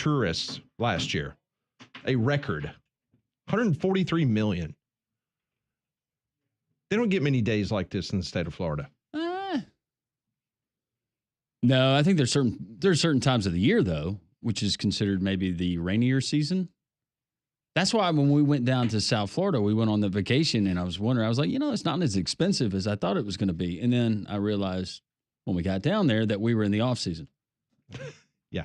tourists last year. A record. 143 million. They don't get many days like this in the state of Florida. No, I think there's certain times of the year, though, which is considered maybe the rainier season. That's why when we went down to South Florida, we went on the vacation, and I was wondering, I was like, it's not as expensive as I thought it was going to be. And then I realized when we got down there that we were in the off season. Yeah.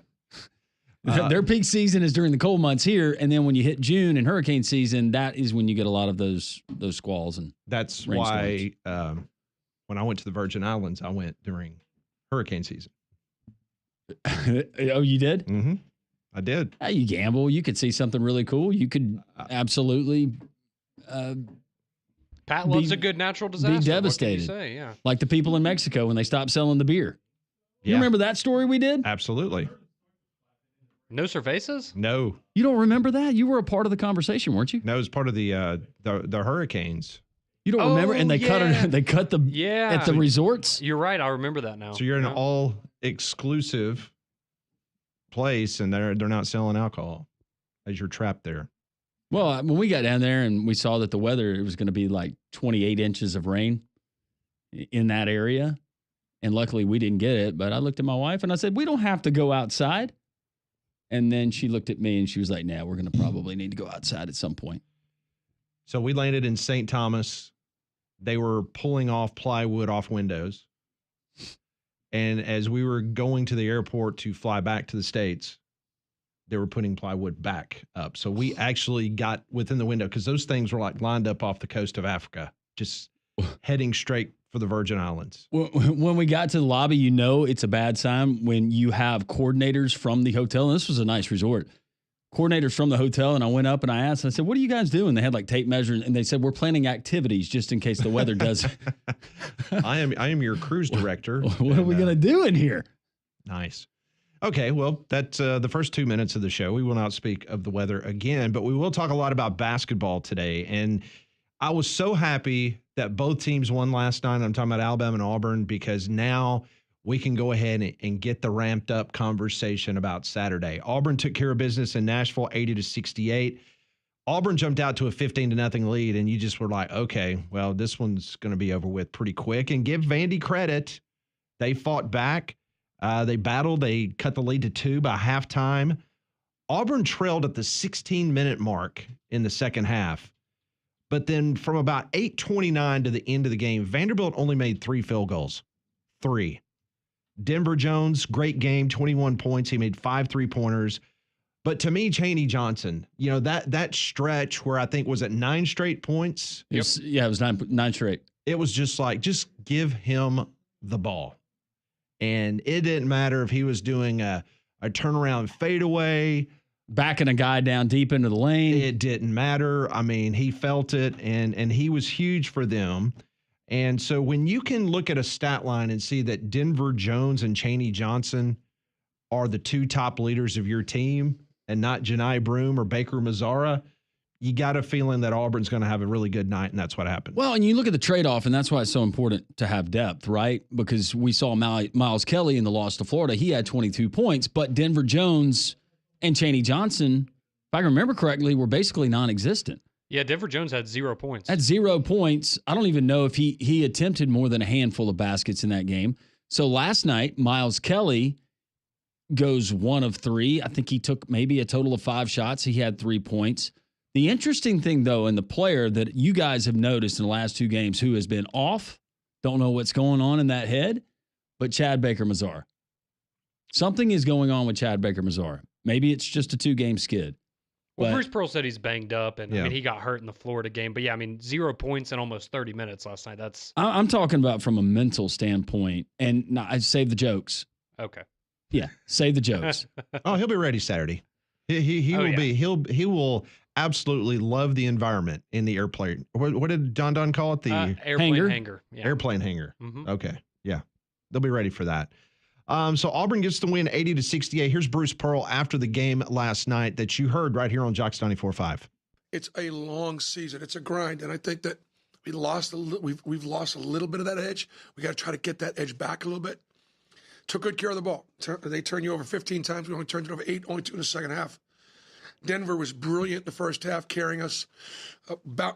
Their peak season is during the cold months here, and then when you hit June and hurricane season, that is when you get a lot of those squalls and that's why when I went to the Virgin Islands, I went during hurricane season. Oh, you did? Mm-hmm. I did. You gamble. You could see something really cool. You could absolutely. Pat loves a good natural disaster. Be devastated. What can you say? Yeah. Like the people in Mexico when they stopped selling the beer. You remember that story we did? Absolutely. No cervezas? No. You don't remember that? You were a part of the conversation, weren't you? No, it was part of the hurricanes. You don't remember? And they cut it. They cut the at the resorts. You're right. I remember that now. So you're in an all exclusive place, and they're not selling alcohol as you're trapped there. Well, when we got down there and we saw that the weather, it was going to be like 28 inches of rain in that area, and luckily we didn't get it. But I looked at my wife and I said, "We don't have to go outside." And then she looked at me and she was like, "Nah, we're going to probably need to go outside at some point." So we landed in St. Thomas. They were pulling off plywood off windows. And as we were going to the airport to fly back to the States, they were putting plywood back up. So we actually got within the window because those things were like lined up off the coast of Africa, just heading straight for the Virgin Islands. When we got to the lobby, it's a bad sign when you have coordinators from the hotel. And this was a nice resort. Coordinators from the hotel, and I went up and I asked, I said, "What are you guys doing?" They had like tape measures, and they said, "We're planning activities just in case the weather does." I am your cruise director. What are we going to do in here? Nice. Okay, well, that's the first 2 minutes of the show. We will not speak of the weather again, but we will talk a lot about basketball today. And I was so happy that both teams won last night. I'm talking about Alabama and Auburn because now we can go ahead and get the ramped up conversation about Saturday. Auburn took care of business in Nashville, 80-68. Auburn jumped out to a 15-0 lead, and you just were like, okay, well, this one's going to be over with pretty quick. And give Vandy credit. They fought back. They battled. They cut the lead to 2 by halftime. Auburn trailed at the 16-minute mark in the second half. But then from about 8:29 to the end of the game, Vanderbilt only made 3 field goals. 3. Denver Jones, great game, 21 points. He made 5 3-pointers. But to me, Chaney Johnson, that stretch where I think was at 9 straight points. It was 9 straight. It was just like, just give him the ball. And it didn't matter if he was doing a turnaround fadeaway, backing a guy down deep into the lane. It didn't matter. I mean, he felt it, and he was huge for them. And so when you can look at a stat line and see that Denver Jones and Chaney Johnson are the 2 top leaders of your team and not Janai Broome or Baker Mazzara, you got a feeling that Auburn's going to have a really good night, and that's what happened. Well, and you look at the trade-off, and that's why it's so important to have depth, right? Because we saw Miles Kelly in the loss to Florida. He had 22 points, but Denver Jones and Chaney Johnson, if I can remember correctly, were basically non-existent. Yeah, Denver Jones had 0 points. At 0 points. I don't even know if he attempted more than a handful of baskets in that game. So last night, Miles Kelly goes 1 of 3. I think he took maybe a total of 5 shots. He had 3 points. The interesting thing, though, and the player that you guys have noticed in the last 2 games who has been off, don't know what's going on in that head, but Chad Baker-Mazara. Something is going on with Chad Baker-Mazara. Maybe it's just a 2-game skid. Well, Bruce Pearl said he's banged up, and I mean, he got hurt in the Florida game. But, 0 points in almost 30 minutes last night. I'm talking about from a mental standpoint, and I save the jokes. Okay. Yeah, save the jokes. Oh, he'll be ready Saturday. He will absolutely love the environment in the airplane. What did Don call it? The airplane hangar. Yeah. Airplane hangar. Mm-hmm. Okay. Yeah. They'll be ready for that. So Auburn gets the win 80-68. Here's Bruce Pearl after the game last night that you heard right here on Jocks 94.5. It's a long season. It's a grind. And I think that we've lost a little bit of that edge. We got to try to get that edge back a little bit. took good care of the ball. They turned you over 15 times. We only turned it over 8, only 2 in the second half. Denver was brilliant in the first half, carrying us.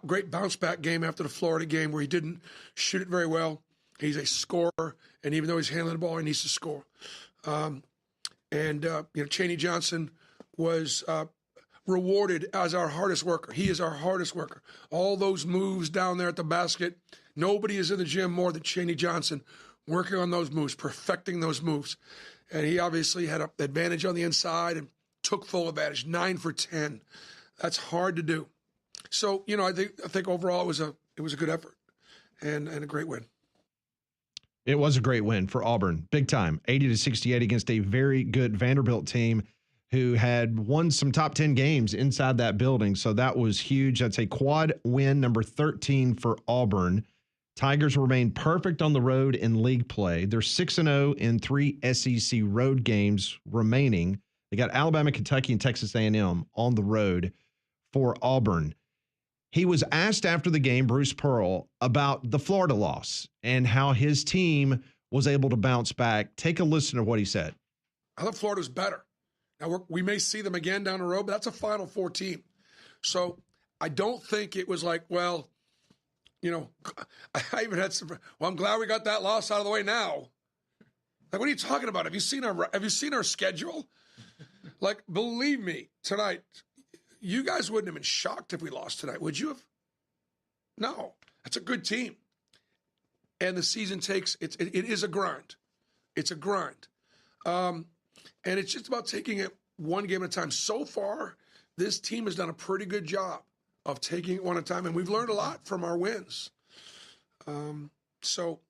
Great bounce-back game after the Florida game where he didn't shoot it very well. He's a scorer, and even though he's handling the ball, he needs to score. Chaney Johnson was rewarded as our hardest worker. He is our hardest worker. All those moves down there at the basket, nobody is in the gym more than Chaney Johnson working on those moves, perfecting those moves. And he obviously had an advantage on the inside and took full advantage, 9 for 10. That's hard to do. So, I think overall it was a good effort and a great win. It was a great win for Auburn, big time, 80-68 against a very good Vanderbilt team who had won some top 10 games inside that building. So that was huge. That's a quad win, number 13 for Auburn. Tigers remain perfect on the road in league play. They're 6-0 in 3 SEC road games remaining. They got Alabama, Kentucky, and Texas A&M on the road for Auburn. He was asked after the game, Bruce Pearl, about the Florida loss and how his team was able to bounce back. Take a listen to what he said. I thought Florida was better. Now, we may see them again down the road, but that's a Final Four team. So I don't think it was like, well, I even had some, well, I'm glad we got that loss out of the way now. Like, what are you talking about? Have you seen our schedule? Like, believe me, tonight, you guys wouldn't have been shocked if we lost tonight, would you have? No. That's a good team. And the season it is a grind. It's a grind. And it's just about taking it one game at a time. So far, this team has done a pretty good job of taking it one at a time, and we've learned a lot from our wins. So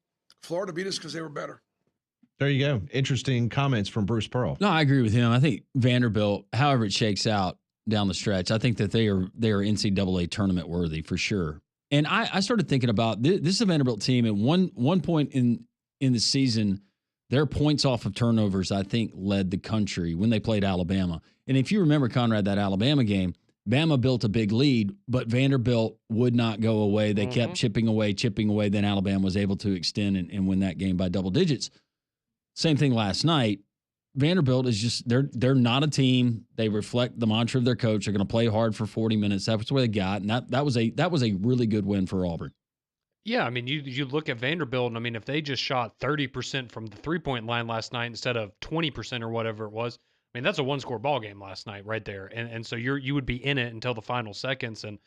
Florida beat us because they were better. There you go. Interesting comments from Bruce Pearl. No, I agree with him. I think Vanderbilt, however it shakes out down the stretch, I think that they are NCAA tournament worthy for sure. And I started thinking about this is a Vanderbilt team at one point in the season, their points off of turnovers, I think, led the country when they played Alabama. And if you remember, Conrad, that Alabama game, Bama built a big lead, but Vanderbilt would not go away. They kept chipping away. Then Alabama was able to extend and win that game by double digits. Same thing last night. Vanderbilt is just they're not a team. They reflect the mantra of their coach. They're going to play hard for 40 minutes. That's what they got, and that was a really good win for Auburn. Yeah, I mean, you look at Vanderbilt, and I mean, if they just shot 30% from the 3-point line last night instead of 20% or whatever it was, I mean, that's a one-score ball game last night right there. And so you would be in it until the final seconds. And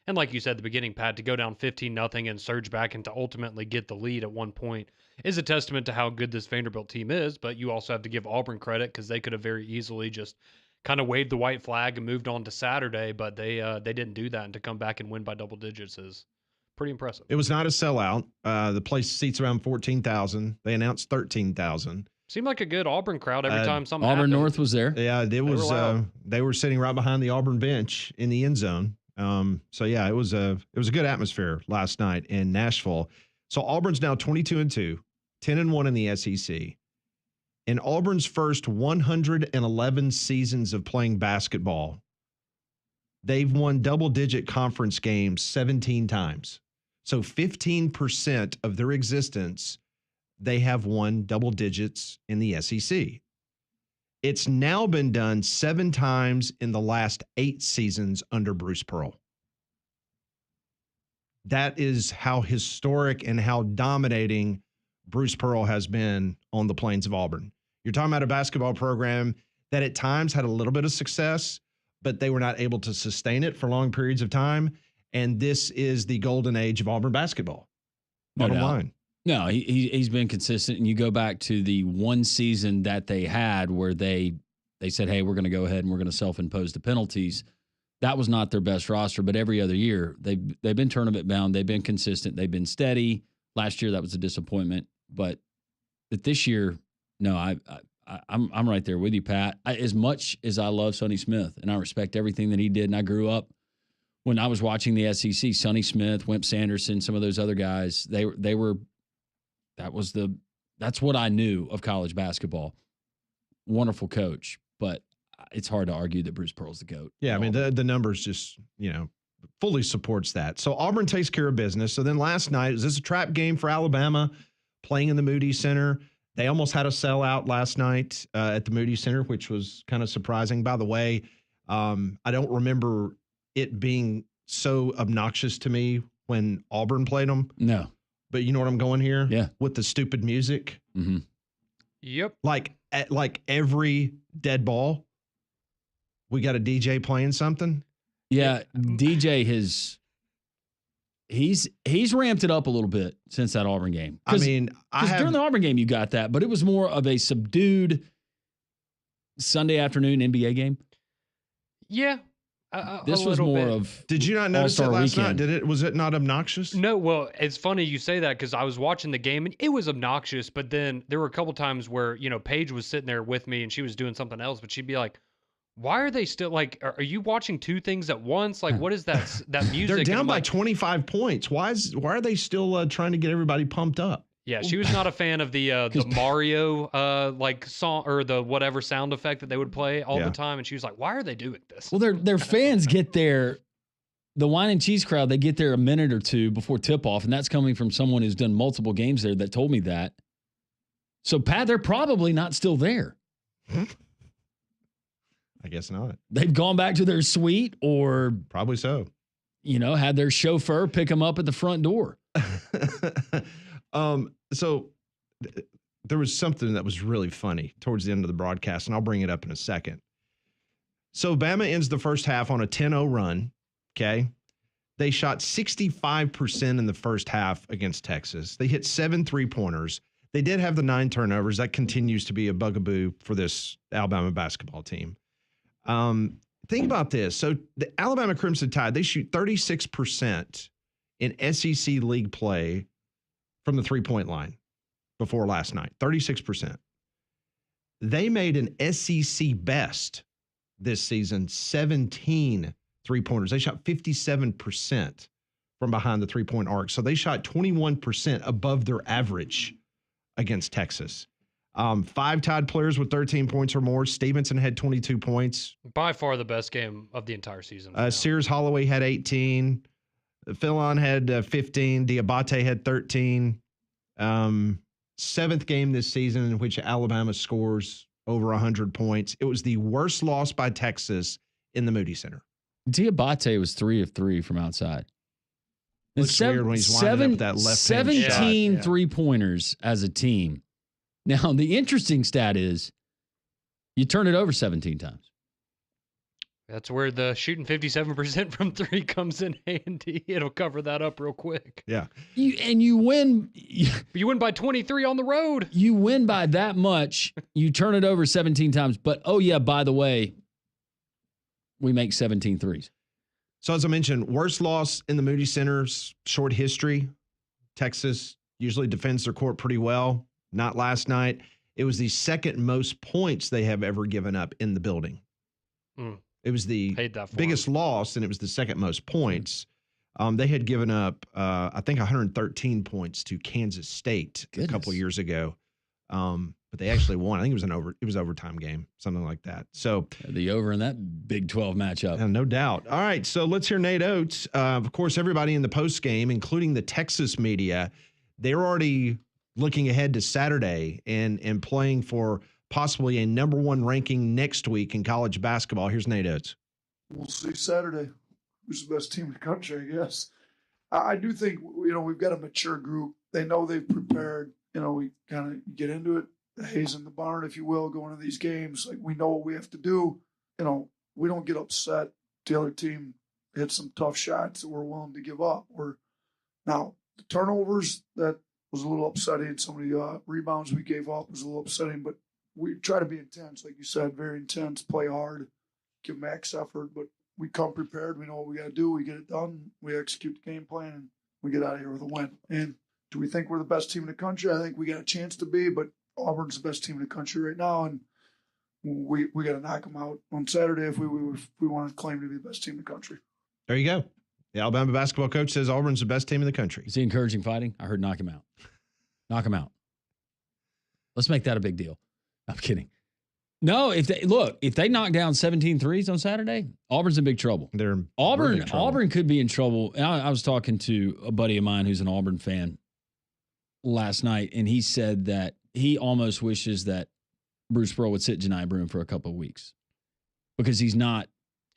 like you said at the beginning, Pat, to go down 15-0 and surge back and to ultimately get the lead at one point is a testament to how good this Vanderbilt team is. But you also have to give Auburn credit because they could have very easily just kind of waved the white flag and moved on to Saturday. But they didn't do that, and to come back and win by double digits is pretty impressive. It was not a sellout. The place seats around 14,000. They announced 13,000. Seemed like a good Auburn crowd every time something Auburn happened. North was there. Yeah, it was. They were sitting right behind the Auburn bench in the end zone. So yeah, it was a good atmosphere last night in Nashville. So Auburn's now 22-2, 10-1 in the SEC. In Auburn's first 111 seasons of playing basketball, they've won double-digit conference games 17 times. So 15% of their existence, they have won double digits in the SEC. It's now been done 7 times in the last 8 seasons under Bruce Pearl. That is how historic and how dominating Bruce Pearl has been on the plains of Auburn. You're talking about a basketball program that at times had a little bit of success, but they were not able to sustain it for long periods of time. And this is the golden age of Auburn basketball. Bottom line. No, he's been consistent. And you go back to the one season that they had where they said, hey, we're going to go ahead and we're going to self-impose the penalties. That was not their best roster, but every other year they've been tournament bound. They've been consistent. They've been steady. Last year that was a disappointment, but this year, no, I'm right there with you, Pat. As much as I love Sonny Smith and I respect everything that he did, and I grew up when I was watching the SEC, Sonny Smith, Wimp Sanderson, some of those other guys, that's what I knew of college basketball. Wonderful coach, but it's hard to argue that Bruce Pearl's the GOAT. Yeah, I mean, the numbers just, fully supports that. So Auburn takes care of business. So then last night, is this a trap game for Alabama playing in the Moody Center? They almost had a sellout last night at the Moody Center, which was kind of surprising. By the way, I don't remember it being so obnoxious to me when Auburn played them. No. But you know what I'm going here? Yeah. With the stupid music. Mm-hmm. Yep. Like every dead ball, we got a DJ playing something. Yeah, DJ he's ramped it up a little bit since that Auburn game. I mean, during the Auburn game you got that, but it was more of a subdued Sunday afternoon NBA game. Yeah. This was more of. Did you not notice it last weekend. night? Was it not obnoxious? No, well, it's funny you say that because I was watching the game and it was obnoxious, but then there were a couple times where, Paige was sitting there with me and she was doing something else, but she'd be like, why are they still like, are you watching two things at once? Like, what is that music? They're down by like, 25 points. Why are they still trying to get everybody pumped up? Yeah, she was not a fan of the Mario like song or the whatever sound effect that they would play all the time, and she was like, "Why are they doing this?" Well, their fans get there. The wine and cheese crowd, they get there a minute or two before tip off, and that's coming from someone who's done multiple games there that told me that. So, Pat, they're probably not still there. I guess not. They've gone back to their suite, or probably so. Had their chauffeur pick them up at the front door. So there was something that was really funny towards the end of the broadcast, and I'll bring it up in a second. So Bama ends the first half on a 10-0 run, okay? They shot 65% in the first half against Texas. They hit 7 3-pointers. They did have the 9 turnovers. That continues to be a bugaboo for this Alabama basketball team. Think about this. So the Alabama Crimson Tide, they shoot 36% in SEC league play from the 3-point line before last night, 36%. They made an SEC best this season, 17 3-pointers. They shot 57% from behind the 3-point arc. So they shot 21% above their average against Texas. 5 Tide players with 13 points or more. Stevenson had 22 points. By far the best game of the entire season. Sears Holloway had 18. Philon had 15. Diabate had 13. 7th game this season in which Alabama scores over 100 points. It was the worst loss by Texas in the Moody Center. Diabate was 3 of 3 from outside. Looks weird when he's winding up with that left 17 3-pointers as a team. Now, the interesting stat is you turn it over 17 times. That's where the shooting 57% from 3 comes in handy. It'll cover that up real quick. Yeah. You win. You win by 23 on the road. You win by that much. You turn it over 17 times. But, oh, yeah, by the way, we make 17 threes. So, as I mentioned, worst loss in the Moody Center's short history. Texas usually defends their court pretty well. Not last night. It was the second most points they have ever given up in the building. It was the biggest loss, and it was the second most points. They had given up, I think, 113 points to Kansas State a couple of years ago. But they actually won. I think it was overtime game, something like that. So the over in that Big 12 matchup. No doubt. All right, so let's hear Nate Oats. Of course, everybody in the post game, including the Texas media, they're already looking ahead to Saturday and playing for possibly a number 1 ranking next week in college basketball. Here's Nate Oats. We'll see Saturday. Who's the best team in the country, I guess. I do think, we've got a mature group. They know they've prepared. We kind of get into it, the haze in the barn, if you will, going to these games. Like, we know what we have to do. We don't get upset. The other team hit some tough shots that we're willing to give up. Now, the turnovers, that was a little upsetting. Some of the rebounds we gave up was a little upsetting, but we try to be intense, like you said, very intense, play hard, give max effort, but we come prepared. We know what we got to do. We get it done. We execute the game plan, and we get out of here with a win. And do we think we're the best team in the country? I think we got a chance to be, but Auburn's the best team in the country right now, and we got to knock them out on Saturday if we want to claim to be the best team in the country. There you go. The Alabama basketball coach says Auburn's the best team in the country. Is he encouraging fighting? I heard knock him out. Knock him out. Let's make that a big deal. I'm kidding. No, if they knock down 17 threes on Saturday, Auburn's in big trouble. Auburn could be in trouble. I was talking to a buddy of mine who's an Auburn fan last night, and he said that he almost wishes that Bruce Pearl would sit Janai Broome for a couple of weeks because he's not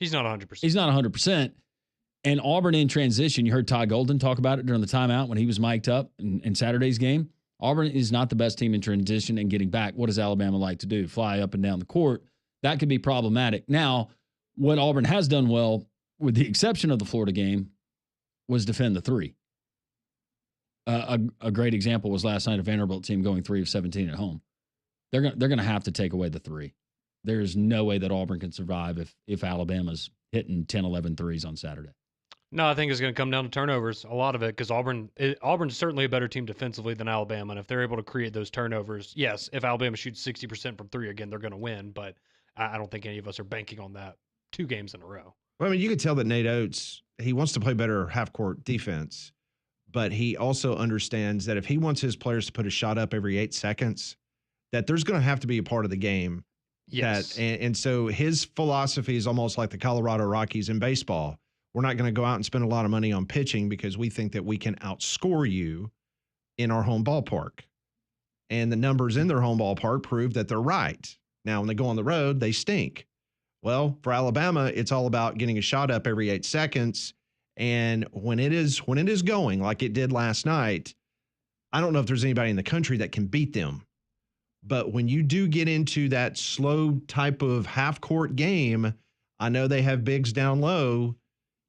100%. He's not 100%. And Auburn in transition, you heard Ty Golden talk about it during the timeout when he was mic'd up in Saturday's game. Auburn is not the best team in transition and getting back. What does Alabama like to do? Fly up and down the court. That could be problematic. Now, what Auburn has done well, with the exception of the Florida game, was defend the three. A great example was last night, a Vanderbilt team going 3 of 17 at home. They're going to have to take away the three. There's no way that Auburn can survive if Alabama's hitting 10, 11 threes on Saturday. No, I think it's going to come down to turnovers, a lot of it, because Auburn's certainly a better team defensively than Alabama, and if they're able to create those turnovers, yes, if Alabama shoots 60% from three again, they're going to win, but I don't think any of us are banking on that 2 games in a row. Well, I mean, you could tell that Nate Oats, he wants to play better half-court defense, but he also understands that if he wants his players to put a shot up every 8 seconds, that there's going to have to be a part of the game. Yes. And so his philosophy is almost like the Colorado Rockies in baseball. We're not going to go out and spend a lot of money on pitching because we think that we can outscore you in our home ballpark. And the numbers in their home ballpark prove that they're right. Now, when they go on the road, they stink. Well, for Alabama, it's all about getting a shot up every 8 seconds. And when it is going like it did last night, I don't know if there's anybody in the country that can beat them. But when you do get into that slow type of half-court game, I know they have bigs down low.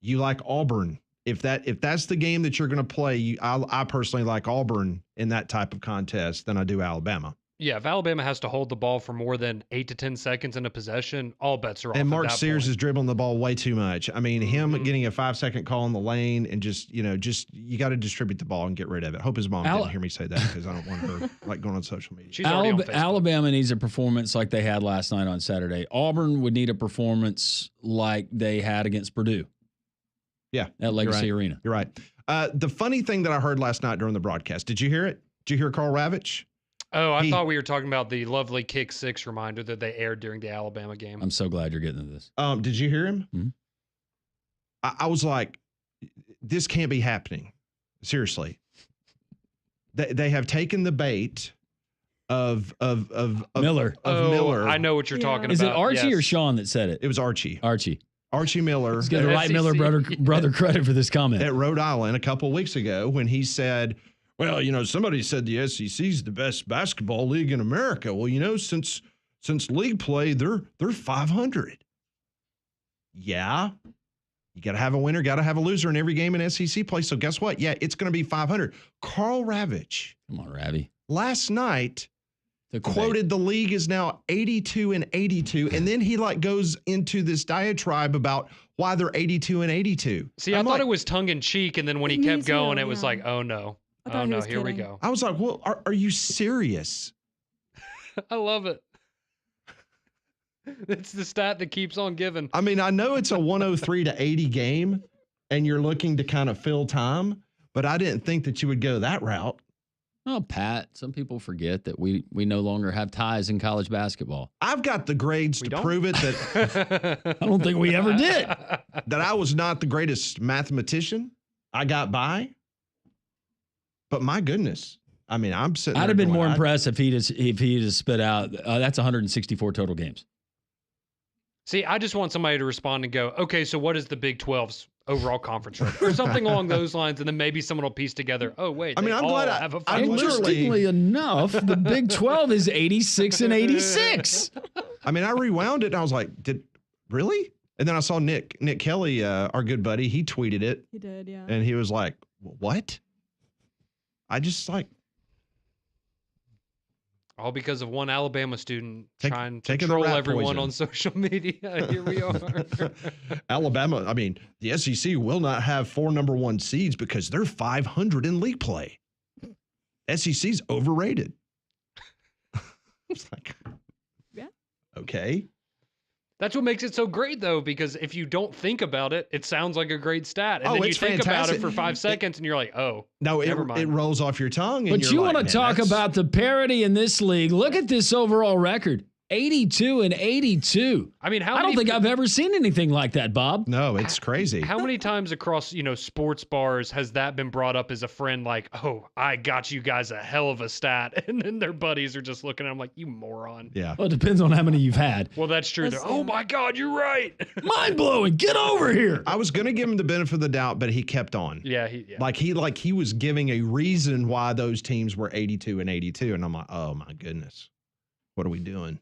You like Auburn. If that's the game that you're going to play, I personally like Auburn in that type of contest than I do Alabama. Yeah, if Alabama has to hold the ball for more than 8 to 10 seconds in a possession, all bets are off. And Mark Sears is is dribbling the ball way too much. I mean, him getting a 5-second call in the lane and just you got to distribute the ball and get rid of it. Hope his mom didn't hear me say that because I don't want her like going on social media. She's already on Facebook. Alabama needs a performance like they had last night on Saturday. Auburn would need a performance like they had against Purdue. Yeah, at Legacy Arena. You're right. The funny thing that I heard last night during the broadcast, did you hear it? Did you hear Carl Ravitch? Oh, I thought we were talking about the lovely Kick 6 reminder that they aired during the Alabama game. I'm so glad you're getting to this. Did you hear him? Mm-hmm. I was like, this can't be happening. Seriously. They have taken the bait of Miller. Miller. I know what you're talking about. Is it Archie or Sean that said it? It was Archie. Archie Miller. Let's give the Wright Miller brother credit for this comment. At Rhode Island a couple of weeks ago when he said, well, somebody said the SEC is the best basketball league in America. Well, since league play, they're 500. Yeah. You got to have a winner, got to have a loser in every game in SEC play. So guess what? Yeah, it's going to be 500. Carl Ravitch. Come on, Ravi. Last night quoted the league is now 82 and 82. And then he goes into this diatribe about why they're 82 and 82. See, I thought it was tongue in cheek. And then when he kept going, it was like, oh no. Oh no, here we go. I was like, well, are you serious? I love it. It's the stat that keeps on giving. I mean, I know it's a 103 to 80 game and you're looking to kind of fill time, but I didn't think that you would go that route. Oh, Pat, some people forget that we no longer have ties in college basketball. I've got the grades to prove it that I don't think we ever did. That I was not the greatest mathematician. I got by. But my goodness. I mean, I'm sitting there I'd have been more impressed if he'd have spit out that's 164 total games. See, I just want somebody to respond and go, okay, so what is the Big 12's overall conference record? Or something along those lines, and then maybe someone will piece together, oh, wait, I mean, I'm glad have a interestingly enough, the Big 12 is 86 and 86. I mean, I rewound it, and I was like, really? And then I saw Nick Kelly, our good buddy, he tweeted it. He did, yeah. And he was like, what? I just all because of one Alabama student trying to taking troll the rat everyone poison. on social media. Here we are. Alabama, I mean, the SEC will not have 4 number 1 seeds because they're 500 in league play. SEC's overrated. It's like, yeah. Okay. That's what makes it so great, though, because if you don't think about it, it sounds like a great stat. And then you think about it for 5 seconds and you're like, oh, no, never mind. It rolls off your tongue. And but you want to talk about the parity in this league. Look at this overall record. 82 and 82. I mean, I don't think I've ever seen anything like that, Bob. No, it's crazy. How many times across, sports bars has that been brought up as a friend? Like, oh, I got you guys a hell of a stat. And then their buddies are just looking at them like, you moron. Yeah. Well, it depends on how many you've had. Well, that's true. They're, oh my God, you're right. Mind blowing. Get over here. I was going to give him the benefit of the doubt, but he kept on. Yeah. Like he was giving a reason why those teams were 82 and 82. And I'm like, oh my goodness, what are we doing?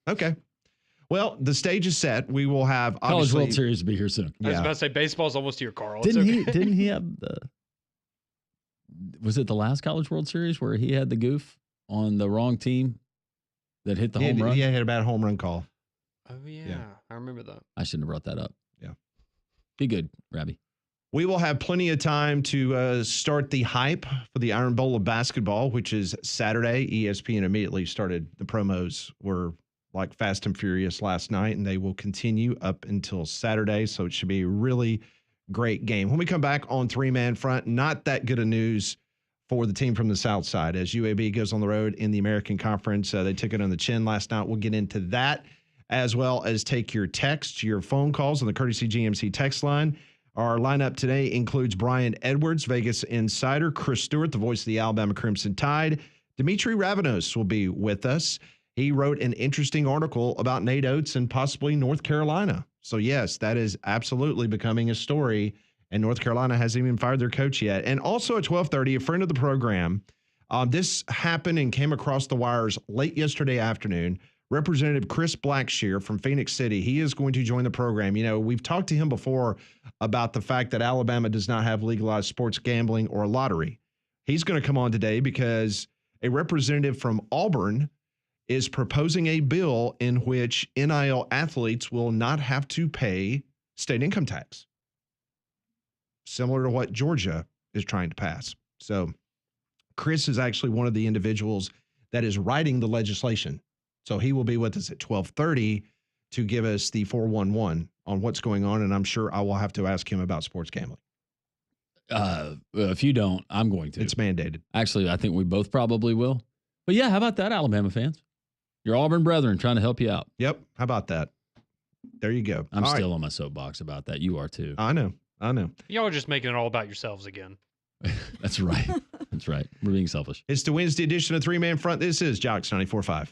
Okay. Well, the stage is set. We will have College World Series will be here soon. I was about to say baseball's almost here, Carl. It's Didn't he have was it the last College World Series where he had the goof on the wrong team that hit the home run? Yeah, he had a bad home run call. Oh yeah. I remember that. I shouldn't have brought that up. Yeah. Be good, Rabbi. We will have plenty of time to start the hype for the Iron Bowl of basketball, which is Saturday. ESPN immediately started. The promos were like fast and furious last night, and they will continue up until Saturday. So it should be a really great game. When we come back on three-man front, not that good of news for the team from the South Side as UAB goes on the road in the American Conference. They took it on the chin last night. We'll get into that as well as take your texts, your phone calls on the Courtesy GMC text line. Our lineup today includes Brian Edwards, Vegas Insider, Chris Stewart, the voice of the Alabama Crimson Tide. Dimitri Ravenos will be with us. He wrote an interesting article about Nate Oats and possibly North Carolina. So, yes, that is absolutely becoming a story, and North Carolina hasn't even fired their coach yet. And also at 12:30, a friend of the program, this happened and came across the wires late yesterday afternoon. Representative Chris Blackshear from Phoenix City, he is going to join the program. We've talked to him before about the fact that Alabama does not have legalized sports gambling or lottery. He's going to come on today because a representative from Auburn is proposing a bill in which NIL athletes will not have to pay state income tax, similar to what Georgia is trying to pass. So Chris is actually one of the individuals that is writing the legislation. So he will be with us at 12:30 to give us the 411 on what's going on, and I'm sure I will have to ask him about sports gambling. If you don't, I'm going to. It's mandated. Actually, I think we both probably will. But yeah, how about that, Alabama fans? Your Auburn brethren trying to help you out. Yep. How about that? There you go. I'm still on my soapbox about that. You are too. I know. Y'all are just making it all about yourselves again. That's right. That's right. We're being selfish. It's the Wednesday edition of Three Man Front. This is Jocks 94.5.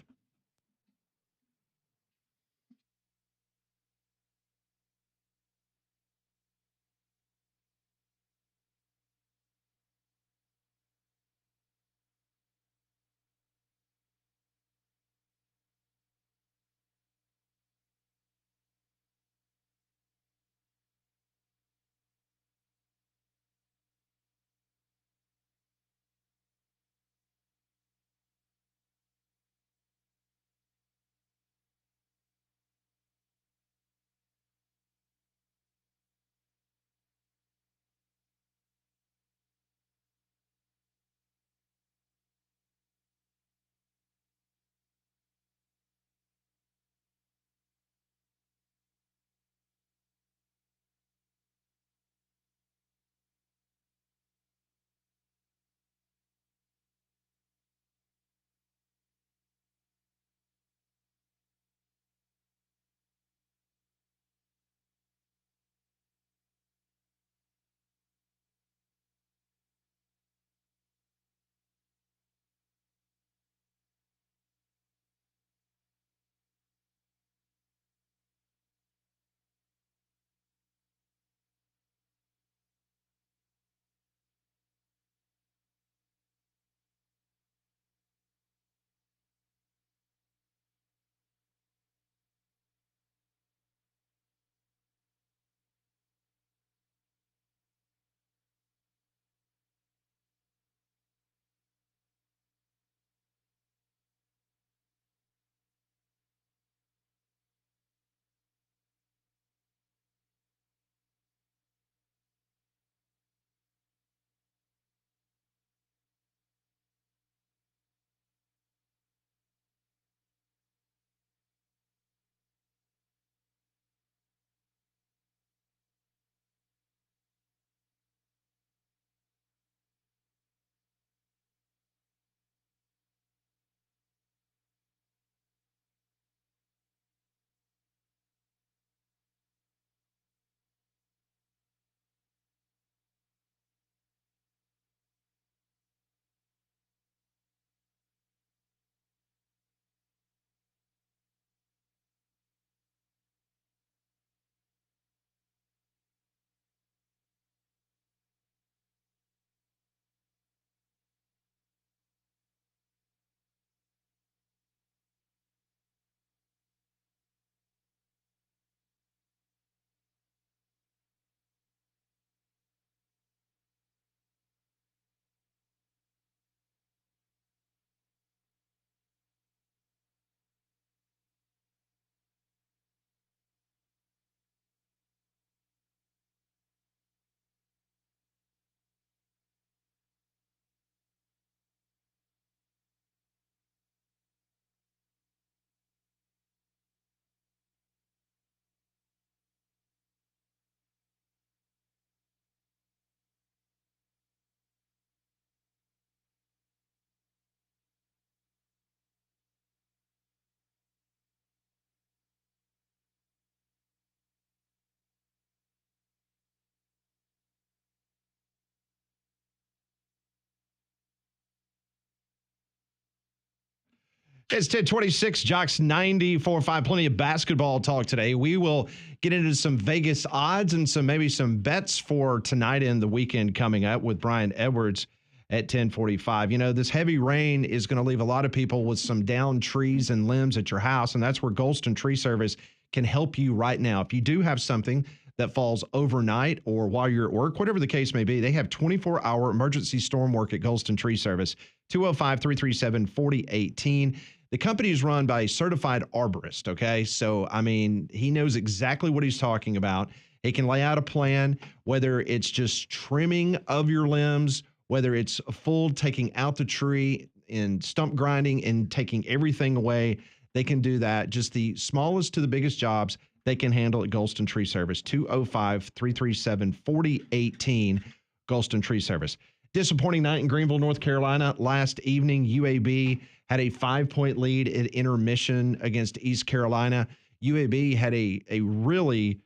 It's 10:26, Jocks 94.5. Plenty of basketball talk today. We will get into some Vegas odds and maybe some bets for tonight and the weekend coming up with Brian Edwards at 10:45. You know, this heavy rain is going to leave a lot of people with some downed trees and limbs at your house, and that's where Golston Tree Service can help you right now. If you do have something that falls overnight or while you're at work, whatever the case may be, they have 24-hour emergency storm work at Golston Tree Service, 205-337-4018. The company is run by a certified arborist, okay? So, I mean, he knows exactly what he's talking about. He can lay out a plan, whether it's just trimming of your limbs, whether it's full taking out the tree and stump grinding and taking everything away. They can do that. Just the smallest to the biggest jobs they can handle at Golston Tree Service, 205-337-4018, Golston Tree Service. Disappointing night in Greenville, North Carolina. Last evening, UAB had a 5-point lead at intermission against East Carolina. UAB had a really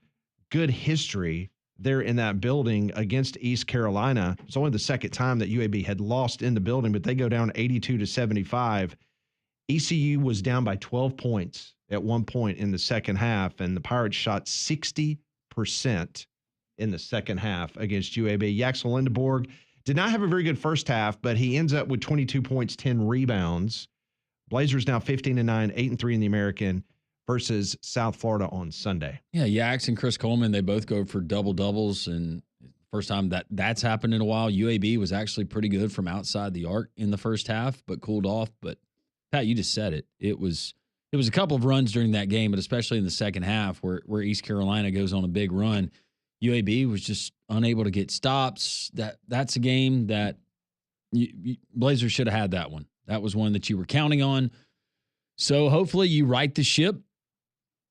good history there in that building against East Carolina. It's only the second time that UAB had lost in the building, but they go down 82-75. ECU was down by 12 points at one point in the second half, and the Pirates shot 60% in the second half against UAB. Yaxel Lindeborg did not have a very good first half, but he ends up with 22 points, 10 rebounds. Blazers now 15-9, 8-3 in the American versus South Florida on Sunday. Yeah, Yax and Chris Coleman, they both go for double-doubles, and first time that's happened in a while. UAB was actually pretty good from outside the arc in the first half, but cooled off. But, Pat, you just said it. It was a couple of runs during that game, but especially in the second half where East Carolina goes on a big run. UAB was just unable to get stops. That's a game that Blazers should have had that one. That was one that you were counting on. So hopefully you right the ship.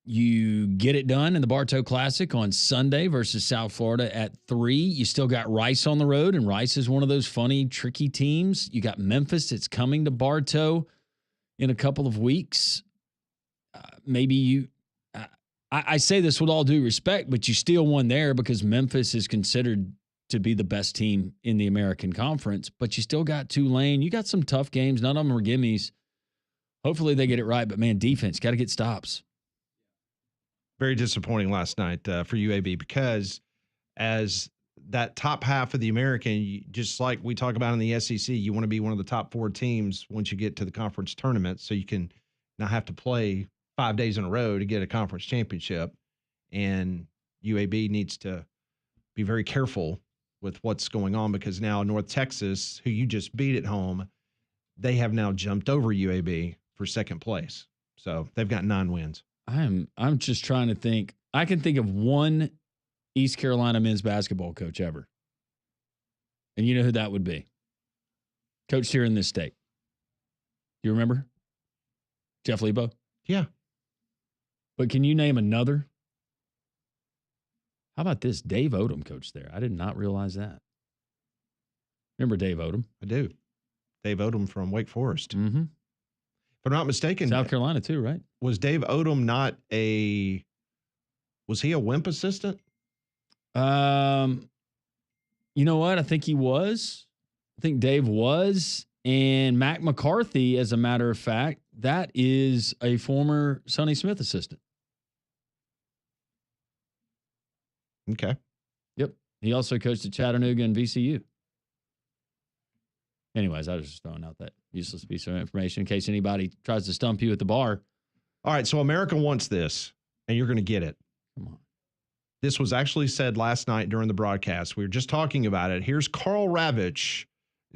You get it done in the Bartow Classic on Sunday versus South Florida at 3. You still got Rice on the road, and Rice is one of those funny, tricky teams. You got Memphis that's coming to Bartow in a couple of weeks. I say this with all due respect, but you still won there because Memphis is considered to be the best team in the American Conference, but you still got Tulane. You got some tough games. None of them are gimmies. Hopefully they get it right, but, man, defense, got to get stops. Very disappointing last night for UAB because as that top half of the American, just like we talk about in the SEC, you want to be one of the top 4 teams once you get to the conference tournament so you can not have to play 5 days in a row to get a conference championship. And UAB needs to be very careful with what's going on because now North Texas, who you just beat at home, they have now jumped over UAB for second place. So they've got 9 wins. I'm just trying to think. I can think of one East Carolina men's basketball coach ever. And you know who that would be? Coached here in this state. Do you remember? Jeff Lebo? Yeah. But can you name another? How about this? Dave Odom coached there. I did not realize that. Remember Dave Odom? I do. Dave Odom from Wake Forest. Mm-hmm. If I'm not mistaken. South Carolina too, right? Was Dave Odom was he a WIMP assistant? You know what? I think he was. I think Dave was. And Mac McCarthy, as a matter of fact, that is a former Sonny Smith assistant. Okay. Yep. He also coached at Chattanooga and VCU. Anyways, I was just throwing out that useless piece of information in case anybody tries to stump you at the bar. All right, so America wants this, and you're going to get it. Come on. This was actually said last night during the broadcast. We were just talking about it. Here's Carl Ravitch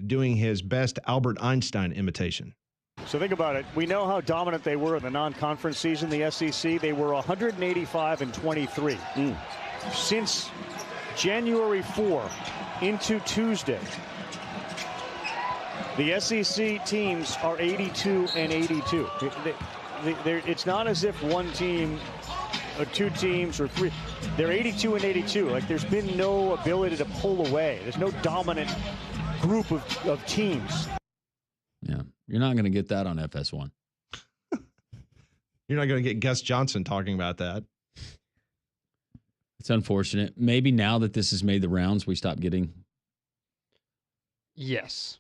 doing his best Albert Einstein imitation. So think about it. We know how dominant they were in the non-conference season, the SEC. They were 185-23. Since January 4 into Tuesday, the SEC teams are 82-82. It's not as if one team or 2 teams or 3. They're 82-82. Like there's been no ability to pull away. There's no dominant group of teams. Yeah, you're not going to get that on FS1. You're not going to get Gus Johnson talking about that. It's unfortunate. Maybe now that this has made the rounds, we stop getting. Yes.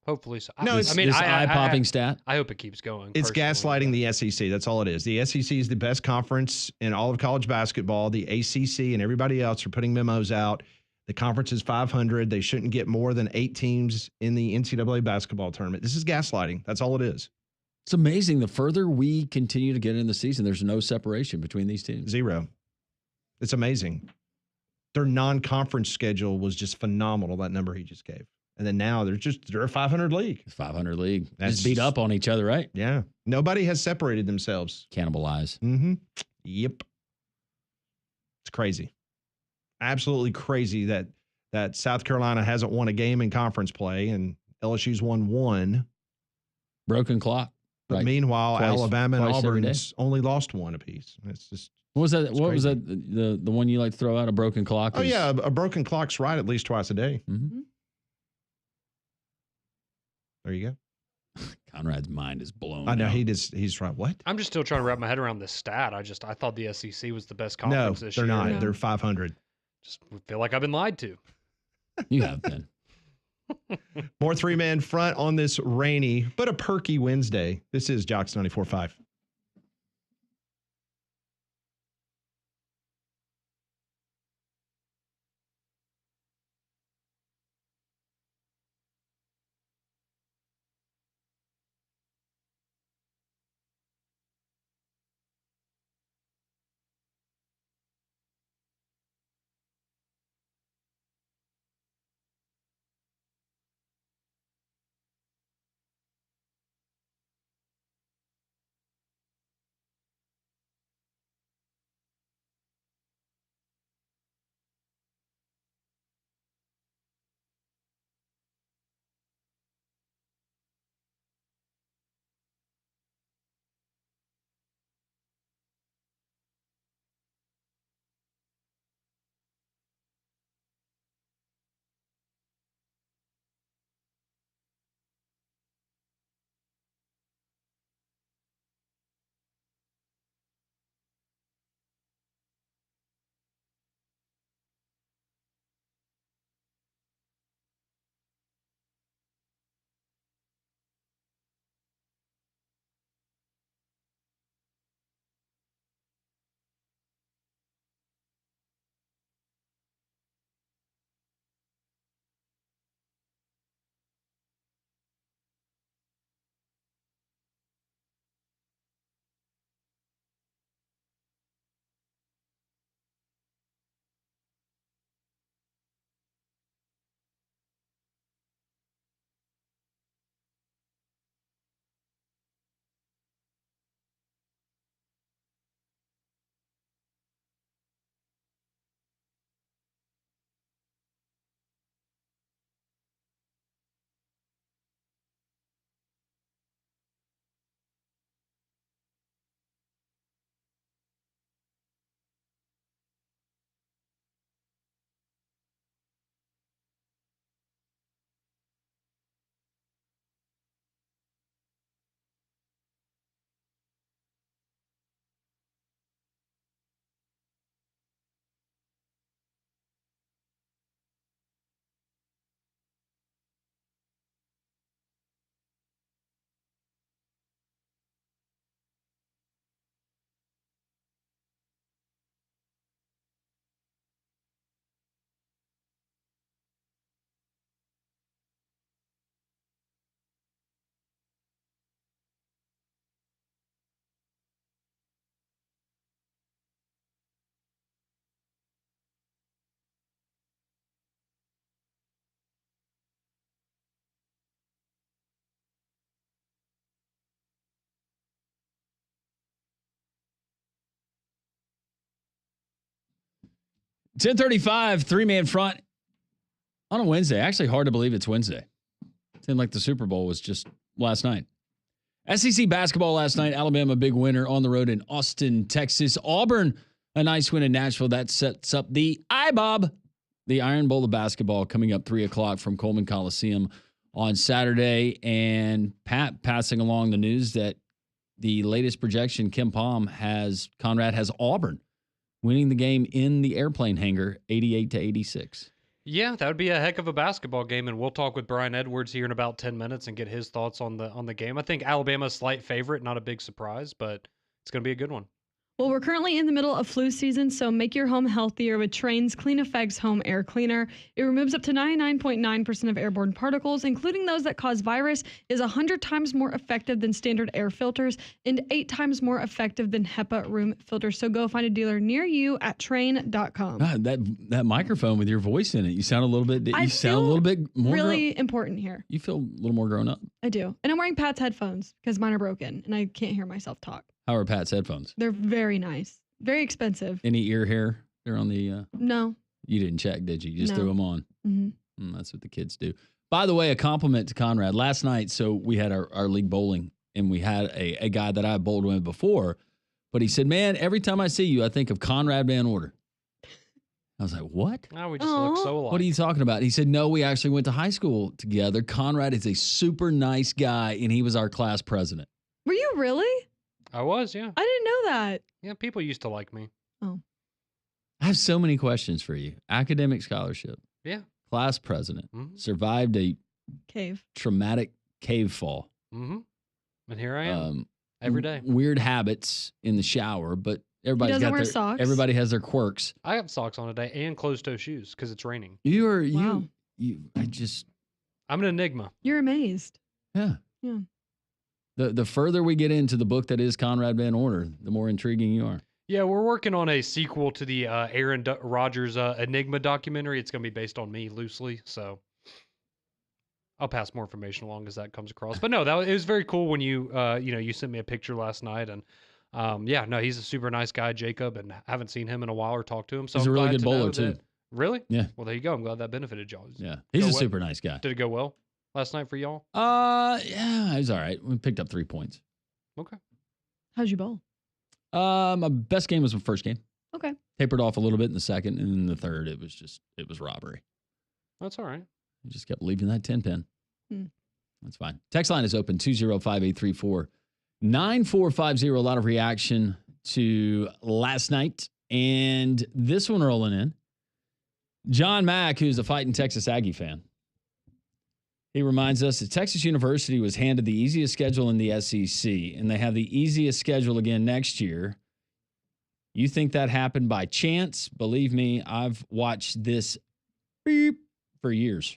Hopefully so. No, it's this eye-popping stat. I hope it keeps going. It's personally. gaslighting the SEC. That's all it is. The SEC is the best conference in all of college basketball. The ACC and everybody else are putting memos out. The conference is 500. They shouldn't get more than 8 teams in the NCAA basketball tournament. This is gaslighting. That's all it is. It's amazing. The further we continue to get in the season, there's no separation between these teams. 0. It's amazing. Their non-conference schedule was just phenomenal, that number he just gave. And then now they're a 500 league. 500 league. That's Just beat up on each other, right? Yeah. Nobody has separated themselves. Cannibalize. Mm-hmm. Yep. It's crazy. Absolutely crazy that South Carolina hasn't won a game in conference play and LSU's won 1. Broken clock. But Right. meanwhile, Twice Alabama and every day. Auburn's only lost 1 apiece. It's just What was that? What was crazy. that? The one you like to throw out? A broken clock? Oh yeah, a broken clock's right at least twice a day. Mm-hmm. There you go. Conrad's mind is blown. I know now. he's right. What? I'm just still trying to wrap my head around this stat. I thought the SEC was the best No, conference this they're year. not. and They're 500. Just feel like I've been lied to. You have been. More 3-man front on this rainy but a perky Wednesday. This is Jocks 94.5. Ten 10:35, 3-man front on a Wednesday. Actually, hard to believe it's Wednesday. Seemed like the Super Bowl was just last night. SEC basketball last night. Alabama, big winner on the road in Austin, Texas. Auburn, a nice win in Nashville. That sets up the IBOB, the Iron Bowl of basketball, coming up 3 o'clock from Coleman Coliseum on Saturday. And Pat passing along the news that the latest projection, Conrad has Auburn winning the game in the airplane hangar, 88-86. Yeah, that would be a heck of a basketball game, and we'll talk with Brian Edwards here in about 10 minutes and get his thoughts on the game. I think Alabama's slight favorite, not a big surprise, but it's going to be a good one. Well, we're currently in the middle of flu season, so make your home healthier with Trane's Clean Effects Home Air Cleaner. It removes up to 99.9% of airborne particles, including those that cause virus, is 100 times more effective than standard air filters and 8 times more effective than HEPA room filters. So go find a dealer near you at Trane.com. God, that microphone with your voice in it, you sound a little bit. You sound a little bit more really important here. You feel a little more grown up. I do, and I'm wearing Pat's headphones because mine are broken and I can't hear myself talk. How are Pat's headphones? They're very nice. Very expensive. Any ear hair? They're on the. No. You didn't check, did you? You just threw them on. Mm-hmm. That's what the kids do. By the way, a compliment to Conrad. Last night, so we had our league bowling, and we had a guy that I bowled with before, but he said, man, every time I see you, I think of Conrad Van Order. I was like, what? Oh, we just look so alike. What are you talking about? He said, no, we actually went to high school together. Conrad is a super nice guy, and he was our class president. Were you really? I was, yeah. I didn't know that. Yeah, people used to like me. Oh. I have so many questions for you. Academic scholarship. Yeah. Class president. Mm-hmm. Survived a cave traumatic cave fall. Mm-hmm. And here I am every day. Weird habits in the shower, but everybody's got their socks. Everybody has their quirks. I have socks on today and closed-toe shoes because it's raining. Wow. I'm an enigma. You're amazed. Yeah. Yeah. The further we get into the book that is Conrad Van Order, the more intriguing you are. Yeah, we're working on a sequel to the Aaron Rodgers Enigma documentary. It's going to be based on me loosely, so I'll pass more information along as that comes across. But no, it was very cool when you you sent me a picture last night, and he's a super nice guy, Jacob, and haven't seen him in a while or talked to him. So he's I'm a really glad good to know bowler too. Really? Yeah. Well, there you go. I'm glad that benefited y'all. Yeah, he's a super nice guy. Did it go well last night for y'all? Yeah, it was all right. We picked up 3 points. Okay. How'd you bowl? My best game was my first game. Okay. Tapered off a little bit in the second, and in the third, it was robbery. That's all right. You just kept leaving that 10 pin. Hmm. That's fine. Text line is open 205-834-9450. A lot of reaction to last night, and this one rolling in. John Mack, who's a fighting Texas Aggie fan, he reminds us that Texas University was handed the easiest schedule in the SEC, and they have the easiest schedule again next year. You think that happened by chance? Believe me, I've watched this for years.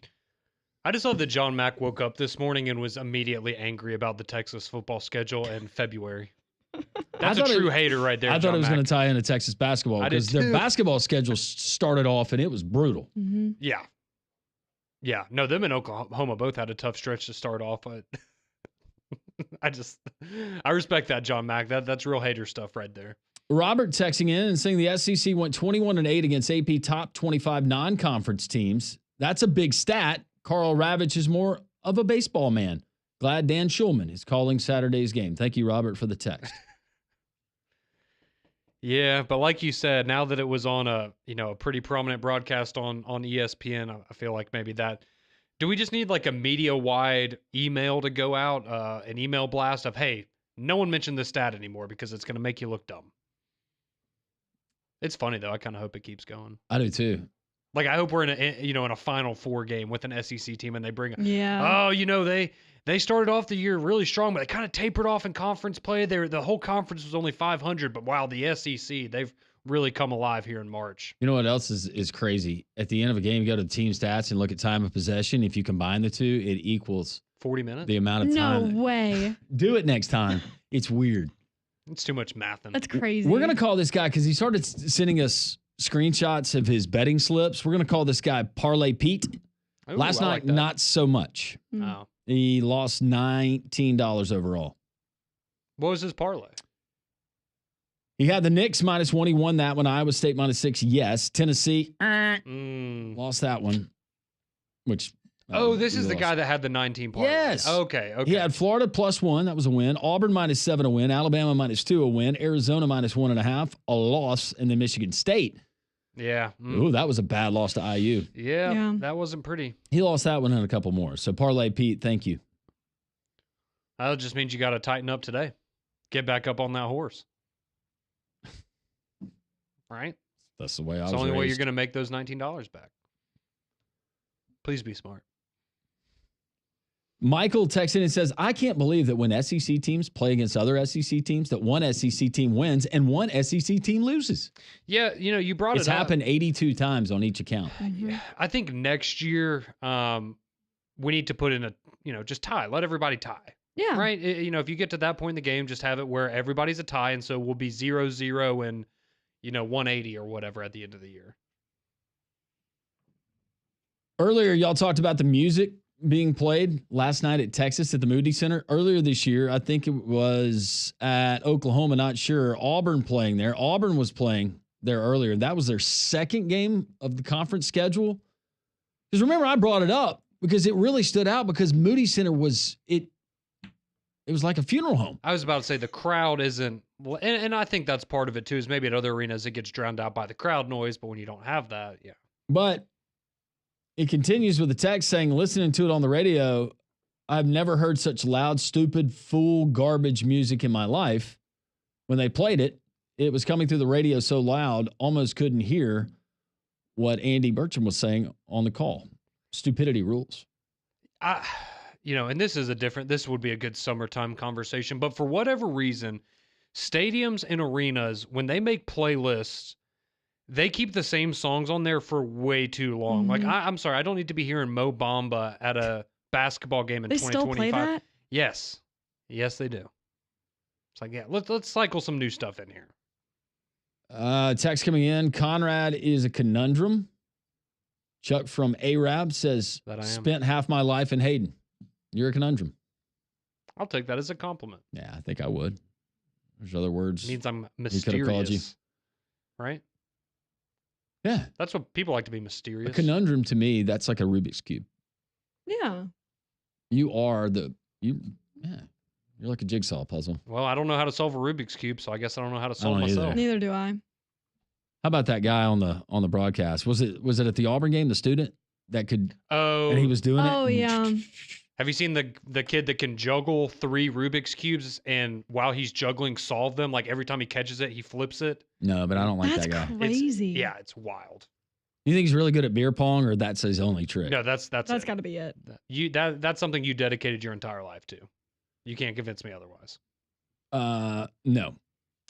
I just love that John Mack woke up this morning and was immediately angry about the Texas football schedule in February. That's a true hater right there. I thought it was going to tie into Texas basketball because their basketball schedule started off and it was brutal. Mm-hmm. Yeah. Yeah. No, them and Oklahoma both had a tough stretch to start off, but I respect that, John Mack. That's real hater stuff right there. Robert texting in and saying the SEC went 21-8 against AP top 25 non-conference teams. That's a big stat. Carl Ravitch is more of a baseball man. Glad Dan Schulman is calling Saturday's game. Thank you, Robert, for the text. Yeah, but like you said, now that it was on a pretty prominent broadcast on ESPN, I feel like maybe that. Do we just need like a media-wide email to go out, an email blast of, hey, no one mentioned this stat anymore because it's going to make you look dumb. It's funny though. I kind of hope it keeps going. I do too. Like I hope we're in a Final Four game with an SEC team and they bring they started off the year really strong, but they kind of tapered off in conference play. The whole conference was only 500, but wow, the SEC, they've really come alive here in March. You know what else is crazy? At the end of a game, you go to the team stats and look at time of possession. If you combine the two, it equals 40 minutes. The amount of time. No way. Do it next time. It's weird. It's too much math. That's crazy. We're going to call this guy because he started sending us screenshots of his betting slips. We're going to call this guy Parlay Pete. Ooh, Last night, like that. not so much. Oh. He lost $19 overall. What was his parlay? He had the Knicks -1. He won that one. Iowa State -6. Yes. Tennessee lost that one. Which this is the guy that had the 19 parlay. Yes. Okay. He had Florida +1. That was a win. Auburn -7 a win. Alabama -2 a win. Arizona -1.5 a loss, and then Michigan State. Yeah. Ooh, that was a bad loss to IU. Yeah. That wasn't pretty. He lost that one and a couple more. So Parlay Pete, thank you. That just means you got to tighten up today. Get back up on that horse. Right? That's the way I was It's the only way raised. you're going to make those $19 back. Please be smart. Michael texts in and says, I can't believe that when SEC teams play against other SEC teams, that one SEC team wins and one SEC team loses. Yeah, you brought It's it up. happened 82 times on each account. Mhm. I think next year we need to put in just tie. Let everybody tie. Yeah. Right? If you get to that point in the game, just have it where everybody's a tie, and so we'll be 0-0 and 180 or whatever at the end of the year. Earlier, y'all talked about the music being played last night at Texas at the Moody Center. Earlier this year, I think it was at Oklahoma, not sure. Auburn playing there. Auburn was playing there earlier. That was their second game of the conference schedule. Because remember, I brought it up because it really stood out because Moody Center was it was like a funeral home. I was about to say the crowd isn't, and I think that's part of it too, is maybe at other arenas it gets drowned out by the crowd noise, but when you don't have that, yeah. But it continues with the text saying, listening to it on the radio, I've never heard such loud, stupid, fool, garbage music in my life. When they played it, it was coming through the radio so loud, almost couldn't hear what Andy Burcham was saying on the call. Stupidity rules. And this would be a good summertime conversation, but for whatever reason, stadiums and arenas, when they make playlists, they keep the same songs on there for way too long. Mm-hmm. Like, I'm sorry, I don't need to be hearing Mo Bamba at a basketball game in They still 2025. play that? Yes. Yes, they do. It's like, yeah, let's cycle some new stuff in here. Text coming in. Conrad is a conundrum. Chuck from Arab says, That I am. spent half my life in Hayden. You're a conundrum. I'll take that as a compliment. Yeah, I think I would. There's other words. It means I'm He could have called you. mysterious. Right? Yeah. That's what people like to be A mysterious. conundrum to me, that's like a Rubik's Cube. Yeah. You're like a jigsaw puzzle. Well, I don't know how to solve a Rubik's Cube, so I guess I don't know how to solve don't either. myself. Neither do I. How about that guy on the broadcast? Was it at the Auburn game, the student that could, Oh, and he was doing it? Oh, yeah. have you seen the kid that can juggle 3 Rubik's Cubes and while he's juggling, solve them? Like every time he catches it, he flips it. No, but I don't like That's that guy. crazy. It's wild. You think he's really good at beer pong, or that's his only trick? No, that's That's it. got to be it. That's something you dedicated your entire life to. You can't convince me otherwise. No.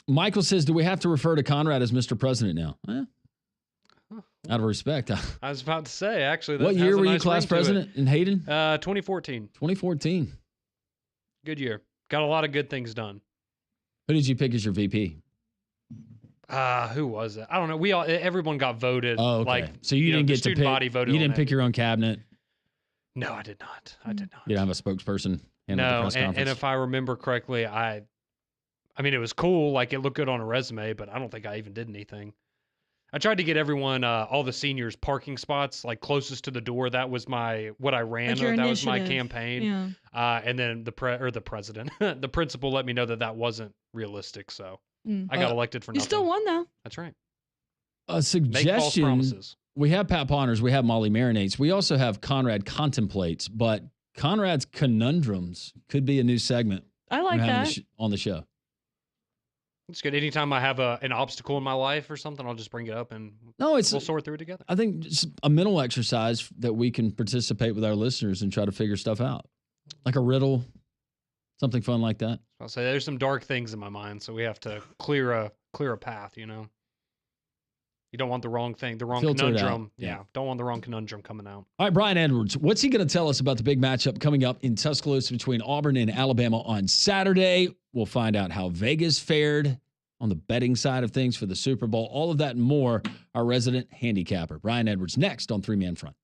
Michael says, do we have to refer to Conrad as Mr. President now? Out of respect. I was about to say, actually, that What has year a were you nice class ring to it. president in Hayden? 2014. 2014. Good year. Got a lot of good things done. Who did you pick as your VP? Who was it? I don't know. Everyone got voted. Oh, okay. Like, So you didn't the get to student pick. body voted You on didn't that. pick your own cabinet. No, I did not. I did not. You didn't have a spokesperson. In the No, press and conference. if I remember correctly, I mean, it was cool. Like, it looked good on a resume, but I don't think I even did anything. I tried to get everyone, all the seniors, parking spots, like closest to the door. That was what I ran. Like your That was my initiative. campaign. Yeah. And then the president, the principal let me know that wasn't realistic. So I got elected for You nothing. still won, though. That's right. a Make false suggestion. promises. We have Pat Ponners. We have Molly Marinates. We also have Conrad Contemplates, but Conrad's Conundrums could be a new segment I like we're having that. on the show. It's good. Anytime I have an obstacle in my life or something, I'll just bring it up and No, it's we'll sort through it together. I think just a mental exercise that we can participate with our listeners and try to figure stuff out. Like a riddle, something fun like that. I'll say there's some dark things in my mind, so we have to clear a path, You don't want the wrong thing, the wrong Filter it out. conundrum. Yeah. Yeah, don't want the wrong conundrum coming out. All right, Brian Edwards, what's he going to tell us about the big matchup coming up in Tuscaloosa between Auburn and Alabama on Saturday? We'll find out how Vegas fared on the betting side of things for the Super Bowl. All of that and more. Our resident handicapper, Brian Edwards, next on 3 Man Front.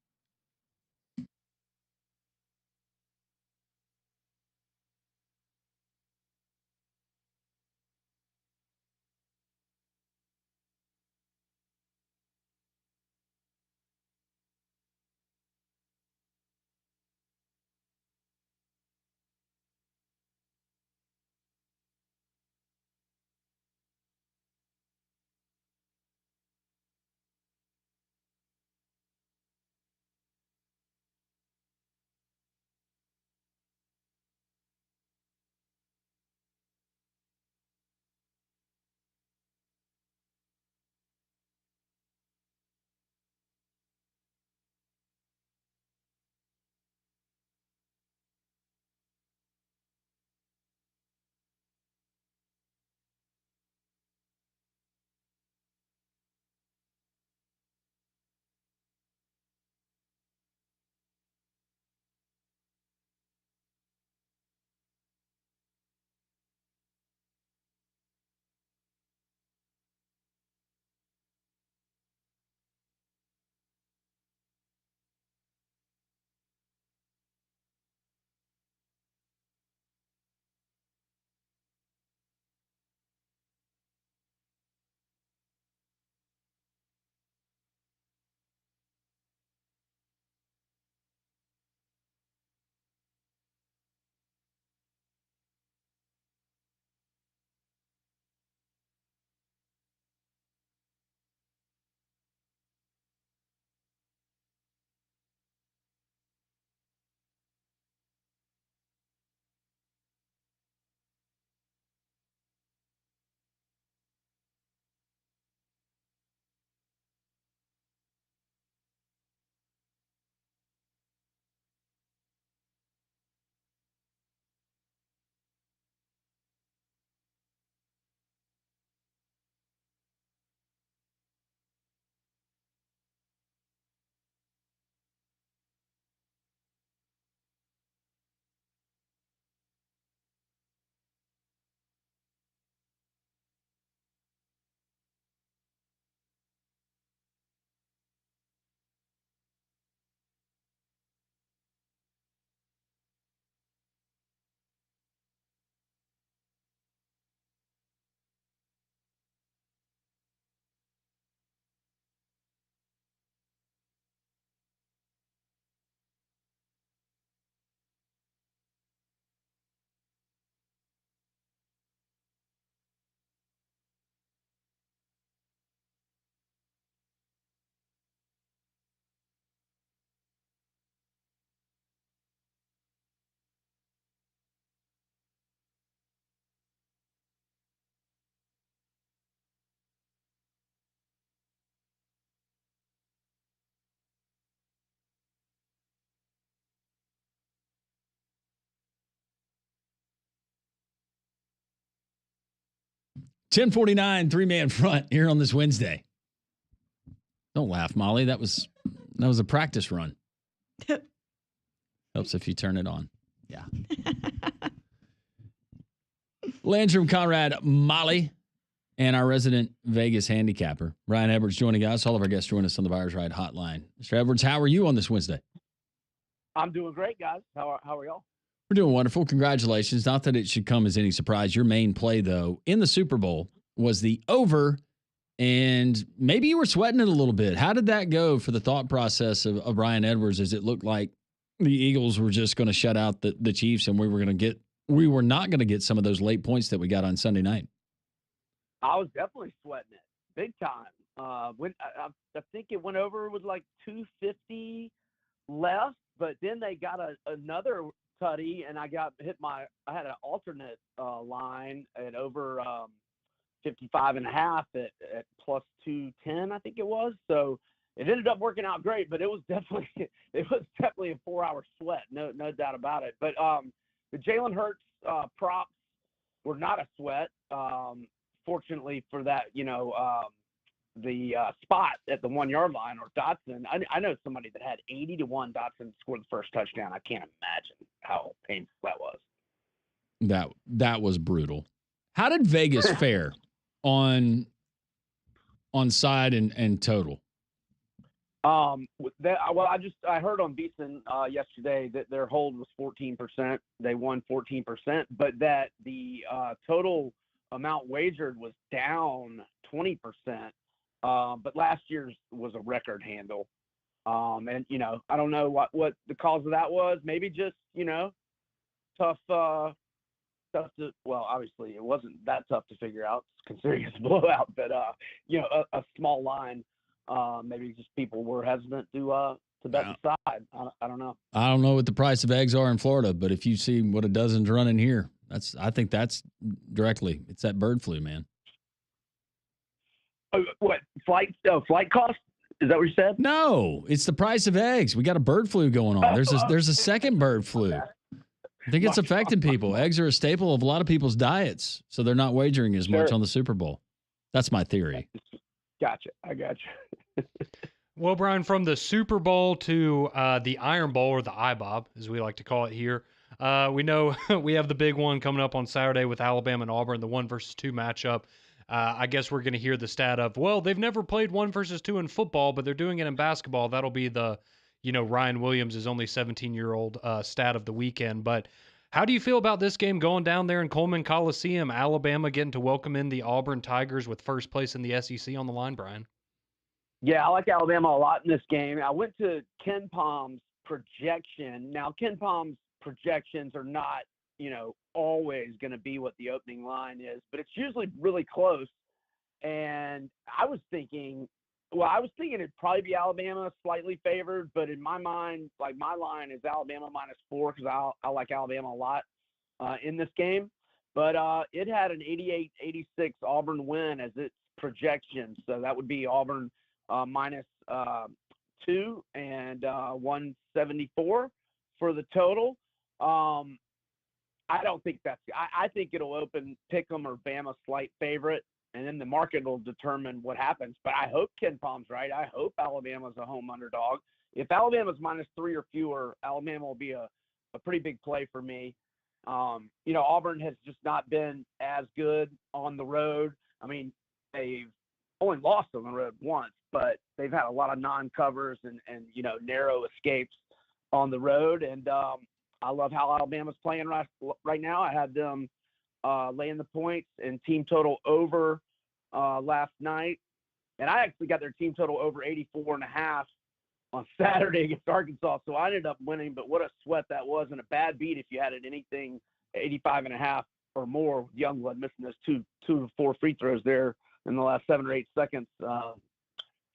10:49, 3-man front here on this Wednesday. Don't laugh, Molly. That was a practice run. Helps if you turn it on. Yeah. Landrum, Conrad, Molly, and our resident Vegas handicapper, Ryan Edwards, joining us. All of our guests join us on the Buyers Ride Hotline. Mr. Edwards, how are you on this Wednesday? I'm doing great, guys. How are y'all? We're doing wonderful. Congratulations. Not that it should come as any surprise. Your main play, though, in the Super Bowl was the over, and maybe you were sweating it a little bit. How did that go for the thought process of Ryan Edwards, as it looked like the Eagles were just going to shut out the Chiefs, and we were not going to get some of those late points that we got on Sunday night? I was definitely sweating it big time. When I think it went over with like 250 left, but then they got another tutty, and I had an alternate line at over 55.5 at plus 210, I think it was. So it ended up working out great, but it was definitely a 4-hour sweat, no doubt about it. But the Jalen Hurts props were not a sweat. Fortunately for that, the spot at the 1-yard line, or Dotson. I know somebody that had 80-1 Dotson scored the first touchdown. I can't imagine how painful that was. That was brutal. How did Vegas fare on side and total? I heard on Beeson yesterday that their hold was 14%. They won 14%, but that the total amount wagered was down 20%. But last year's was a record handle. And I don't know what the cause of that was. Maybe just, tough to, well, obviously it wasn't that tough to figure out considering it's a blowout, but a small line. Maybe just people were hesitant to bet the side. I don't know. I don't know what the price of eggs are in Florida, but if you see what a dozen's running here, I think that's directly, it's that bird flu, man. What flight cost? Is that what you said? No, it's the price of eggs. We got a bird flu going on. There's a second bird flu. I think it's affecting people. Eggs are a staple of a lot of people's diets, so they're not wagering as much on the Super Bowl. That's my theory. Gotcha. I gotcha. Well, Brian, from the Super Bowl to the Iron Bowl, or the IBOB, as we like to call it here, we know we have the big one coming up on Saturday with Alabama and Auburn, the 1-2 matchup. I guess we're going to hear the stat of, well, they've never played 1-2 in football, but they're doing it in basketball. That'll be the, Ryan Williams is only 17-year-old stat of the weekend. But how do you feel about this game going down there in Coleman Coliseum, Alabama getting to welcome in the Auburn Tigers with first place in the SEC on the line, Brian? Yeah, I like Alabama a lot in this game. I went to Ken Palm's projection. Now, Ken Palm's projections are not, always going to be what the opening line is, but it's usually really close. And I was thinking it'd probably be Alabama slightly favored, but in my mind, like, my line is Alabama -4 because I like Alabama a lot in this game. But it had an 88-86 Auburn win as its projection. So that would be Auburn -2 and 174 for the total. I don't think I think it'll open Pick'em or Bama slight favorite, and then the market will determine what happens. But I hope Ken Palm's right. I hope Alabama's a home underdog. If Alabama's -3 or fewer, Alabama will be a pretty big play for me. Auburn has just not been as good on the road. I mean, they've only lost on the road once, but they've had a lot of non-covers and narrow escapes on the road. And I love how Alabama's playing right now. I had them laying the points and team total over last night. And I actually got their team total over 84.5 on Saturday against Arkansas. So I ended up winning, but what a sweat that was, and a bad beat if you had it anything 85.5 or more. Youngblood missing those two to four free throws there in the last 7 or 8 seconds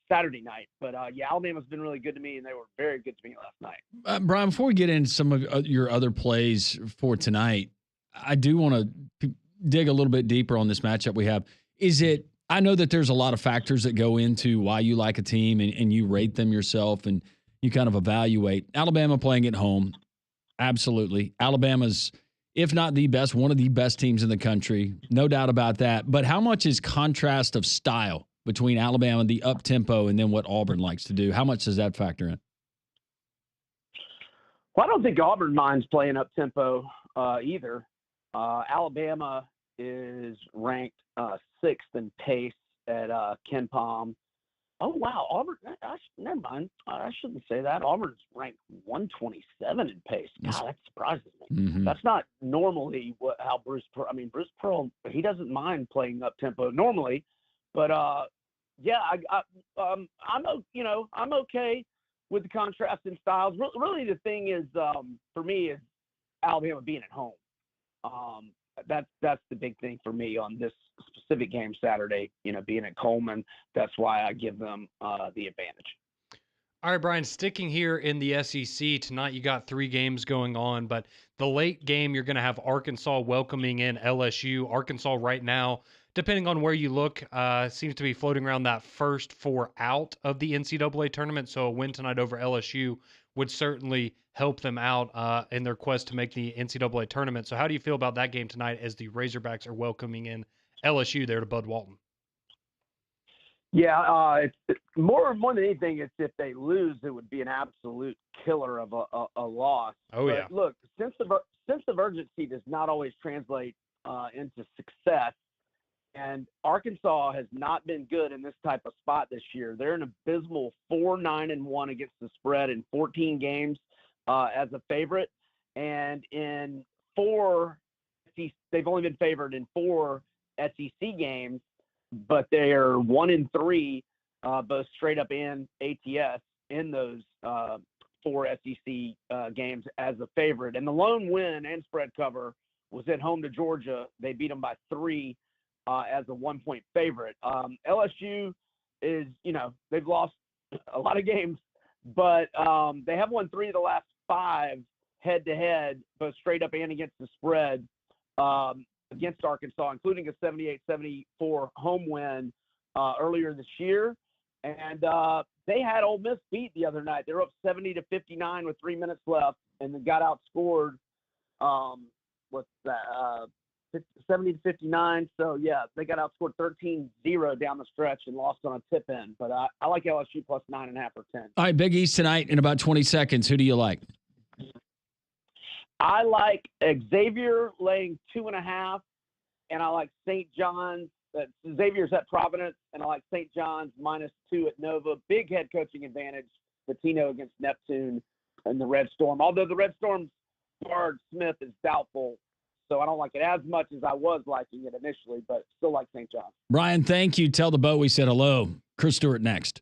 Saturday night. But Alabama's been really good to me, and they were very good to me last night. Brian, before we get into some of your other plays for tonight, I do want to dig a little bit deeper on this matchup we have. I know that there's a lot of factors that go into why you like a team, and you rate them yourself, and you kind of evaluate. Alabama playing at home, absolutely. Alabama's if not the best, one of the best teams in the country. No doubt about that. But how much is contrast of style between Alabama, the up-tempo, and then what Auburn likes to do? How much does that factor in? Well, I don't think Auburn minds playing up tempo either. Alabama is ranked sixth in pace at Ken Palm. Oh wow, Auburn. Never mind. I shouldn't say that. Auburn's ranked 127 in pace. God, that surprises me. Mm-hmm. That's not normally how Bruce. Bruce Pearl. He doesn't mind playing up tempo normally, but yeah, I'm okay with the contrast in styles. Really, the thing is for me is Alabama being at home. That's the big thing for me on this specific game Saturday. Being at Coleman, that's why I give them the advantage. All right, Brian, sticking here in the SEC tonight, you got 3 games going on, but the late game, you're going to have Arkansas welcoming in LSU. Arkansas right now, depending on where you look, seems to be floating around that first 4 out of the NCAA tournament. So a win tonight over LSU would certainly help them out in their quest to make the NCAA tournament. So how do you feel about that game tonight as the Razorbacks are welcoming in LSU there to Bud Walton? Yeah, it's more than anything, it's if they lose, it would be an absolute killer of a loss. Oh, yeah. But look, sense of urgency does not always translate into success. And Arkansas has not been good in this type of spot this year. They're an abysmal 4-9-1 against the spread in 14 games as a favorite. And in 4, they've only been favored in 4 SEC games, but they are 1-3, both straight up and ATS in those 4 SEC games as a favorite. And the lone win and spread cover was at home to Georgia. They beat them by 3 as a 1-point favorite. LSU is, they've lost a lot of games, but they have won 3 of the last 5 head-to-head, both straight up and against the spread. Against Arkansas, including a 78-74 home win earlier this year. And they had Ole Miss beat the other night. They were up 70-59 with 3 minutes left and then got outscored, 70-59. So, yeah, they got outscored 13-0 down the stretch and lost on a tip-in. But I like LSU plus 9.5 or 10. All right, Big East tonight in about 20 seconds. Who do you like? I like Xavier laying 2.5, and I like St. John's. Xavier's at Providence, and I like St. John's -2 at Nova. Big head coaching advantage, Pitino against Neptune and the Red Storm. Although the Red Storm's guard Smith is doubtful, so I don't like it as much as I was liking it initially, but still like St. John's. Brian, thank you. Tell the boat we said hello. Chris Stewart next.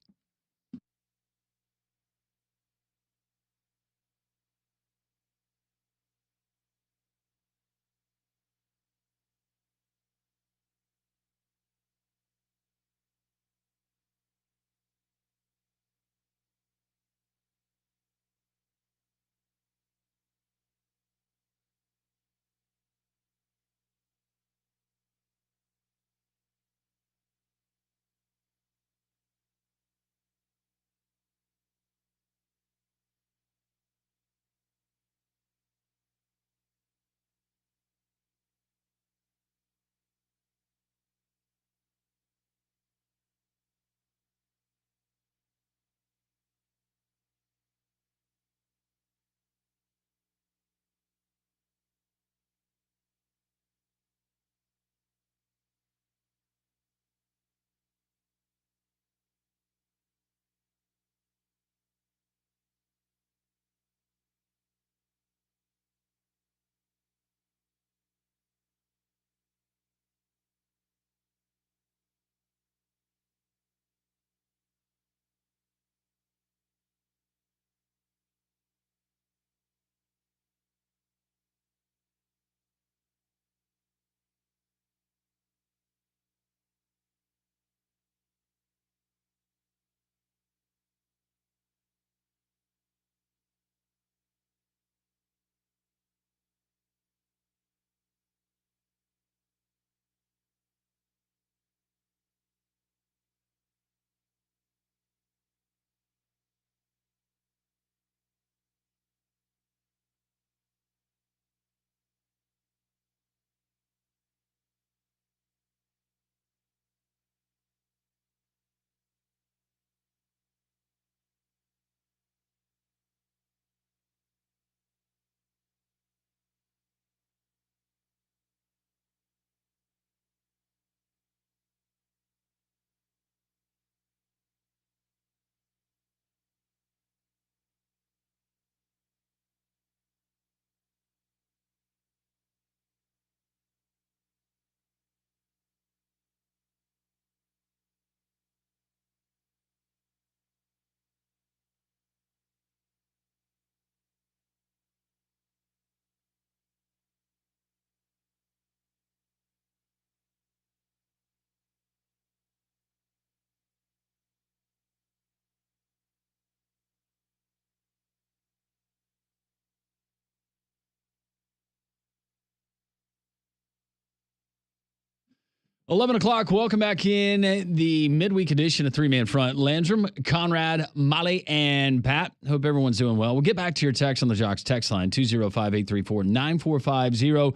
11 o'clock. Welcome back in the midweek edition of Three Man Front. Landrum, Conrad, Molly, and Pat. Hope everyone's doing well. We'll get back to your text on the Jocks text line, 205-834-9450.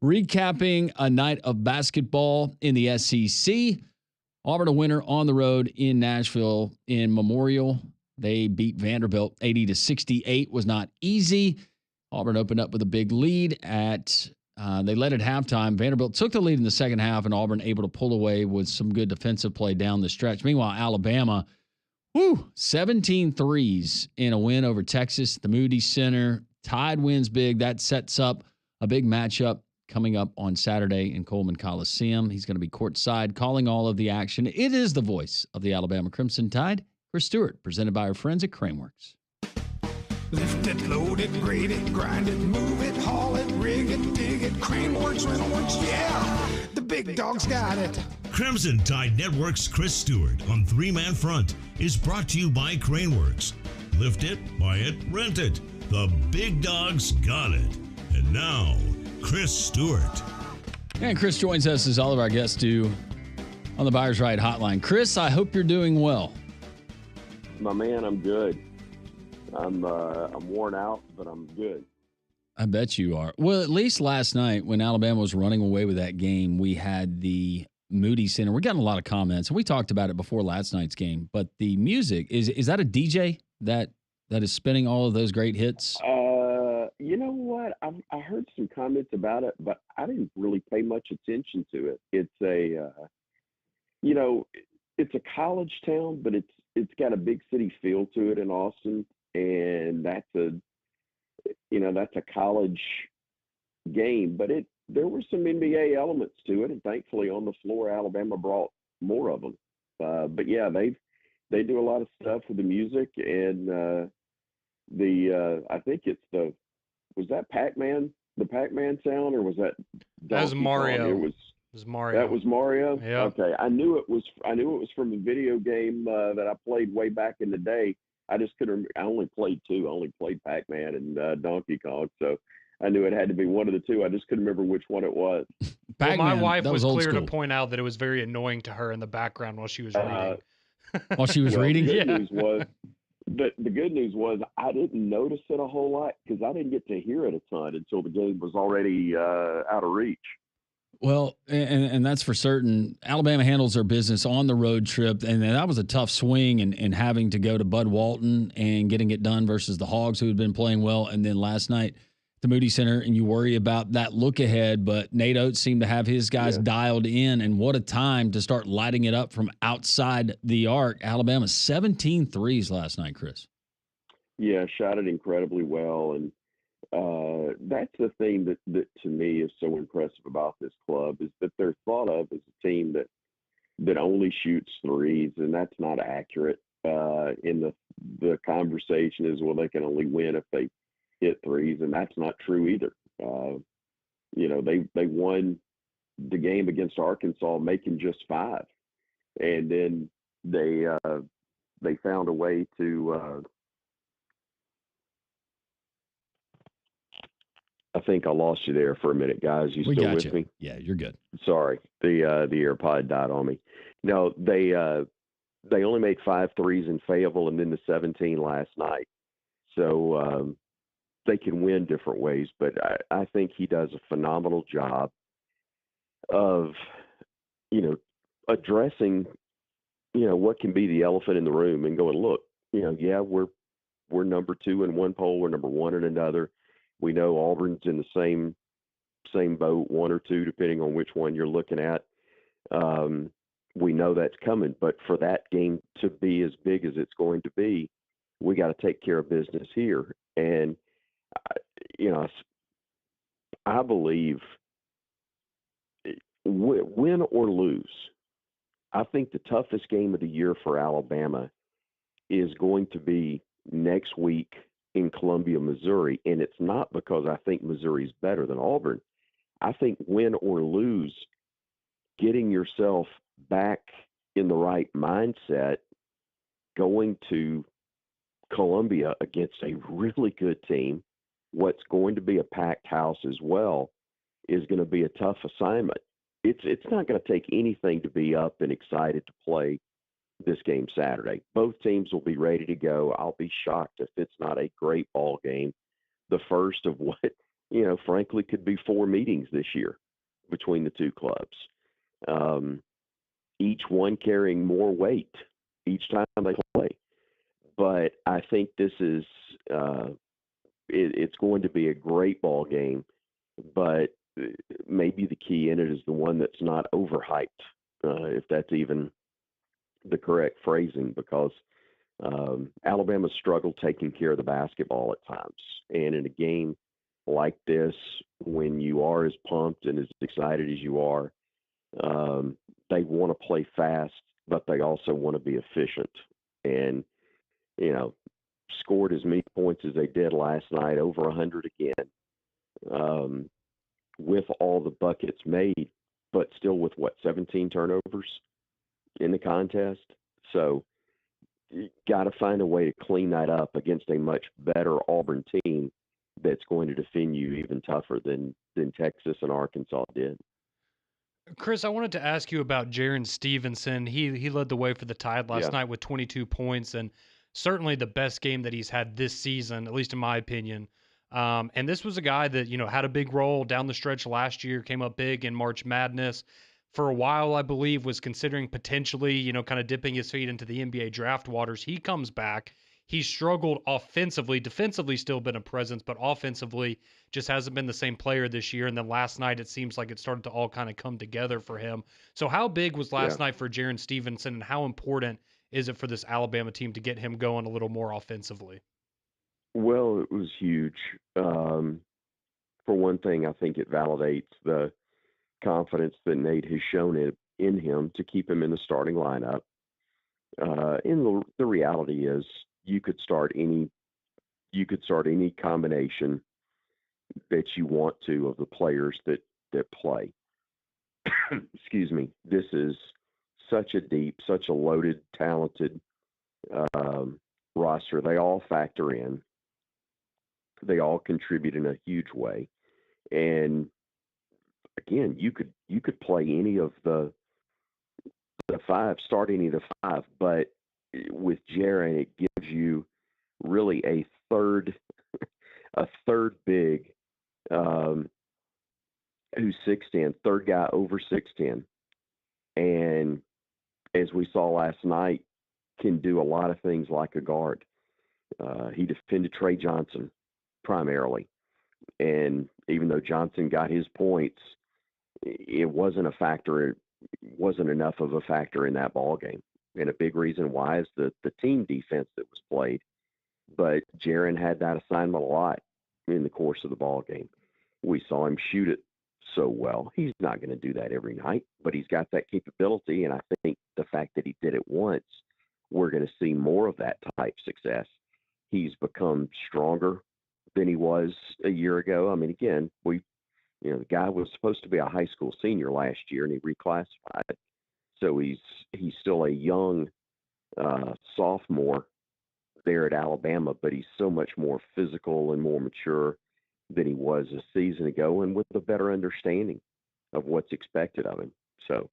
Recapping a night of basketball in the SEC. Auburn a winner on the road in Nashville in Memorial. They beat Vanderbilt 80-68. Was not easy. Auburn opened up with a big lead at they led at halftime. Vanderbilt took the lead in the second half, and Auburn able to pull away with some good defensive play down the stretch. Meanwhile, Alabama, 17 threes in a win over Texas at the Moody Center. Tide wins big. That sets up a big matchup coming up on Saturday in Coleman Coliseum. He's going to be courtside calling all of the action. It is the voice of the Alabama Crimson Tide, Chris Stewart, presented by our friends at Craneworks. Lift it, load it, grade it, grind it, move it, haul it, rig it, dig it, Craneworks, Rentalworks, yeah! The big dog's got it. Crimson Tide Network's Chris Stewart on Three Man Front is brought to you by Craneworks. Lift it, buy it, rent it. The big dog's got it. And now, Chris Stewart. And Chris joins us as all of our guests do on the Buyer's Right Hotline. Chris, I hope you're doing well. My man, I'm good. I'm worn out, but I'm good. I bet you are. Well, at least last night when Alabama was running away with that game, we had the Moody Center. We're getting a lot of comments, and we talked about it before last night's game. But the music, is that a DJ that is spinning all of those great hits? You know what? I heard some comments about it, but I didn't really pay much attention to it. It's it's a college town, but it's got a big city feel to it in Austin. And that's a college game, but there were some NBA elements to it, and thankfully on the floor, Alabama brought more of them. But yeah, they do a lot of stuff with the music, and I think was that Pac-Man, the Pac-Man sound, or was that? That was Mario. It was Mario. That was Mario. Yeah. Okay, I knew it was from a video game that I played way back in the day. I just couldn't. I only played two. I only played Pac-Man and Donkey Kong, so I knew it had to be one of the two. I just couldn't remember which one it was. Well, my wife was clear to point out that it was very annoying to her in the background while she was reading. While she was reading? The good news was I didn't notice it a whole lot because I didn't get to hear it a ton until the game was already out of reach. Well, and that's for certain. Alabama handles their business on the road trip, and that was a tough swing and having to go to Bud Walton and getting it done versus the Hogs, who had been playing well. And then last night, the Moody Center, and you worry about that look ahead, but Nate Oats seemed to have his guys dialed in, and what a time to start lighting it up from outside the arc. Alabama, 17 threes last night, Chris. Yeah, shot it incredibly well, and that's the thing that to me is so impressive about this club is that they're thought of as a team that only shoots threes, and that's not accurate. In the conversation is, well, they can only win if they hit threes, and that's not true either. They won the game against Arkansas making just 5, and then they found a way to. I think I lost you there for a minute, guys. You still with me? Yeah, you're good. Sorry, the AirPod died on me. No, they only made 5 threes in Fayetteville and then the 17 last night. So they can win different ways, but I think he does a phenomenal job of, addressing, what can be the elephant in the room and going, look, we're number 2 in one poll, we're number 1 in another. We know Auburn's in the same boat, 1 or 2, depending on which one you're looking at. We know that's coming, but for that game to be as big as it's going to be, we got to take care of business here. And, I believe win or lose, I think the toughest game of the year for Alabama is going to be next week in Columbia, Missouri, and it's not because I think Missouri's better than Auburn. I think win or lose, getting yourself back in the right mindset, going to Columbia against a really good team, what's going to be a packed house as well, is going to be a tough assignment. it's not going to take anything to be up and excited to play this game Saturday. Both teams will be ready to go. I'll be shocked if it's not a great ball game, the first of what, frankly, could be 4 meetings this year between the two clubs. Each one carrying more weight each time they play. But I think this is it's going to be a great ball game, but maybe the key in it is the one that's not overhyped, if that's even the correct phrasing, because Alabama struggled taking care of the basketball at times. And in a game like this, when you are as pumped and as excited as you are, they want to play fast, but they also want to be efficient. And, scored as many points as they did last night, over 100 again, with all the buckets made, but still with 17 turnovers in the contest. So you got to find a way to clean that up against a much better Auburn team that's going to defend you even tougher than Texas and Arkansas did. Chris, I wanted to ask you about Jaron Stevenson. He led the way for the Tide last Yeah. night with 22 points, and certainly the best game that he's had this season, at least in my opinion. And this was a guy that, had a big role down the stretch last year, came up big in March Madness. For a while, I believe, was considering potentially, kind of dipping his feet into the NBA draft waters. He comes back. He struggled offensively, defensively still been a presence, but offensively just hasn't been the same player this year. And then last night, it seems like it started to all kind of come together for him. So how big was last night for Jaron Stevenson, and how important is it for this Alabama team to get him going a little more offensively? Well, it was huge. For one thing, I think it validates the confidence that Nate has shown in him to keep him in the starting lineup. And the reality is, you could start any combination that you want to of the players that play. Excuse me. This is such a deep, such a loaded, talented roster. They all factor in. They all contribute in a huge way. And again, you could play any of the 5, start any of the 5, but with Jaron, it gives you really a third big who's 6'10", third guy over 6'10", and as we saw last night, can do a lot of things like a guard. He defended Trey Johnson primarily, and even though Johnson got his points, it wasn't a factor. It wasn't enough of a factor in that ball game. And a big reason why is the team defense that was played. But Jaron had that assignment a lot in the course of the ball game. We saw him shoot it so well. He's not going to do that every night, but he's got that capability. And I think the fact that he did it once, we're going to see more of that type success. He's become stronger than he was a year ago. I mean, again, the guy was supposed to be a high school senior last year, and he reclassified. So he's still a young sophomore there at Alabama, but he's so much more physical and more mature than he was a season ago, and with a better understanding of what's expected of him. So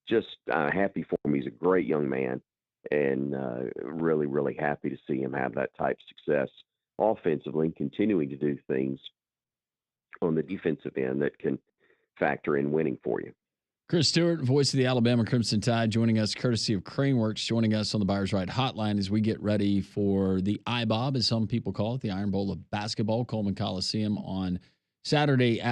just happy for him. He's a great young man, and really, really happy to see him have that type of success offensively and continuing to do things on the defensive end that can factor in winning for you. Chris Stewart, voice of the Alabama Crimson Tide, joining us courtesy of Craneworks, joining us on the Buyers Right Hotline as we get ready for the IBOB, as some people call it, the Iron Bowl of basketball, Coleman Coliseum on Saturday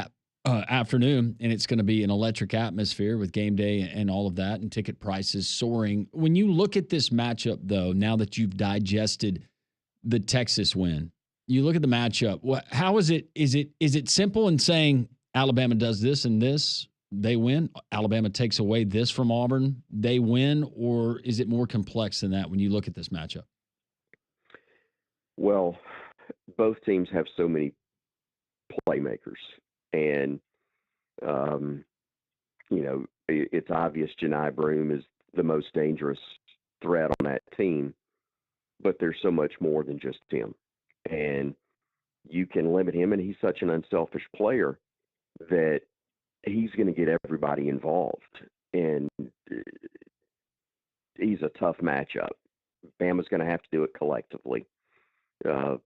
afternoon, and it's going to be an electric atmosphere with game day and all of that, and ticket prices soaring. When you look at this matchup, though, now that you've digested the Texas win, you look at the matchup. How is it? Is it simple in saying Alabama does this and this, they win? Alabama takes away this from Auburn, they win? Or is it more complex than that when you look at this matchup? Well, both teams have so many playmakers, and it's obvious Janai Broome is the most dangerous threat on that team, but there's so much more than just him, and you can limit him, and he's such an unselfish player that he's going to get everybody involved, and he's a tough matchup. Bama's going to have to do it collectively to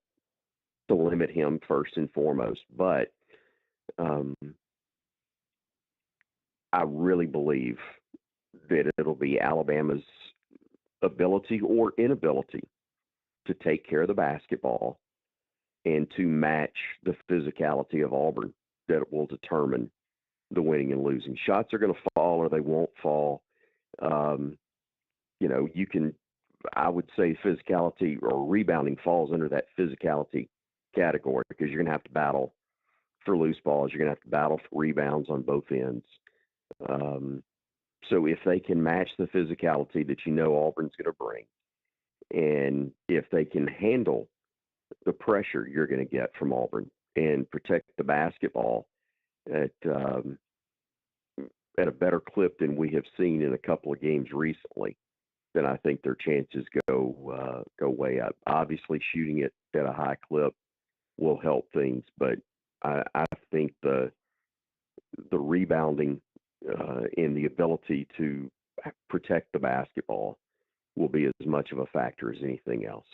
limit him first and foremost. But I really believe that it'll be Alabama's ability or inability to take care of the basketball and to match the physicality of Auburn that will determine the winning and losing. Shots are going to fall or they won't fall. I would say physicality or rebounding falls under that physicality category because you're going to have to battle for loose balls. You're going to have to battle for rebounds on both ends. So if they can match the physicality that Auburn's going to bring, and if they can handle the pressure you're going to get from Auburn and protect the basketball at a better clip than we have seen in a couple of games recently, then I think their chances go way up. Obviously, shooting it at a high clip will help things, but I think the rebounding and the ability to protect the basketball will be as much of a factor as anything else.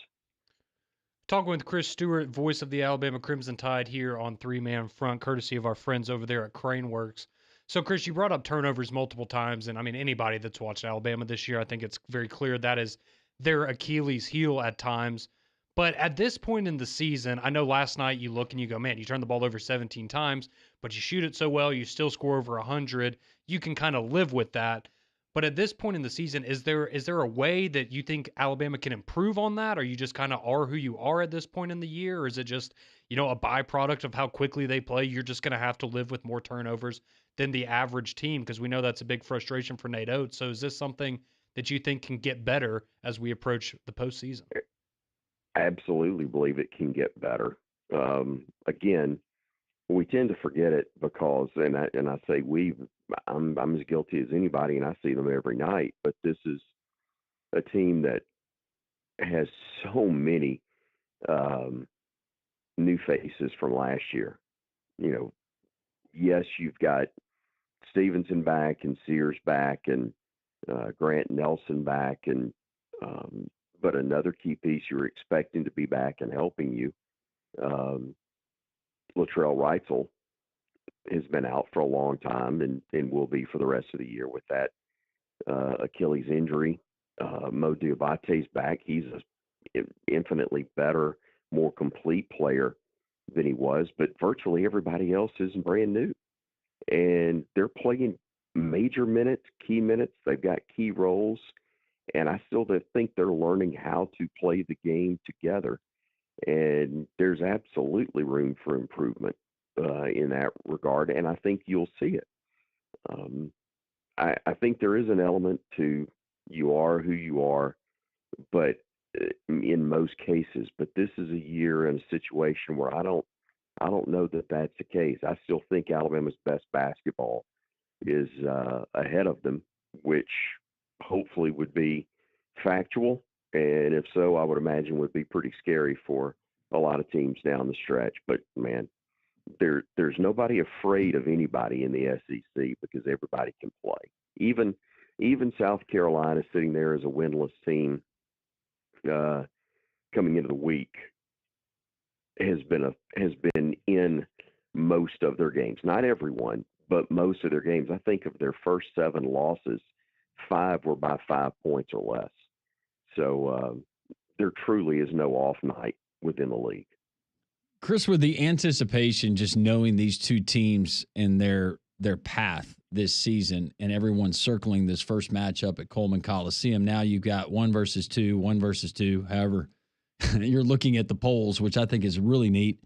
Talking with Chris Stewart, voice of the Alabama Crimson Tide here on Three Man Front, courtesy of our friends over there at Craneworks. So, Chris, you brought up turnovers multiple times, and I mean, anybody that's watched Alabama this year, I think it's very clear that is their Achilles heel at times. But at this point in the season, I know last night you look and you go, man, you turn the ball over 17 times, but you shoot it so well, you still score over 100. You can kind of live with that. But at this point in the season, is there a way that you think Alabama can improve on that? Or you just kind of are who you are at this point in the year? Or is it just, a byproduct of how quickly they play? You're just going to have to live with more turnovers than the average team, because we know that's a big frustration for Nate Oats. So is this something that you think can get better as we approach the postseason? I absolutely believe it can get better. Again, we tend to forget it because, and I say I'm as guilty as anybody, and I see them every night. But this is a team that has so many new faces from last year. Yes, you've got Stevenson back and Sears back and Grant Nelson back, and but another key piece you were expecting to be back and helping you, Latrell Reitzel, has been out for a long time and will be for the rest of the year with that Achilles injury. Mo Diabate's back. He's an infinitely better, more complete player than he was, but virtually everybody else is brand new. And they're playing major minutes, key minutes. They've got key roles. And I still think they're learning how to play the game together. And there's absolutely room for improvement in that regard. And I think you'll see it. I think there is an element to you are who you are, but in most cases, but this is a year and a situation where I don't know that that's the case. I still think Alabama's best basketball is ahead of them, which hopefully would be factual. And if so, I would imagine would be pretty scary for a lot of teams down the stretch. But man, there's nobody afraid of anybody in the SEC because everybody can play. Even South Carolina sitting there as a winless team coming into the week has been in most of their games. Not everyone, but most of their games. I think of their first 7 losses, 5 were by 5 points or less. So there truly is no off night within the league. Chris, with the anticipation, just knowing these two teams and their path this season, and everyone circling this first matchup at Coleman Coliseum, now you've got 1 versus 2. However, you're looking at the polls, which I think is really neat.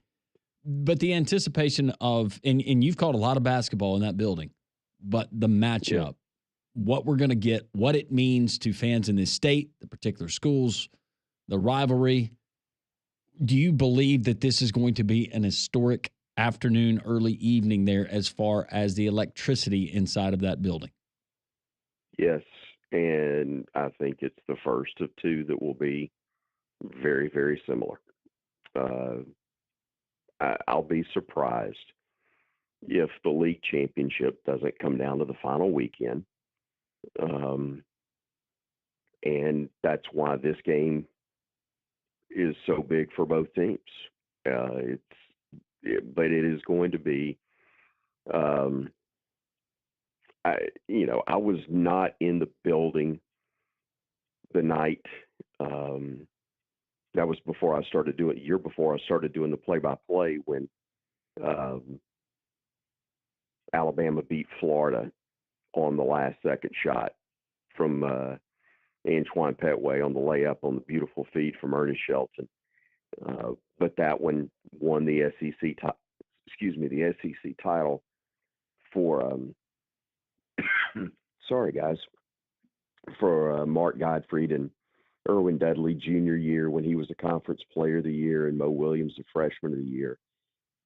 But the anticipation of, and you've called a lot of basketball in that building, but the matchup, what we're going to get, what it means to fans in this state, the particular schools, the rivalry. Do you believe that this is going to be an historic afternoon, early evening there as far as the electricity inside of that building? Yes, and I think it's the first of 2 that will be very, very similar. I'll be surprised if the league championship doesn't come down to the final weekend. And that's why this game is so big for both teams. But it is going to be. I was not in the building the night. That was before I started doing a year before I started doing the play-by-play when Alabama beat Florida on the last second shot from Antoine Petway on the layup on the beautiful feed from Ernest Shelton. But that one won the SEC title for sorry guys, for Mark Gottfried and Erwin Dudley junior year when he was the conference player of the year and Mo Williams the freshman of the year.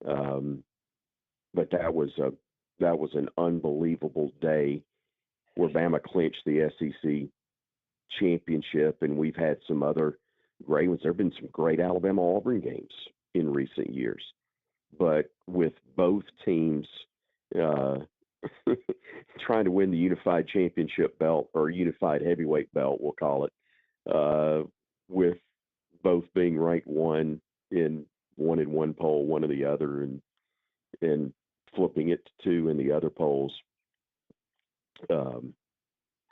But that was an unbelievable day where Bama clinched the SEC championship, and we've had some other great ones. There have been some great Alabama-Auburn games in recent years, but with both teams trying to win the unified championship belt or unified heavyweight belt, we'll call it, with both being ranked one in one poll, one in the other, and flipping it to two in the other polls.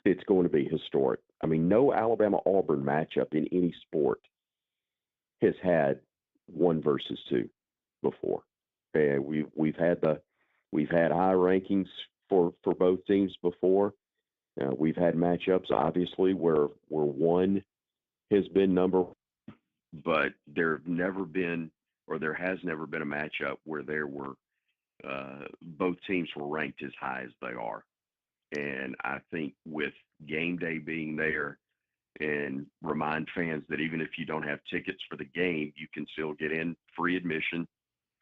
It's going to be historic. I mean, no Alabama-Auburn matchup in any sport has had 1 versus 2 before. And we've had high rankings for both teams before. We've had matchups, obviously, where one has been number one, but there has never been a matchup where there were both teams were ranked as high as they are. And I think with game day being there, and remind fans that even if you don't have tickets for the game, you can still get in free admission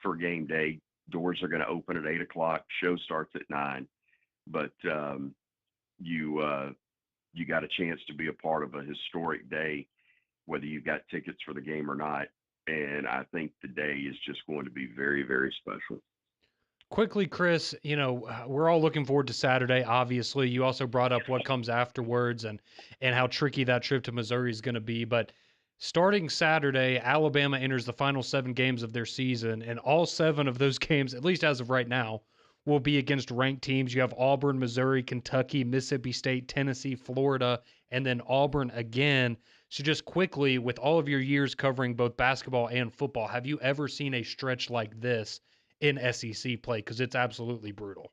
for game day. Doors are going to open at 8 o'clock. Show starts at 9. But you got a chance to be a part of a historic day, whether you've got tickets for the game or not. And I think the day is just going to be very, very special. Quickly, Chris, we're all looking forward to Saturday. Obviously, you also brought up what comes afterwards and how tricky that trip to Missouri is going to be. But starting Saturday, Alabama enters the final 7 games of their season, and all 7 of those games, at least as of right now, will be against ranked teams. You have Auburn, Missouri, Kentucky, Mississippi State, Tennessee, Florida, and then Auburn again. So just quickly, with all of your years covering both basketball and football, have you ever seen a stretch like this in SEC play? Because it's absolutely brutal.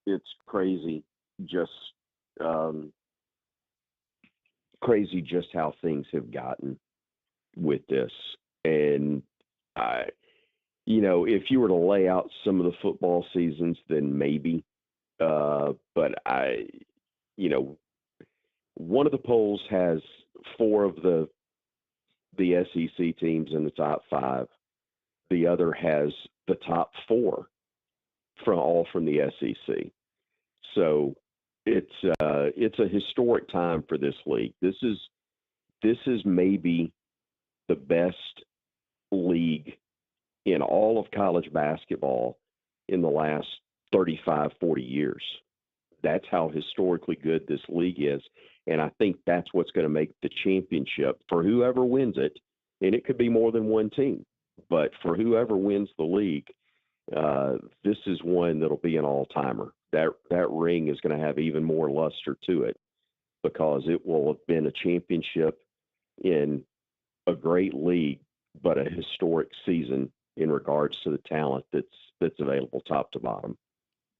It's crazy, just crazy just how things have gotten with this. And if you were to lay out some of the football seasons, then maybe, but one of the polls has 4 of the SEC teams in the top 5. The other has the top 4 from the SEC. So it's a historic time for this league. This is maybe the best league in all of college basketball in the last 35, 40 years. That's how historically good this league is. And I think that's what's going to make the championship for whoever wins it. And it could be more than one team, but for whoever wins the league, this is one that'll be an all-timer. That ring is going to have even more luster to it because it will have been a championship in a great league, but a historic season in regards to the talent that's available top to bottom.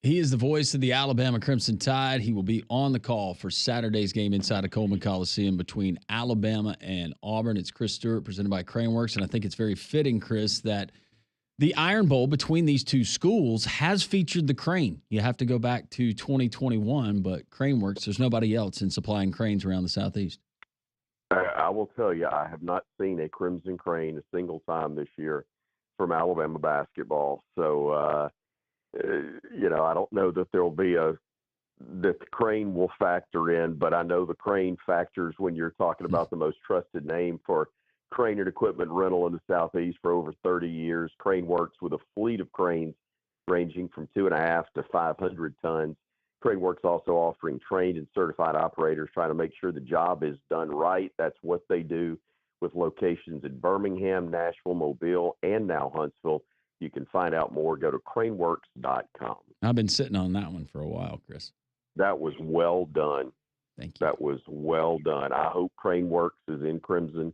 He is the voice of the Alabama Crimson Tide. He will be on the call for Saturday's game inside of Coleman Coliseum between Alabama and Auburn. It's Chris Stewart, presented by Craneworks, and I think it's very fitting, Chris, that the Iron Bowl between these two schools has featured the crane. You have to go back to 2021, but Craneworks, there's nobody else in supplying cranes around the Southeast. I will tell you, I have not seen a Crimson Crane a single time this year from Alabama basketball. So, I don't know that there'll be that the crane will factor in, but I know the crane factors when you're talking about the most trusted name for crane and equipment rental in the Southeast for over 30 years. Crane works with a fleet of cranes ranging from 2.5 to 500 tons. Crane Works also offering trained and certified operators trying to make sure the job is done right. That's what they do with locations in Birmingham, Nashville, Mobile, and now Huntsville. You can find out more. Go to craneworks.com. I've been sitting on that one for a while, Chris. That was well done. Thank you. That was well done. I hope Crane Works is in Crimson.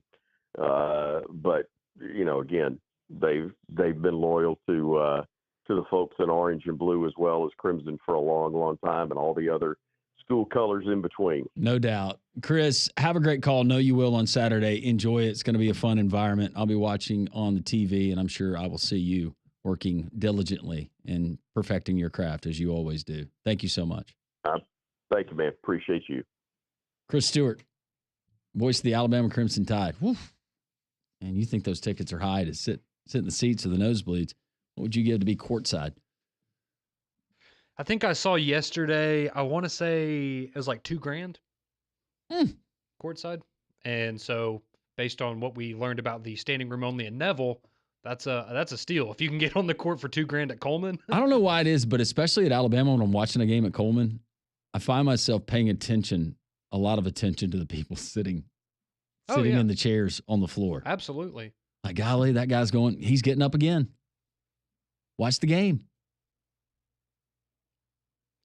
But, again, they've been loyal to the folks in orange and blue as well as crimson for a long, long time, and all the other school colors in between. No doubt. Chris, have a great call. Know you will on Saturday. Enjoy it. It's going to be a fun environment. I'll be watching on the TV, and I'm sure I will see you working diligently and perfecting your craft as you always do. Thank you so much. Thank you, man. Appreciate you. Chris Stewart, voice of the Alabama Crimson Tide. Woo. And you think those tickets are high to sit in the seats or the nosebleeds. What would you give to be courtside? I think I saw yesterday, I want to say it was like $2,000 courtside. And so based on what we learned about the standing room only in Neville, that's a steal. If you can get on the court for $2,000 at Coleman. I don't know why it is, but especially at Alabama when I'm watching a game at Coleman, I find myself paying a lot of attention to the people sitting in the chairs on the floor. Absolutely. Like, golly, that guy's he's getting up again. Watch the game.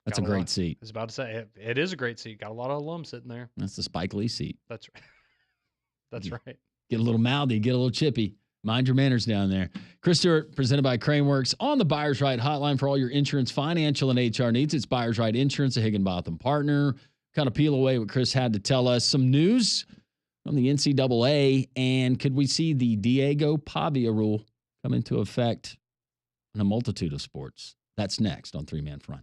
That's a great seat. I was about to say, it is a great seat. Got a lot of alums sitting there. That's the Spike Lee seat. That's right. That's right. Get a little mouthy, get a little chippy. Mind your manners down there. Chris Stewart, presented by Craneworks, on the Buyers Right hotline for all your insurance, financial, and HR needs. It's Buyers Right Insurance, a Higginbotham partner. Kind of peel away what Chris had to tell us. Some news from the NCAA, and could we see the Diego Pavia rule come into effect in a multitude of sports? That's next on Three Man Front.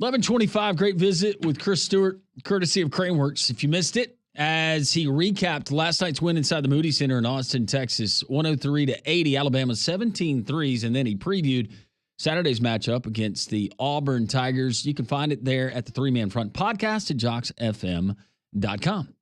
11:25, great visit with Chris Stewart, courtesy of Craneworks. If you missed it, as he recapped last night's win inside the Moody Center in Austin, Texas, 103-80, Alabama 17 threes, and then he previewed Saturday's matchup against the Auburn Tigers. You can find it there at the Three Man Front podcast at jocksfm.com.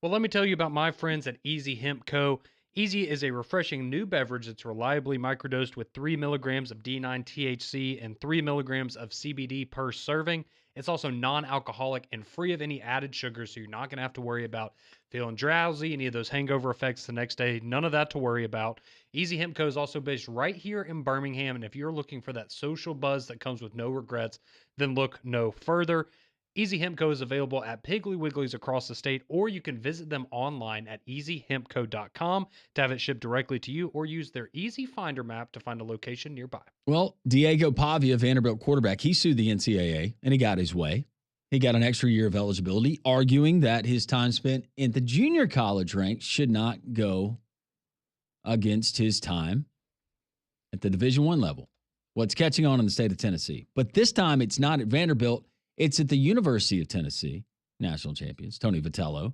Well, let me tell you about my friends at Easy Hemp Co. Easy is a refreshing new beverage that's reliably microdosed with 3 milligrams of D9 THC and 3 milligrams of CBD per serving. It's also non-alcoholic and free of any added sugar, so you're not going to have to worry about feeling drowsy, any of those hangover effects the next day. None of that to worry about. Easy Hemp Co. is also based right here in Birmingham, and if you're looking for that social buzz that comes with no regrets, then look no further. Easy Hemp Co. is available at Piggly Wigglies across the state, or you can visit them online at easyhempco.com to have it shipped directly to you, or use their Easy Finder map to find a location nearby. Well, Diego Pavia, Vanderbilt quarterback, he sued the NCAA, and he got his way. He got an extra year of eligibility, arguing that his time spent in the junior college ranks should not go against his time at the Division I level. What's catching on in the state of Tennessee. But this time, it's not at Vanderbilt. It's at the University of Tennessee, national champions, Tony Vitello.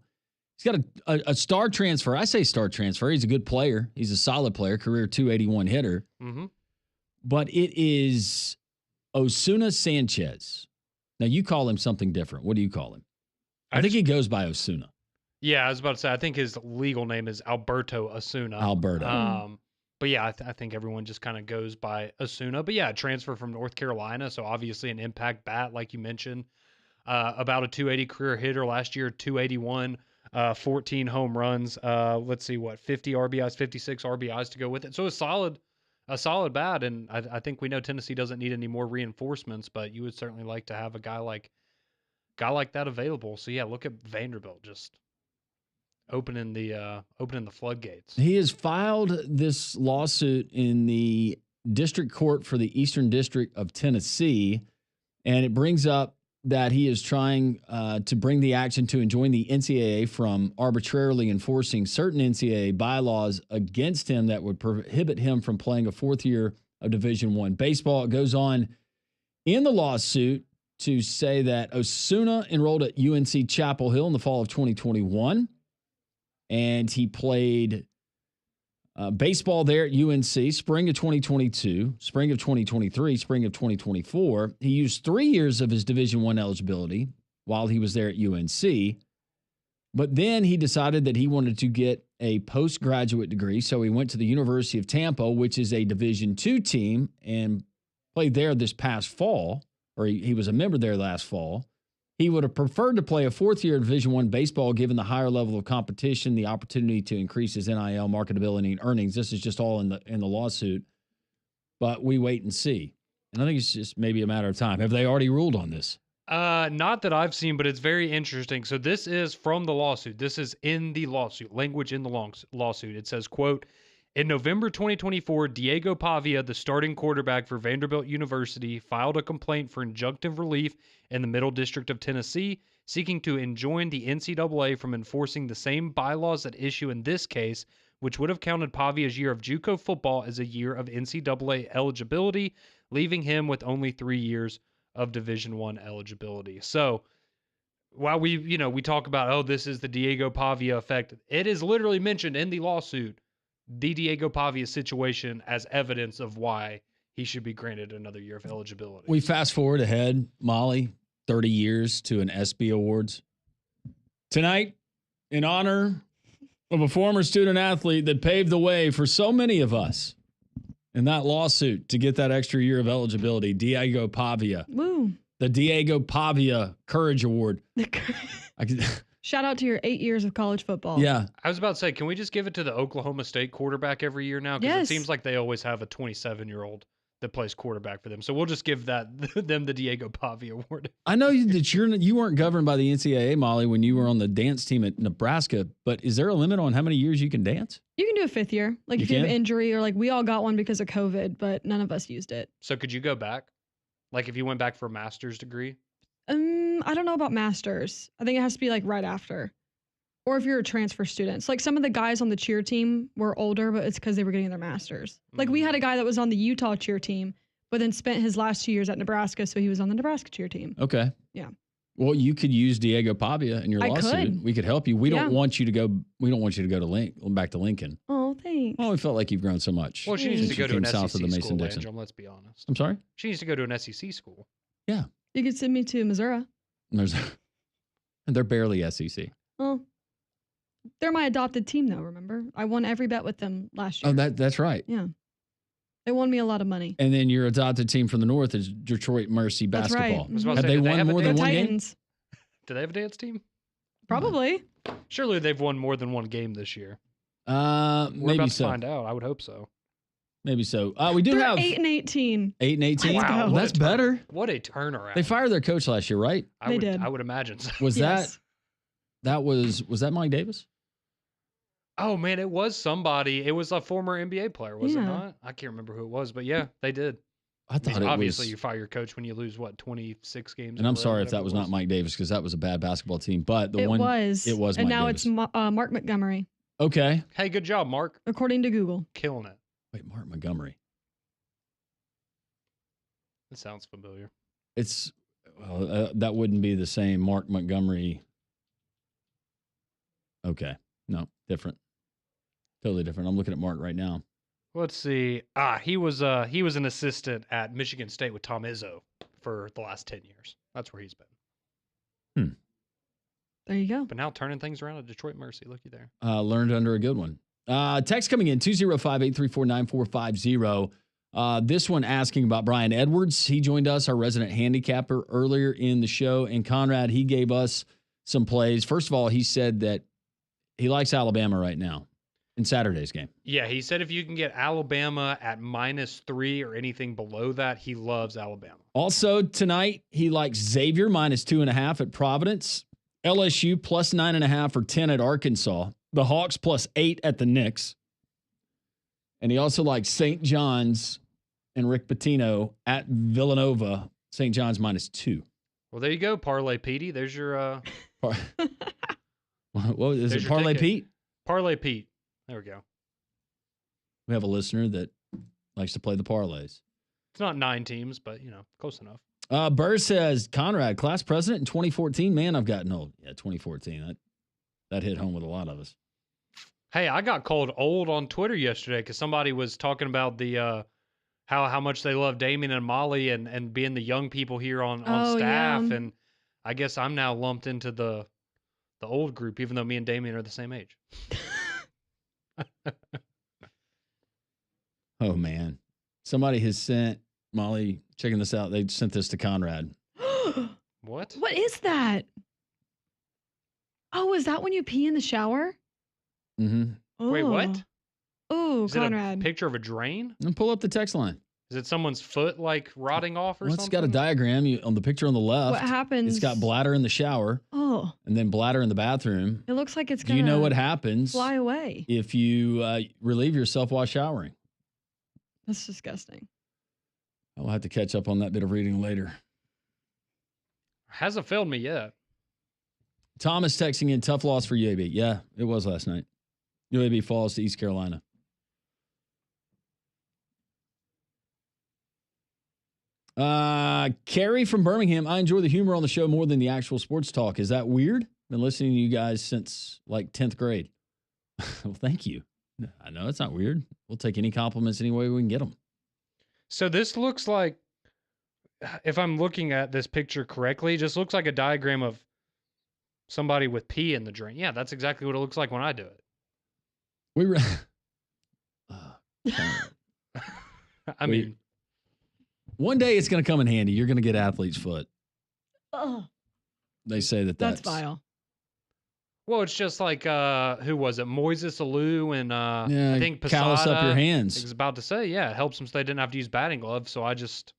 He's got a star transfer. I say star transfer. He's a good player. He's a solid player, career 281 hitter. Mm-hmm. But it is Osuna Sanchez. Now, you call him something different. What do you call him? I think he goes by Osuna. Yeah, I was about to say, I think his legal name is Alberto Osuna. Alberto. But yeah, I think everyone just kind of goes by Osuna. But yeah, transfer from North Carolina, so obviously an impact bat, like you mentioned. About a 280 career hitter last year, 281, 14 home runs. Let's see, 50 RBIs, 56 RBIs to go with it. So a solid bat, and I think we know Tennessee doesn't need any more reinforcements, but you would certainly like to have a guy like that available. So yeah, look at Vanderbilt just opening the floodgates. He has filed this lawsuit in the district court for the Eastern District of Tennessee, and it brings up that he is trying to bring the action to enjoin the NCAA from arbitrarily enforcing certain NCAA bylaws against him that would prohibit him from playing a fourth year of Division I baseball. It goes on in the lawsuit to say that Osuna enrolled at UNC Chapel Hill in the fall of 2021. And he played baseball there at UNC spring of 2022, spring of 2023, spring of 2024. He used 3 years of his Division I eligibility while he was there at UNC. But then he decided that he wanted to get a postgraduate degree. So he went to the University of Tampa, which is a Division II team, and played there this past fall, or he was a member there last fall. He would have preferred to play a fourth year of Division I baseball, given the higher level of competition, the opportunity to increase his NIL marketability and earnings. This is just all in the lawsuit, but we wait and see. And I think it's just maybe a matter of time. Have they already ruled on this? Not that I've seen, but it's very interesting. So this is from the lawsuit. This is in the lawsuit, language in the lawsuit. It says, quote, in November 2024, Diego Pavia, the starting quarterback for Vanderbilt University, filed a complaint for injunctive relief in the Middle District of Tennessee, seeking to enjoin the NCAA from enforcing the same bylaws at issue in this case, which would have counted Pavia's year of JUCO football as a year of NCAA eligibility, leaving him with only 3 years of Division I eligibility. So while we talk about, oh, this is the Diego Pavia effect, it is literally mentioned in the lawsuit, the Diego Pavia situation, as evidence of why he should be granted another year of eligibility. We fast forward ahead, Molly, 30 years to an ESPY Awards. Tonight, in honor of a former student athlete that paved the way for so many of us in that lawsuit to get that extra year of eligibility, Diego Pavia. Woo. The Diego Pavia Courage Award. Shout out to your 8 years of college football. Yeah. I was about to say, can we just give it to the Oklahoma State quarterback every year now? Because Yes. it seems like they always have a 27-year-old that plays quarterback for them. So we'll just give them the Diego Pavia Award. I know that you weren't governed by the NCAA, Molly, when you were on the dance team at Nebraska, but is there a limit on how many years you can dance? You can do a fifth year. Like You if you have can? injury, or like we all got one because of COVID, but none of us used it. So could you go back? Like if you went back for a master's degree? I don't know about masters. I think it has to be like right after. Or if you're a transfer student. So like some of the guys on the cheer team were older, but it's because they were getting their masters. Like we had a guy that was on the Utah cheer team, but then spent his last 2 years at Nebraska, so he was on the Nebraska cheer team. Okay. Yeah. Well, you could use Diego Pavia in your I lawsuit. could. We could help you. We Yeah. don't want you to go. We don't want you to go to back to Lincoln. Oh, thanks. Well, we felt like you've grown so much. Well, she needs since to go you to an came south SEC of the school, Mason-Dixon. Angel, let's be honest. I'm sorry? She needs to go to an SEC school. Yeah. You could send me to Missouri. And they're barely SEC. Oh, they're my adopted team, though. Remember, I won every bet with them last year. Oh, that's right. Yeah, they won me a lot of money. And then your adopted team from the north is Detroit Mercy That's right. basketball. I was about to Have say, they do they won have a more The than one game? Titans, Do they have a dance team? probably. Surely they've won more than one game this year. We're Maybe about to so. find out. I would hope so. Maybe so. We do They're have 8-18. 8-18. Let's Wow, go. that's better. What a turnaround. They fired their coach last year, right? They did. I would imagine so. Was Yes. was that Mike Davis? Oh, man, it was somebody. It was a former NBA player, was it Yeah. not? I can't remember who it was, but yeah, they did. I I thought mean, it obviously, was. you fire your coach when you lose, 26 games? And or I'm sorry if whatever that was it not Mike Davis because that was a bad basketball team. But It was. it was And Mike now Davis. it's Mark Montgomery, Okay. Hey, good job, Mark. according to Google. Killing it. Wait, Mark Montgomery. It sounds familiar. It's that wouldn't be the same Mark Montgomery. Okay, no, different, totally different. I'm looking at Mark right now. Let's see. He was an assistant at Michigan State with Tom Izzo for the last 10 years. That's where he's been. There you go. But now turning things around at Detroit Mercy. Looky there. Learned under a good one. Text coming in 205-834-9450. This one asking about Brian Edwards. He joined us, our resident handicapper, earlier in the show. And Conrad, he gave us some plays. First of all, he said that he likes Alabama right now in Saturday's game. Yeah, he said if you can get Alabama at -3 or anything below that, he loves Alabama. Also tonight, he likes Xavier -2.5 at Providence, LSU +9.5 or 10 at Arkansas, the Hawks +8 at the Knicks, and he also likes St. John's and Rick Pitino at Villanova. St. John's -2. Well, there you go, Parlay Petey. There's your What is There's it? your Parlay ticket. Pete? Parlay Pete. There we go. We have a listener that likes to play the parlays. It's not 9 teams, but close enough. Burr says, Conrad, class president in 2014. Man, I've gotten old. Yeah, 2014. That hit home with a lot of us. Hey, I got called old on Twitter yesterday because somebody was talking about the how much they love Damien and Molly and being the young people here on staff, yeah. and I guess I'm now lumped into the old group, even though me and Damien are the same age. Oh, man. Somebody has sent Molly, checking this out. They sent this to Conrad. What? What is that? Oh, is that when you pee in the shower? Mm-hmm. Wait, what? Oh, Is Conrad. it a picture of a drain? And pull up the text line. Is it someone's foot rotting off or Well, something? it's got a diagram on the picture on the left. What happens? It's got bladder in the shower Oh, and then bladder in the bathroom. it looks like it's Do gonna you know what happens fly away. if you relieve yourself while showering? That's disgusting. I'll have to catch up on that bit of reading later. Hasn't failed me yet. Thomas texting in, tough loss for UAB. Yeah, it was last night. UAB falls to East Carolina. Carrie from Birmingham, I enjoy the humor on the show more than the actual sports talk. Is that weird? Been listening to you guys since like 10th grade. Well, thank you. I know it's not weird. We'll take any compliments any way we can get them. So this looks like, if I'm looking at this picture correctly, it just looks like a diagram of somebody with pee in the drain. Yeah, that's exactly what it looks like when I do it. I mean, one day it's going to come in handy. You're going to get athlete's foot. Oh, They say that's vile. well, it's just like, who was it? Moises Alou and I think callus up your Posada. hands. I was about to say, yeah, it helps them so they didn't have to use batting gloves. So I just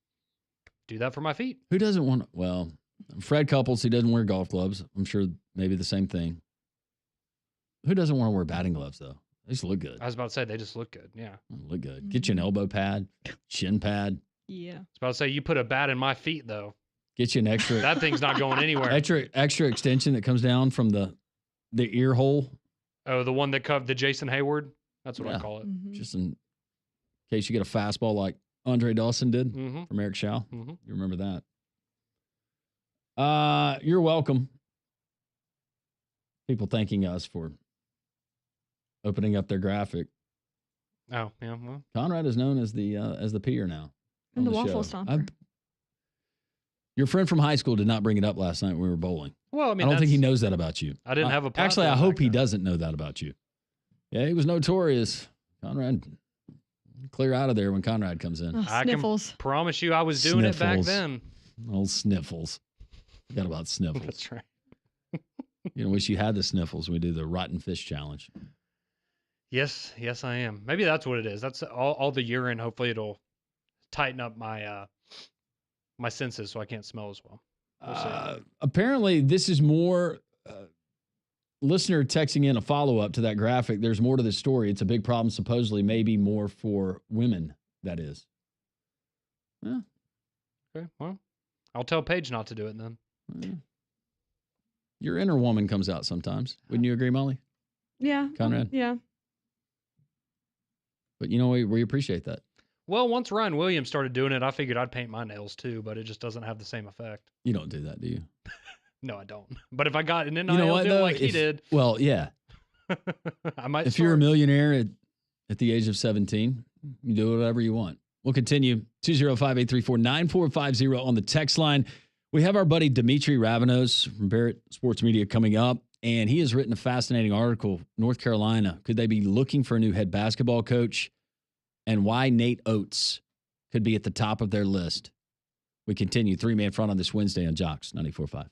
do that for my feet. Who doesn't want? Well, Fred Couples, he doesn't wear golf gloves. I'm sure maybe the same thing. Who doesn't want to wear batting gloves though? They just look good. I was about to say they just look good. Yeah. Look good. Get you an elbow pad, shin pad. Yeah. I was about to say you put a bat in my feet though. Get you an extra That thing's not going anywhere. extra extension that comes down from the ear hole. Oh, the one that covered the Jason Hayward. That's what I Yeah. call it. Mhm. Just in case you get a fastball like Andre Dawson did Mm-hmm. from Eric Shaw. Mm-hmm. You remember that? You're welcome. People thanking us for opening up their graphic. Oh, yeah. Well, Conrad is known as the peer now. And the on waffle show. stomper. Your friend from high school did not bring it up last night when we were bowling. well, I mean, I don't think he that's- knows that about you. I didn't have a Actually, I platform hope back he then. doesn't know that about you. Yeah, he was notorious. Conrad, clear out of there when Conrad comes in. Oh, I sniffles. can promise you, I was doing it back Sniffles. then. Old sniffles. Forgot about sniffles. That's right. You know, wish you had the sniffles when we do the rotten fish challenge. Yes, I am. Maybe that's what it is. That's all the urine. Hopefully, it'll tighten up my my senses so I can't smell as well. We'll see. Apparently, this is more listener texting in a follow up to that graphic. There's more to this story. It's a big problem, supposedly, maybe more for women, that is. Yeah. Okay, well, I'll tell Paige not to do it then. Your inner woman comes out sometimes. Wouldn't you agree, Molly? Yeah. Conrad? Yeah. But you know, we appreciate that. Well, once Ryan Williams started doing it, I figured I'd paint my nails too, but it just doesn't have the same effect. You don't do that, do you? No, I don't. But if I got an NIL You know what, deal though? like he did, Well, yeah. I might. If you're a start. millionaire at the age of 17, you do whatever you want. We'll continue. 205-834-9450 on the text line. We have our buddy Dimitri Ravenos from Barrett Sports Media coming up, and he has written a fascinating article. North Carolina, could they be looking for a new head basketball coach? And why Nate Oats could be at the top of their list. We continue 3-man front on this Wednesday on Jocks 94.5.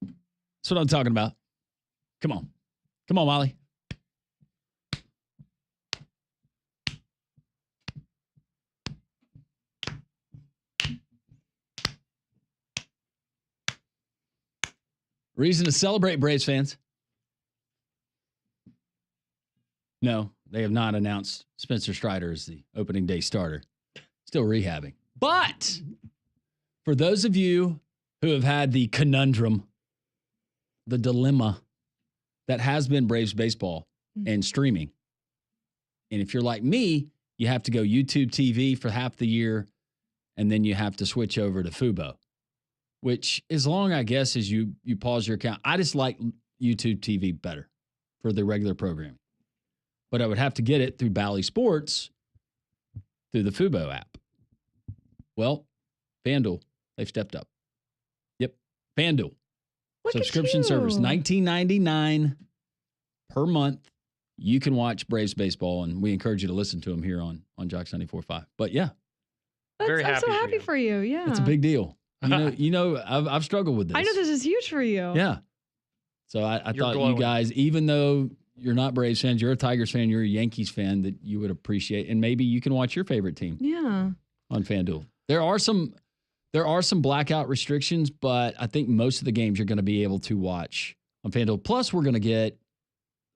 That's what I'm talking about. Come on. Come on, Molly. Reason to celebrate, Braves fans. No, they have not announced Spencer Strider as the opening day starter. Still rehabbing. But for those of you who have had the conundrum, the dilemma that has been Braves baseball and streaming, and if you're like me, you have to go YouTube TV for half the year, and then you have to switch over to Fubo, which as long, I guess, as you pause your account. I just like YouTube TV better for the regular programming. But I would have to get it through Bally Sports through the Fubo app. Well, FanDuel, they've stepped up. Yep, FanDuel. Subscription service, $19.99 per month. You can watch Braves baseball, and we encourage you to listen to them here on Jocks 94.5. But yeah, I'm so happy for you. Yeah, it's a big deal. You know, I've struggled with this. I know this is huge for you. Yeah. So I thought glowing. you guys, even though you're not Braves fans, you're a Tigers fan, you're a Yankees fan, that you would appreciate, and maybe you can watch your favorite team. Yeah. On FanDuel. There are some blackout restrictions, but I think most of the games you're going to be able to watch on FanDuel. Plus, we're going to get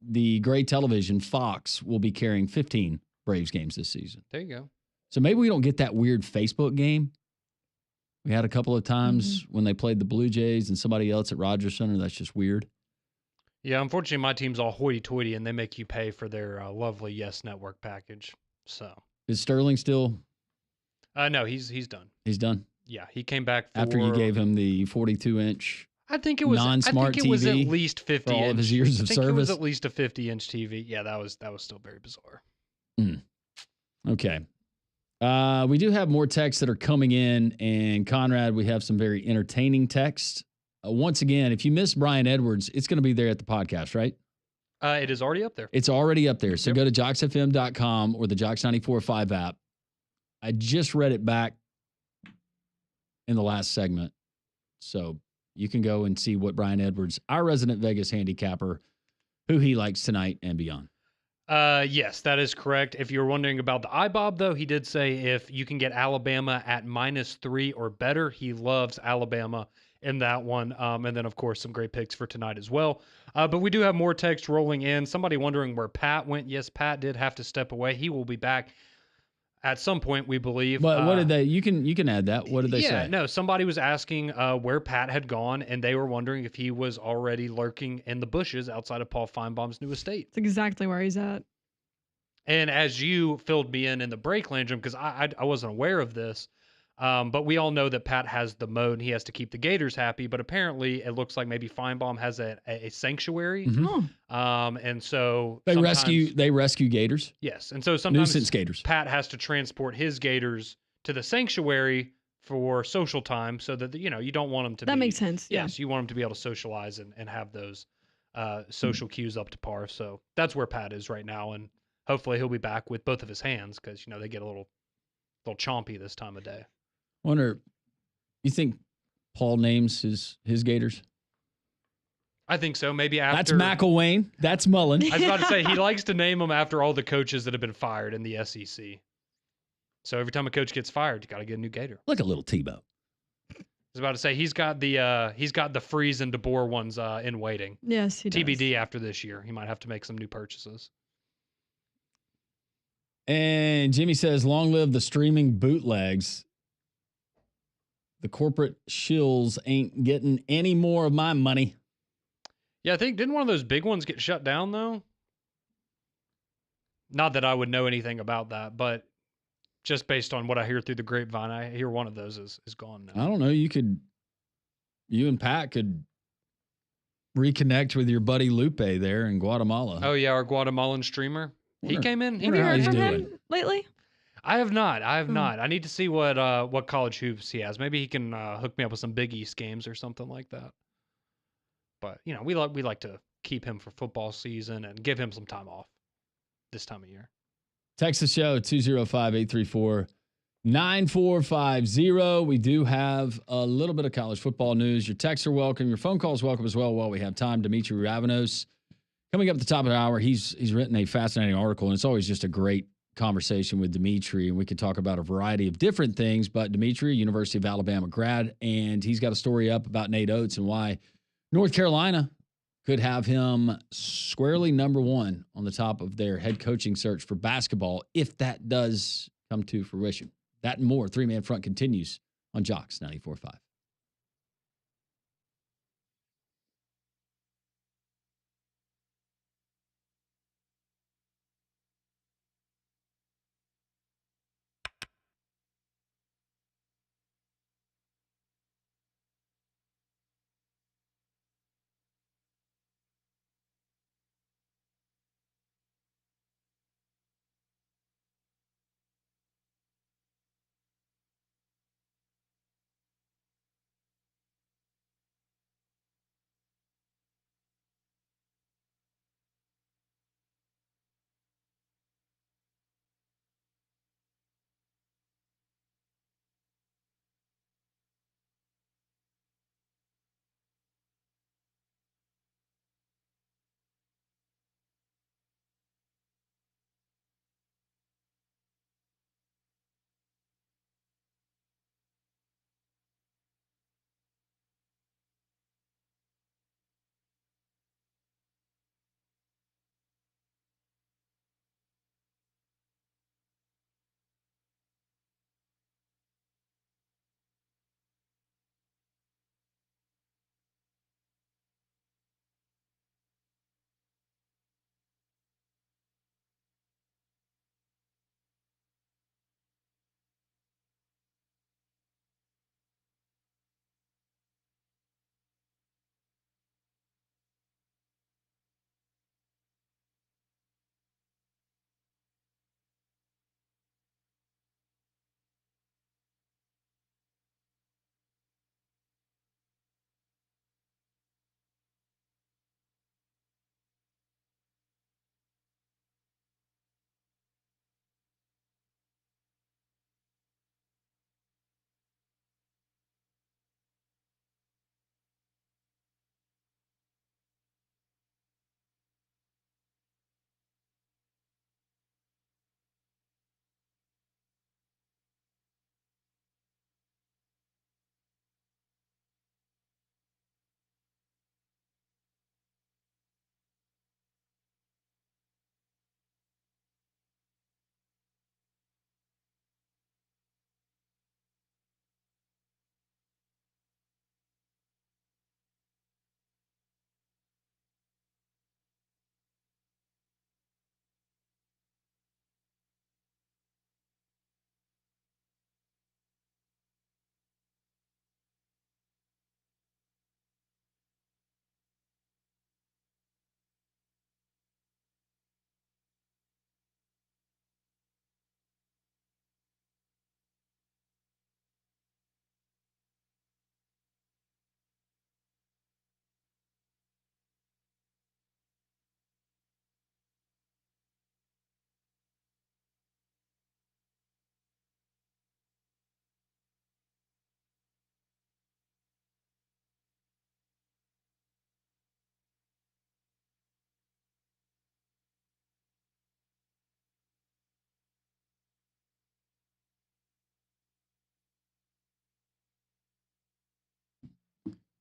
the Gray Television. Fox will be carrying 15 Braves games this season. There you go. So maybe we don't get that weird Facebook game. We had a couple of times when they played the Blue Jays and somebody else at Rogers Center. That's just weird. Yeah, unfortunately, my team's all hoity-toity, and they make you pay for their lovely Yes Network package. So is Sterling still? No, he's done. He's done. Yeah, he came back after you gave him the 42-inch. I think it was non-smart I think it was TV at least 50 for all of his years of I think it was service. at least a 50-inch TV. Yeah, that was still very bizarre. Okay. We do have more texts that are coming in, and Conrad, we have some very entertaining texts. Once again, if you missed Brian Edwards, it's going to be there at the podcast, right? It is already up there. It's already up there. So go to jocksfm.com or the Jocks 94.5 app. I just read it back in the last segment. So you can go and see what Brian Edwards, our resident Vegas handicapper, who he likes tonight and beyond. Yes, that is correct. If you're wondering about the iBob, though, he did say if you can get Alabama at -3 or better, he loves Alabama in that one. And then, of course, some great picks for tonight as well. But we do have more text rolling in. Somebody wondering where Pat went. Yes, Pat did have to step away. He will be back at some point, we believe. But what did they? You can add that. What did they say? Yeah, no. Somebody was asking where Pat had gone, and they were wondering if he was already lurking in the bushes outside of Paul Feinbaum's new estate. That's exactly where he's at. And as you filled me in the break, Landrum, because I wasn't aware of this, but we all know that Pat has the mode and he has to keep the Gators happy. But apparently, it looks like maybe Feinbaum has a sanctuary, and so they rescue Gators. Yes, and so sometimes nuisance Gators. Pat has to transport his Gators to the sanctuary for social time, so that you don't want them to. That makes sense. Yes, you want them to be able to socialize and have those social cues up to par. So that's where Pat is right now, and hopefully he'll be back with both of his hands because they get a little chompy this time of day. Wonder, you think Paul names his Gators? I think so. Maybe after. That's McElwain. That's Mullen. I was about to say he likes to name them after all the coaches that have been fired in the SEC. So every time a coach gets fired, you got to get a new Gator. Like a little Tebow. I was about to say he's got the Freeze and DeBoer ones in waiting. Yes, he does. TBD after this year, he might have to make some new purchases. And Jimmy says, "Long live the streaming bootlegs. The corporate shills ain't getting any more of my money." Yeah, I think, didn't one of those big ones get shut down, though? Not that I would know anything about that, but just based on what I hear through the grapevine, I hear one of those is gone now. I don't know. You and Pat could reconnect with your buddy Lupe there in Guatemala. Oh, yeah, our Guatemalan streamer. He came in. Have you heard from him lately? I have not. I need to see what college hoops he has. Maybe he can hook me up with some Big East games or something like that. But we like to keep him for football season and give him some time off this time of year. Text the show 205-834-9450. We do have a little bit of college football news. Your texts are welcome. Your phone calls welcome as well while we have time. Dimitri Ravanos coming up at the top of the hour. He's written a fascinating article, and it's always just a great conversation with Dimitri, and we could talk about a variety of different things. But Dimitri, University of Alabama grad, and he's got a story up about Nate Oats and why North Carolina could have him squarely number one on the top of their head coaching search for basketball if that does come to fruition. That and more. Three-Man Front continues on Jocks 94.5.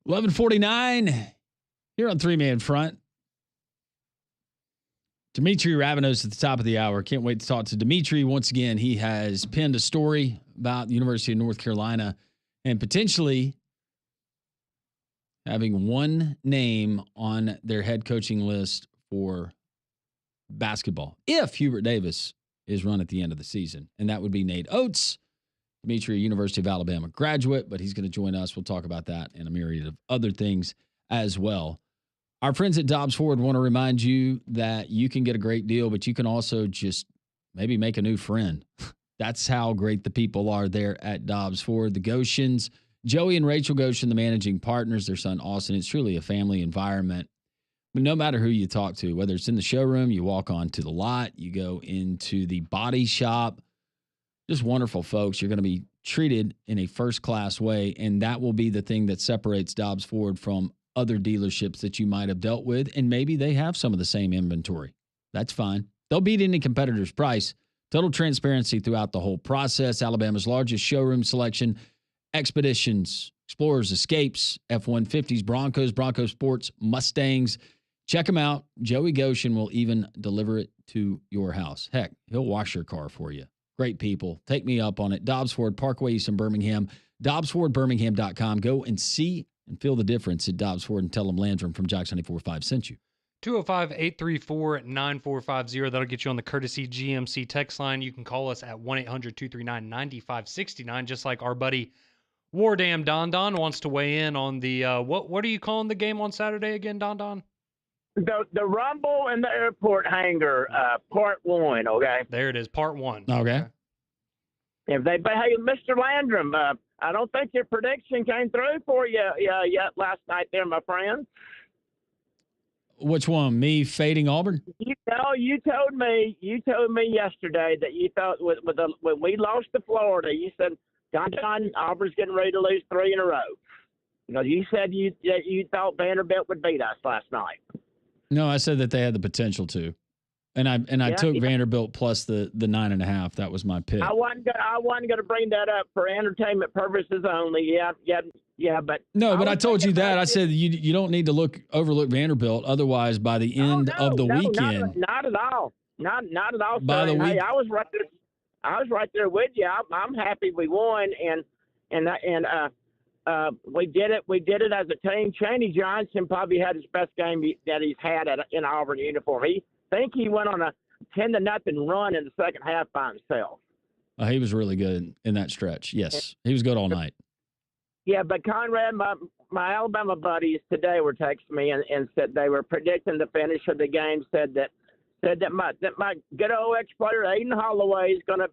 $11:49 here on Three-Man Front. Dimitri Ravenos at the top of the hour. Can't wait to talk to Dimitri. Once again, he has penned a story about the University of North Carolina and potentially having one name on their head coaching list for basketball if Hubert Davis is run at the end of the season. And that would be Nate Oats. Dimitri, University of Alabama graduate, but he's going to join us. We'll talk about that and a myriad of other things as well. Our friends at Dobbs Ford want to remind you that you can get a great deal, but you can also just maybe make a new friend. That's how great the people are there at Dobbs Ford. The Goshens, Joey and Rachel Goshen, the managing partners, their son Austin. It's truly a family environment. But no matter who you talk to, whether it's in the showroom, you walk onto the lot, you go into the body shop, just wonderful folks. You're going to be treated in a first-class way, and that will be the thing that separates Dobbs Ford from other dealerships that you might have dealt with, and maybe they have some of the same inventory. That's fine. They'll beat any competitor's price. Total transparency throughout the whole process. Alabama's largest showroom selection, Expeditions, Explorers, Escapes, F-150s, Broncos, Bronco Sports, Mustangs, Check him out. Joey Goshen will even deliver it to your house. Heck, he'll wash your car for you. Great people. Take me up on it. Dobbs Ford, Parkway East in Birmingham. DobbsFordBirmingham.com. Go and see and feel the difference at Dobbs Ford and tell them Landrum from Jackson 94.5 sent you. 205-834-9450. That'll get you on the courtesy GMC text line. You can call us at 1-800-239-9569, just like our buddy Wardam Don Don wants to weigh in on the what are you calling the game on Saturday again, Don Don? The Rumble in the Airport Hangar, part 1, okay? There it is, part 1. Okay. If they behave, Mr. Landrum, I don't think your prediction came through for you yet last night there, my friend. Which one? Me fading Auburn? You told me yesterday that you thought when we lost to Florida, you said, Don, Auburn's getting ready to lose 3 in a row. You said you thought Vanderbilt would beat us last night. No, I said that they had the potential to. And I took Vanderbilt plus the 9.5. That was my pick. I wasn't going to bring that up for entertainment purposes only. Yeah, but no, but I told you that. I said you don't need to overlook Vanderbilt. Otherwise, by the end of the weekend, not at all. Not at all. By the week, I was right there. I was right there with you. I'm happy we won, and we did it. We did it as a team. Chaney Johnson probably had his best game that he's had in Auburn uniform. He went on a 10-0 run in the second half by himself. He was really good in that stretch. Yes, he was good all night. Yeah, but Conrad, my Alabama buddies today were texting me and said they were predicting the finish of the game. Said that my good old ex-player Aiden Holloway is going to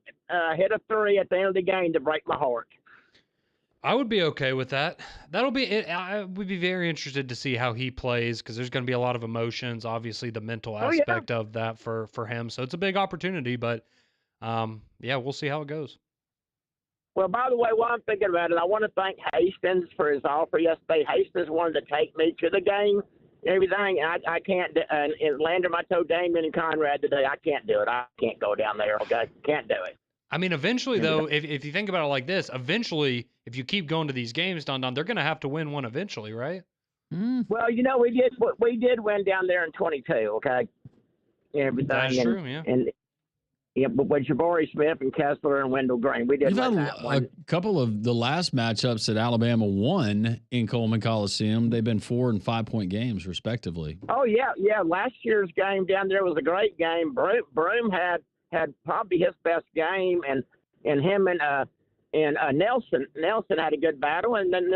hit a 3 at the end of the game to break my heart. I would be okay with that. That'll be it. I would be very interested to see how he plays because there's going to be a lot of emotions, obviously the mental aspect of that for him. So it's a big opportunity, but we'll see how it goes. Well, by the way, while I'm thinking about it, I want to thank Hastings for his offer yesterday. Hastings wanted to take me to the game and everything, and I can't. And Landrum, I told Damien and Conrad today, I can't do it. I can't go down there, okay? Can't do it. I mean, eventually, though, if you think about it like this, eventually, if you keep going to these games, Don, they're going to have to win one eventually, right? Well, we did win down there in 22, okay? Everything. That's true, yeah. And but with Jabari Smith and Kessler and Wendell Green, we did You've win had that one. A couple of the last matchups that Alabama won in Coleman Coliseum. They've been 4- and 5-point games, respectively. Oh, yeah. Last year's game down there was a great game. Broom had probably his best game, and him and Nelson had a good battle, and then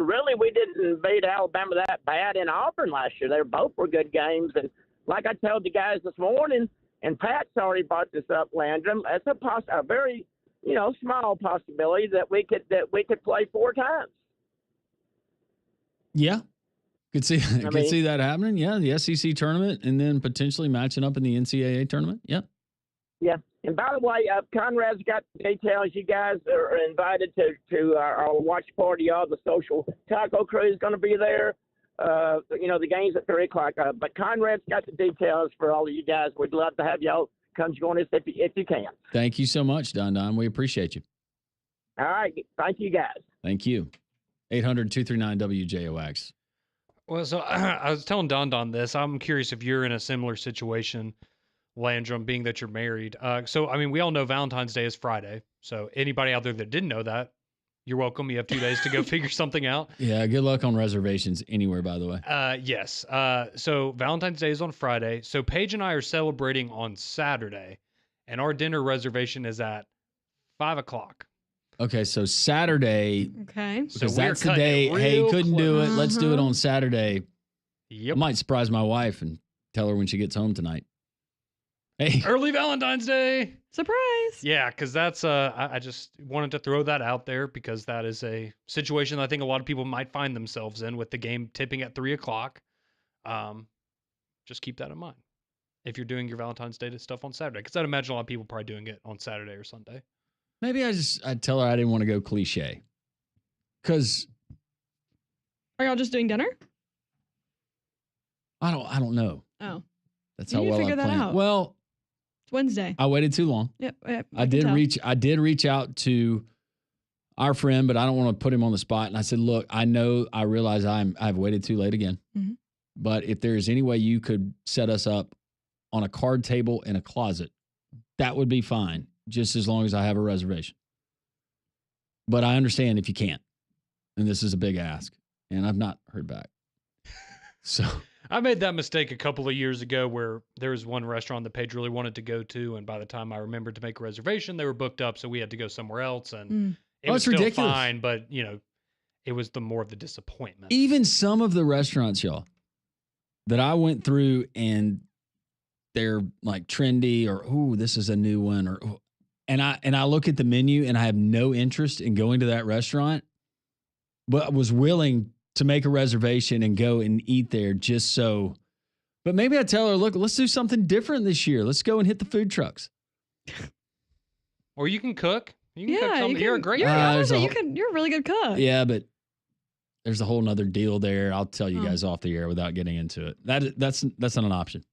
really we didn't beat Alabama that bad in Auburn last year. They both were good games, and like I told the guys this morning, and Pat's already brought this up, Landrum. It's a very small possibility that we could play 4 times. Yeah. Could see that happening. Yeah, the SEC tournament and then potentially matching up in the NCAA tournament. Yeah. Yeah. And by the way, Conrad's got the details. You guys are invited to our watch party. All the social taco crew is going to be there. The game's at 3:00. But Conrad's got the details for all of you guys. We'd love to have y'all come join us if you can. Thank you so much, Don. We appreciate you. All right. Thank you, guys. Thank you. 800-239-WJOX. Well, so I was telling Don this. I'm curious if you're in a similar situation, Landrum, being that you're married. We all know Valentine's Day is Friday. So anybody out there that didn't know that, you're welcome. You have 2 days to go figure something out. Yeah, good luck on reservations anywhere, by the way. Yes. So Valentine's Day is on Friday. So Paige and I are celebrating on Saturday, and our dinner reservation is at 5:00. Okay, so Saturday. Okay. So that's the day. Hey, couldn't do it. Let's do it on Saturday. Yep. I might surprise my wife and tell her when she gets home tonight. Hey. Early Valentine's Day. Surprise. Yeah, because that's I just wanted to throw that out there because that is a situation I think a lot of people might find themselves in with the game tipping at 3:00. Just keep that in mind if you're doing your Valentine's Day stuff on Saturday, because I'd imagine a lot of people probably doing it on Saturday or Sunday. Maybe I'd tell her I didn't want to go cliche. Because are y'all just doing dinner? I don't know. Oh. That's You how need to well I figure that planned. out. Well, It's Wednesday. I waited too long. Yep. I did reach out to our friend, but I don't want to put him on the spot. And I said, look, I realize I've waited too late again. Mm-hmm. But if there's any way you could set us up on a card table in a closet, that would be fine, just as long as I have a reservation. But I understand if you can't. And this is a big ask. And I've not heard back. So I made that mistake a couple of years ago where there was one restaurant that Paige really wanted to go to, and by the time I remembered to make a reservation, they were booked up, so we had to go somewhere else. And it was still ridiculous. fine, but it was more of the disappointment. even some of the restaurants, y'all, that I went through and they're like trendy or this is a new one and I look at the menu and I have no interest in going to that restaurant, but I was willing to make a reservation and go and eat there just so. But maybe I tell her, look, let's do something different this year. Let's go and hit the food trucks. Or you can cook. You can cook something. You're a great You're cook. a really good cook. Yeah, but there's a whole nother deal there. I'll tell you guys off the air without getting into it. That's not an option.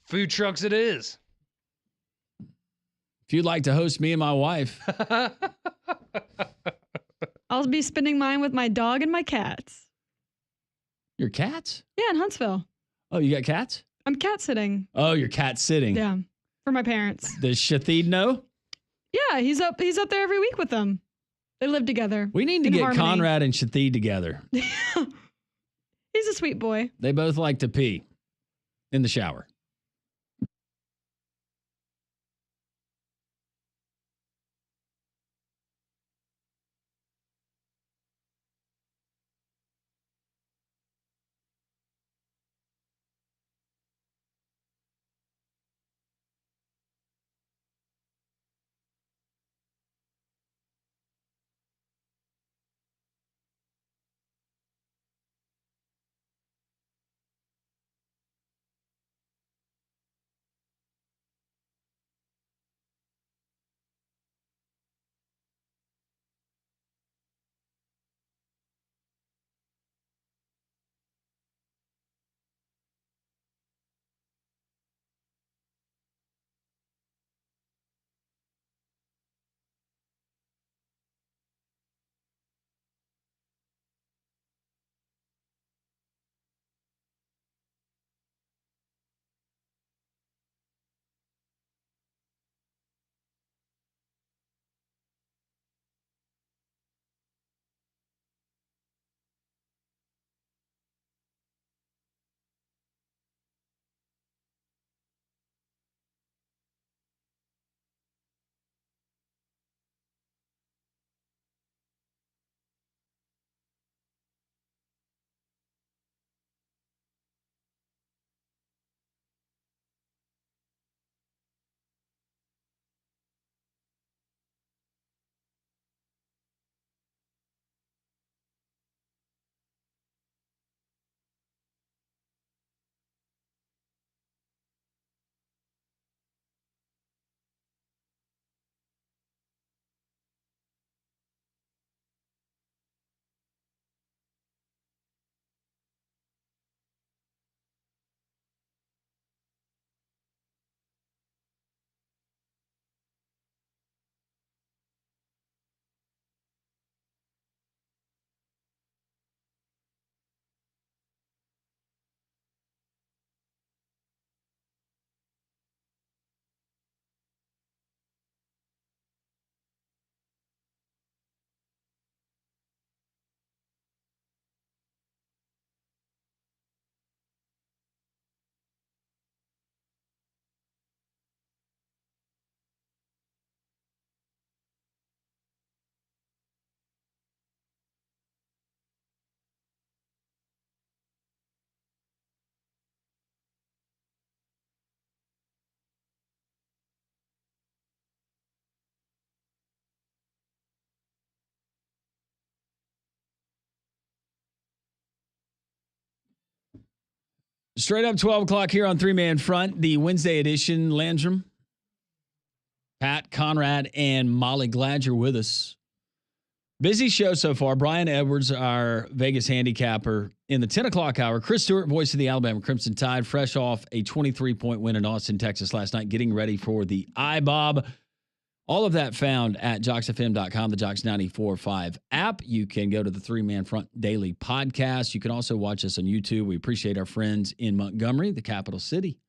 Food trucks it is. If you'd like to host me and my wife. I'll be spending mine with my dog and my cats. Your cats? Yeah, in Huntsville. Oh, you got cats? I'm cat sitting. Oh, you're cat sitting. Yeah, for my parents. Does Shathid know? Yeah, he's up there every week with them. They live together. We need to get harmony. Conrad and Shathid together. He's a sweet boy. They both like to pee in the shower. Straight up 12 o'clock here on 3-Man Front, the Wednesday edition. Landrum, Pat, Conrad, and Molly, glad you're with us. Busy show so far. Brian Edwards, our Vegas handicapper in the 10 o'clock hour. Chris Stewart, voice of the Alabama Crimson Tide, fresh off a 23-point win in Austin, Texas last night, getting ready for the IBOB. All of that found at JocksFM.com, the Jocks 94.5 app. You can go to the Three Man Front Daily podcast. You can also watch us on YouTube. We appreciate our friends in Montgomery, the capital city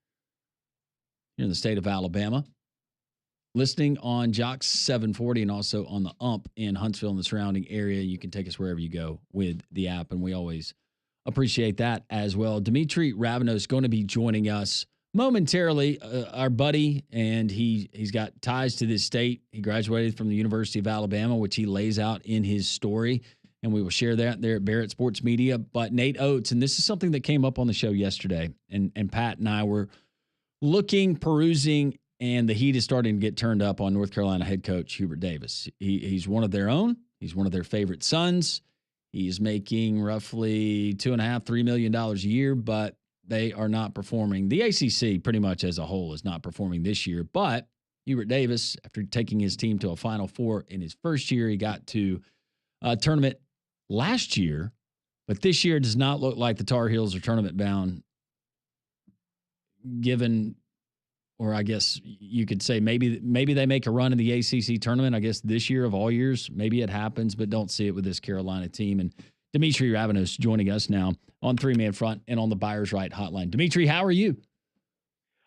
here in the state of Alabama. Listening on Jocks 740 and also on the UMP in Huntsville and the surrounding area. You can take us wherever you go with the app, and we always appreciate that as well. Dimitri Ravenos is going to be joining us momentarily, our buddy, and he's got ties to this state. He graduated from the University of Alabama, which he lays out in his story, and we will share that there at Barrett Sports Media. But Nate Oats, and this is something that came up on the show yesterday, and Pat and I were perusing, and the heat is starting to get turned up on North Carolina head coach Hubert Davis. He's one of their own. He's one of their favorite sons. He's making roughly $2.5–3 million a year, but they are not performing. The ACC pretty much as a whole is not performing this year, but Hubert Davis, after taking his team to a Final Four in his first year, he got to a tournament last year, but this year does not look like the Tar Heels are tournament bound, given, or I guess you could say maybe they make a run in the ACC tournament. I guess this year of all years, maybe it happens, but don't see it with this Carolina team. And Dimitri Ravenos joining us now on Three Man Front and on the Buyers Right hotline. Dimitri, how are you?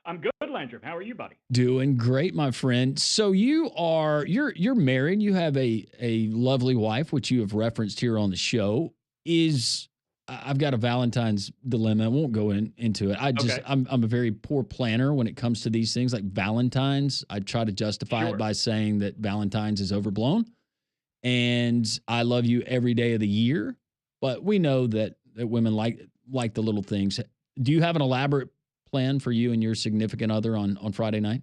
I'm good, Landrum. How are you, buddy? Doing great, my friend. So you're married. You have a lovely wife, which you have referenced here on the show. I've got a Valentine's dilemma. I won't go into it. I'm a very poor planner when it comes to these things like Valentine's. I try to justify it by saying that Valentine's is overblown, and I love you every day of the year. But we know that women like the little things. Do you have an elaborate plan for you and your significant other on Friday night?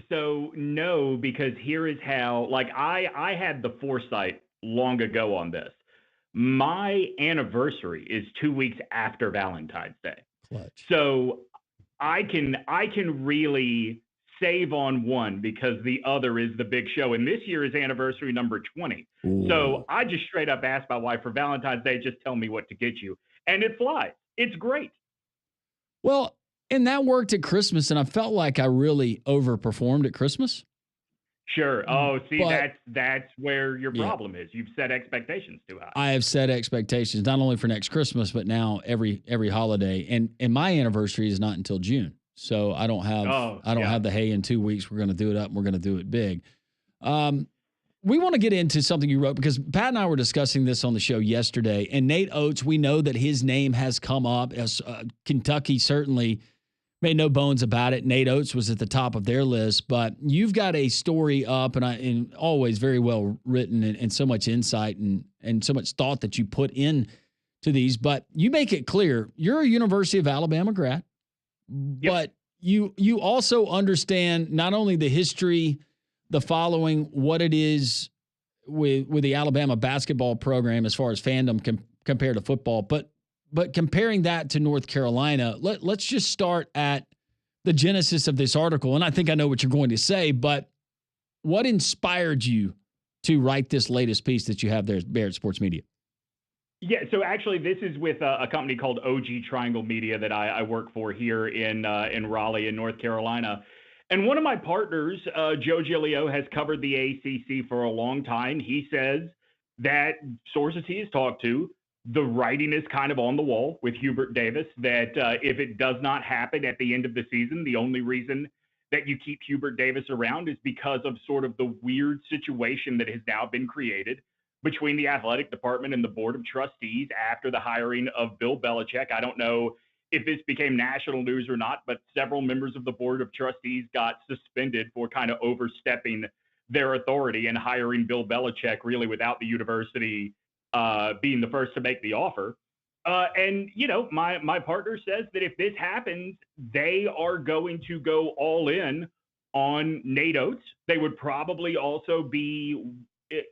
So no, because here is how, I had the foresight long ago on this. My anniversary is 2 weeks after Valentine's Day. Clutch. So I can really save on one because the other is the big show. And this year is anniversary number 20. Ooh. So I just straight up asked my wife for Valentine's Day, just tell me what to get you. And it flies. It's great. Well, and that worked at Christmas, and I felt like I really overperformed at Christmas. Sure. Oh, see, that's where your problem is. You've set expectations too high. I have set expectations not only for next Christmas, but now every holiday. And my anniversary is not until June. So I don't have the hey, in 2 weeks we're going to do it up and we're going to do it big. We want to get into something you wrote because Pat and I were discussing this on the show yesterday, and Nate Oats, we know that his name has come up as Kentucky certainly made no bones about it. Nate Oats was at the top of their list, but you've got a story up and always very well written and so much insight and so much thought that you put in to these, but you make it clear you're a University of Alabama grad, but you also understand not only the history, the following, what it is with the Alabama basketball program as far as fandom compared to football, but comparing that to North Carolina, let's just start at the genesis of this article. And I think I know what you're going to say, but what inspired you to write this latest piece that you have there at Barrett Sports Media? Yeah, so actually this is with a company called OG Triangle Media that I work for here in Raleigh in North Carolina. And one of my partners, Joe Giglio, has covered the ACC for a long time. He says that sources he has talked to, the writing is kind of on the wall with Hubert Davis, that if it does not happen at the end of the season, the only reason that you keep Hubert Davis around is because of sort of the weird situation that has now been created between the athletic department and the board of trustees after the hiring of Bill Belichick. I don't know if this became national news or not, but several members of the board of trustees got suspended for kind of overstepping their authority and hiring Bill Belichick really without the university being the first to make the offer. And, my partner says that if this happens, they are going to go all in on Nate Oats. They would probably also be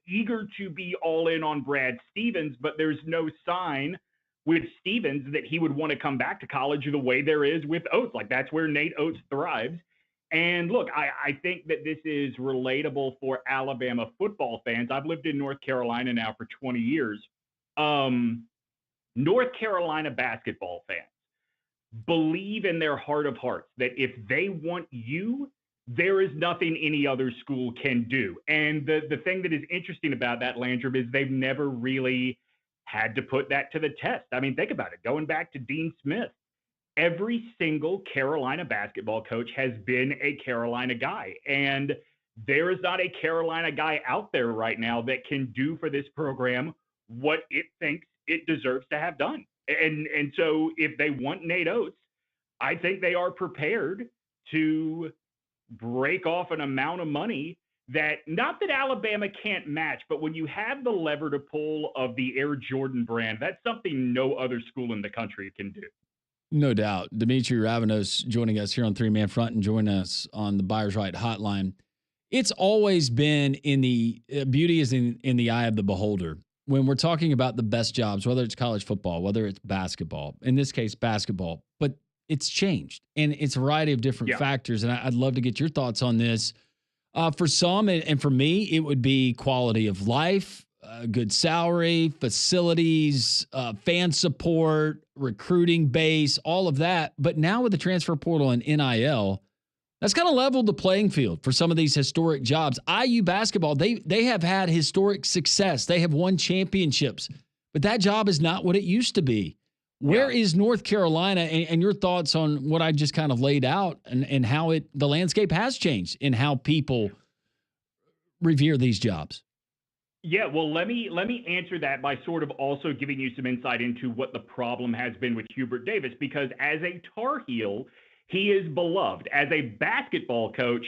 eager to be all in on Brad Stevens, but there's no sign with Stevens that he would want to come back to college the way there is with Oats. Like, that's where Nate Oats thrives. And look, I think that this is relatable for Alabama football fans. I've lived in North Carolina now for 20 years. North Carolina basketball fans believe in their heart of hearts that if they want you there is nothing any other school can do. And the thing that is interesting about that, Landrum, is they've never really had to put that to the test. I mean, think about it. Going back to Dean Smith, every single Carolina basketball coach has been a Carolina guy. And there is not a Carolina guy out there right now that can do for this program what it thinks it deserves to have done. And so if they want Nate Oats, I think they are prepared to break off an amount of money that, not that Alabama can't match, but when you have the lever to pull of the Air Jordan brand, that's something no other school in the country can do. No doubt. Dimitri Ravanos joining us here on Three Man Front and joining us on the Buyers Right hotline. It's always been in the beauty is in the eye of the beholder. When we're talking about the best jobs, whether it's college football, whether it's basketball, in this case, basketball, but it's changed and it's a variety of different factors. And I'd love to get your thoughts on this. For some, and for me, it would be quality of life, good salary, facilities, fan support, recruiting base, all of that. But now with the transfer portal and NIL, that's kind of leveled the playing field for some of these historic jobs. IU basketball, they have had historic success. They have won championships, but that job is not what it used to be. Where is North Carolina, and your thoughts on what I just kind of laid out and how the landscape has changed in how people revere these jobs? Yeah, well, let me answer that by sort of also giving you some insight into what the problem has been with Hubert Davis, because as a Tar Heel, he is beloved. As a basketball coach,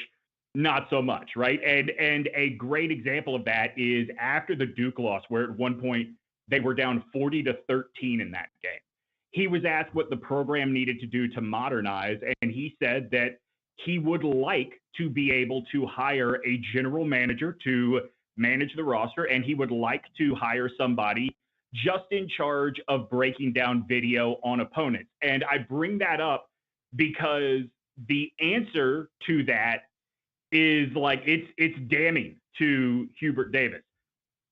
not so much, right? And a great example of that is after the Duke loss, where at one point they were down 40-13 in that game. He was asked what the program needed to do to modernize, and he said that he would like to be able to hire a general manager to manage the roster, and he would like to hire somebody just in charge of breaking down video on opponents. And I bring that up because the answer to that is like it's damning to Hubert Davis.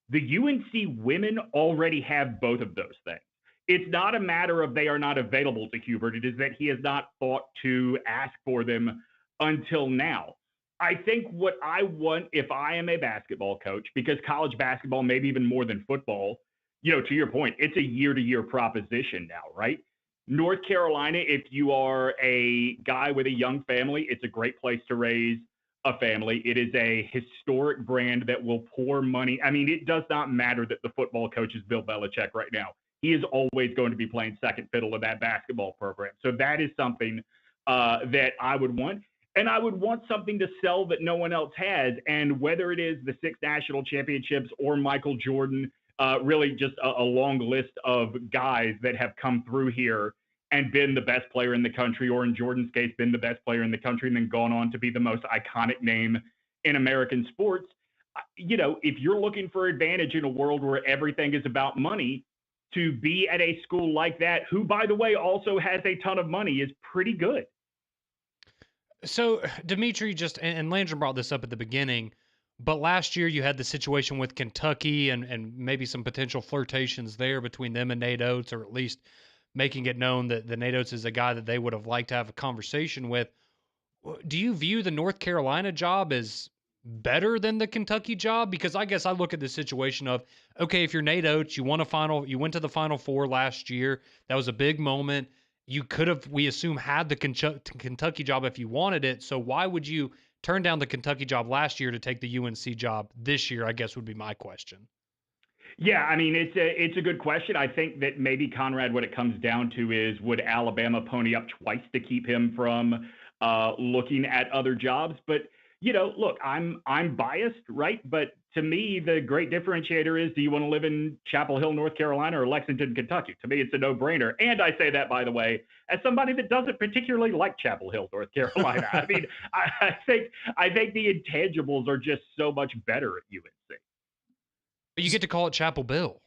The UNC women already have both of those things. It's not a matter of they are not available to Hubert. It is that he has not thought to ask for them until now. I think what I want if I am a basketball coach, because college basketball, maybe even more than football, to your point, it's a year-to-year proposition now, right? North Carolina, if you are a guy with a young family, it's a great place to raise a family. It is a historic brand that will pour money. I mean, it does not matter that the football coach is Bill Belichick right now. He is always going to be playing second fiddle to that basketball program. So that is something that I would want. And I would want something to sell that no one else has. And whether it is the 6 national championships or Michael Jordan, really just a long list of guys that have come through here and been the best player in the country, or in Jordan's case, been the best player in the country and then gone on to be the most iconic name in American sports. If you're looking for advantage in a world where everything is about money, to be at a school like that, who, by the way, also has a ton of money, is pretty good. So, Dimitri, and Landrum brought this up at the beginning, but last year you had the situation with Kentucky and maybe some potential flirtations there between them and Nate Oats, or at least making it known that the Nate Oats is a guy that they would have liked to have a conversation with. Do you view the North Carolina job as better than the Kentucky job? Because I guess I look at the situation of, okay, if you're Nate Oats, you went to the Final Four last year. That was a big moment. You could have, we assume, had the Kentucky job if you wanted it. So why would you turn down the Kentucky job last year to take the UNC job this year, I guess would be my question. Yeah, I mean, it's a good question. I think that maybe, Conrad, what it comes down to is, would Alabama pony up twice to keep him from looking at other jobs? But look, I'm biased, right? But to me, the great differentiator is, do you want to live in Chapel Hill, North Carolina, or Lexington, Kentucky? To me, it's a no-brainer. And I say that, by the way, as somebody that doesn't particularly like Chapel Hill, North Carolina. I mean, I think the intangibles are just so much better at UNC. But you get to call it Chapel Bill.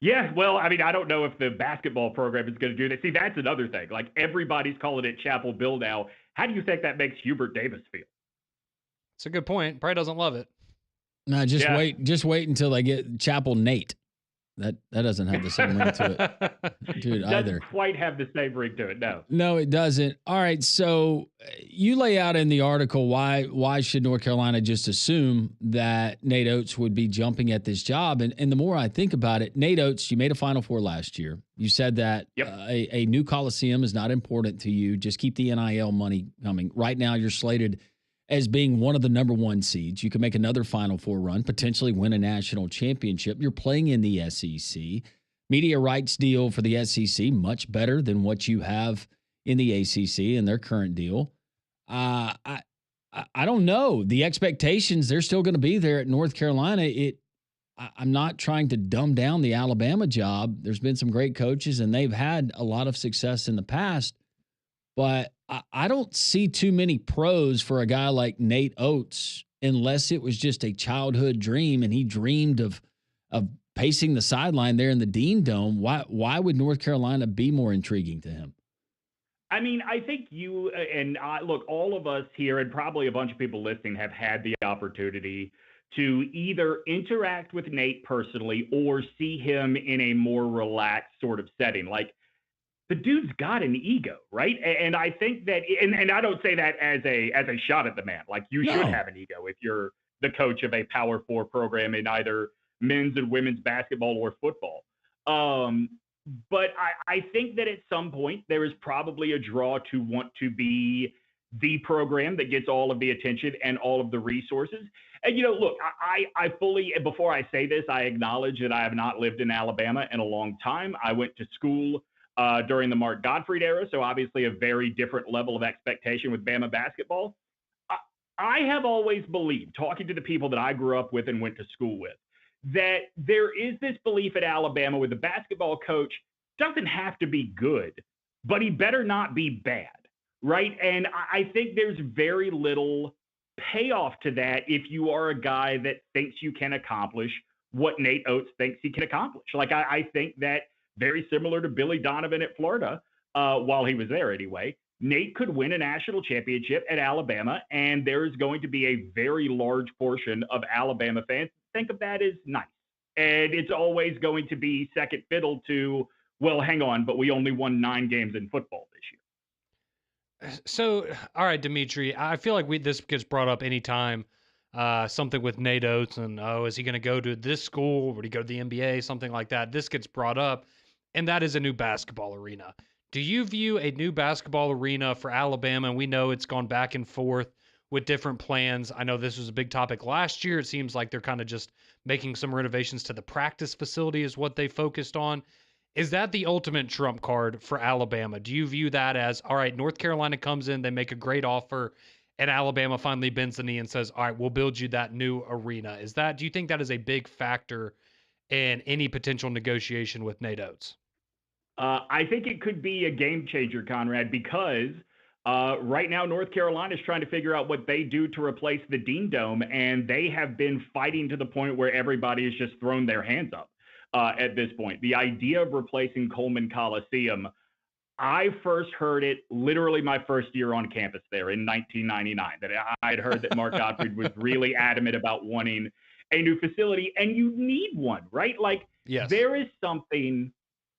Yeah, well, I mean, I don't know if the basketball program is going to do that. See, that's another thing. Like, everybody's calling it Chapel Bill now. How do you think that makes Hubert Davis feel? It's a good point. Probably doesn't love it. No, just wait until they get Chapel Nate. That doesn't have the same ring to it, dude, either. Doesn't quite have the same ring to it, no. No, it doesn't. All right, so you lay out in the article why should North Carolina just assume that Nate Oats would be jumping at this job? And the more I think about it, Nate Oats, you made a Final Four last year. You said that a new Coliseum is not important to you. Just keep the NIL money coming. Right now, you're slated as being one of the number one seeds. You can make another Final Four run, potentially win a national championship. You're playing in the SEC. Media rights deal for the SEC, much better than what you have in the ACC in their current deal. I don't know. The expectations, they're still going to be there at North Carolina. I'm not trying to dumb down the Alabama job. There's been some great coaches, and they've had a lot of success in the past. But I don't see too many pros for a guy like Nate Oats unless it was just a childhood dream and he dreamed of pacing the sideline there in the Dean Dome. Why would North Carolina be more intriguing to him? I mean, I think you and I, look, all of us here and probably a bunch of people listening have had the opportunity to either interact with Nate personally or see him in a more relaxed sort of setting. Like, the dude's got an ego, right? And I think that, and I don't say that as a shot at the man. Like, you should have an ego if you're the coach of a Power Four program in either men's and women's basketball or football. But I think that at some point there is probably a draw to want to be the program that gets all of the attention and all of the resources. And, you know, look, I fully, before I say this, I acknowledge that I have not lived in Alabama in a long time. I went to school during the Mark Gottfried era, so obviously a very different level of expectation with Bama basketball. I have always believed, talking to the people that I grew up with and went to school with, that there is this belief at Alabama where the basketball coach doesn't have to be good, but he better not be bad, right? And I think there's very little payoff to that if you are a guy that thinks you can accomplish what Nate Oats thinks he can accomplish. Like, I think that very similar to Billy Donovan at Florida, while he was there anyway, Nate could win a national championship at Alabama, and there is going to be a very large portion of Alabama fans think of that as nice. And it's always going to be second fiddle to, well, hang on, but we only won 9 games in football this year. So, all right, Dimitri, I feel like this gets brought up anytime something with Nate Oats and, is he going to go to this school? Would he go to the NBA? Something like that. This gets brought up, and that is a new basketball arena. Do you view a new basketball arena for Alabama? And we know it's gone back and forth with different plans. I know this was a big topic last year. It seems like they're kind of just making some renovations to the practice facility is what they focused on. Is that the ultimate trump card for Alabama? Do you view that as, all right, North Carolina comes in, they make a great offer, and Alabama finally bends the knee and says, all right, we'll build you that new arena? Do you think that is a big factor in any potential negotiation with Nate Oats? I think it could be a game changer, Conrad, because right now North Carolina is trying to figure out what they do to replace the Dean Dome, and they have been fighting to the point where everybody has just thrown their hands up at this point. The idea of replacing Coleman Coliseum, I first heard it literally my first year on campus there in 1999, that I had heard that Mark Gottfried was really adamant about wanting a new facility, and you need one, right? Like, yes. There is something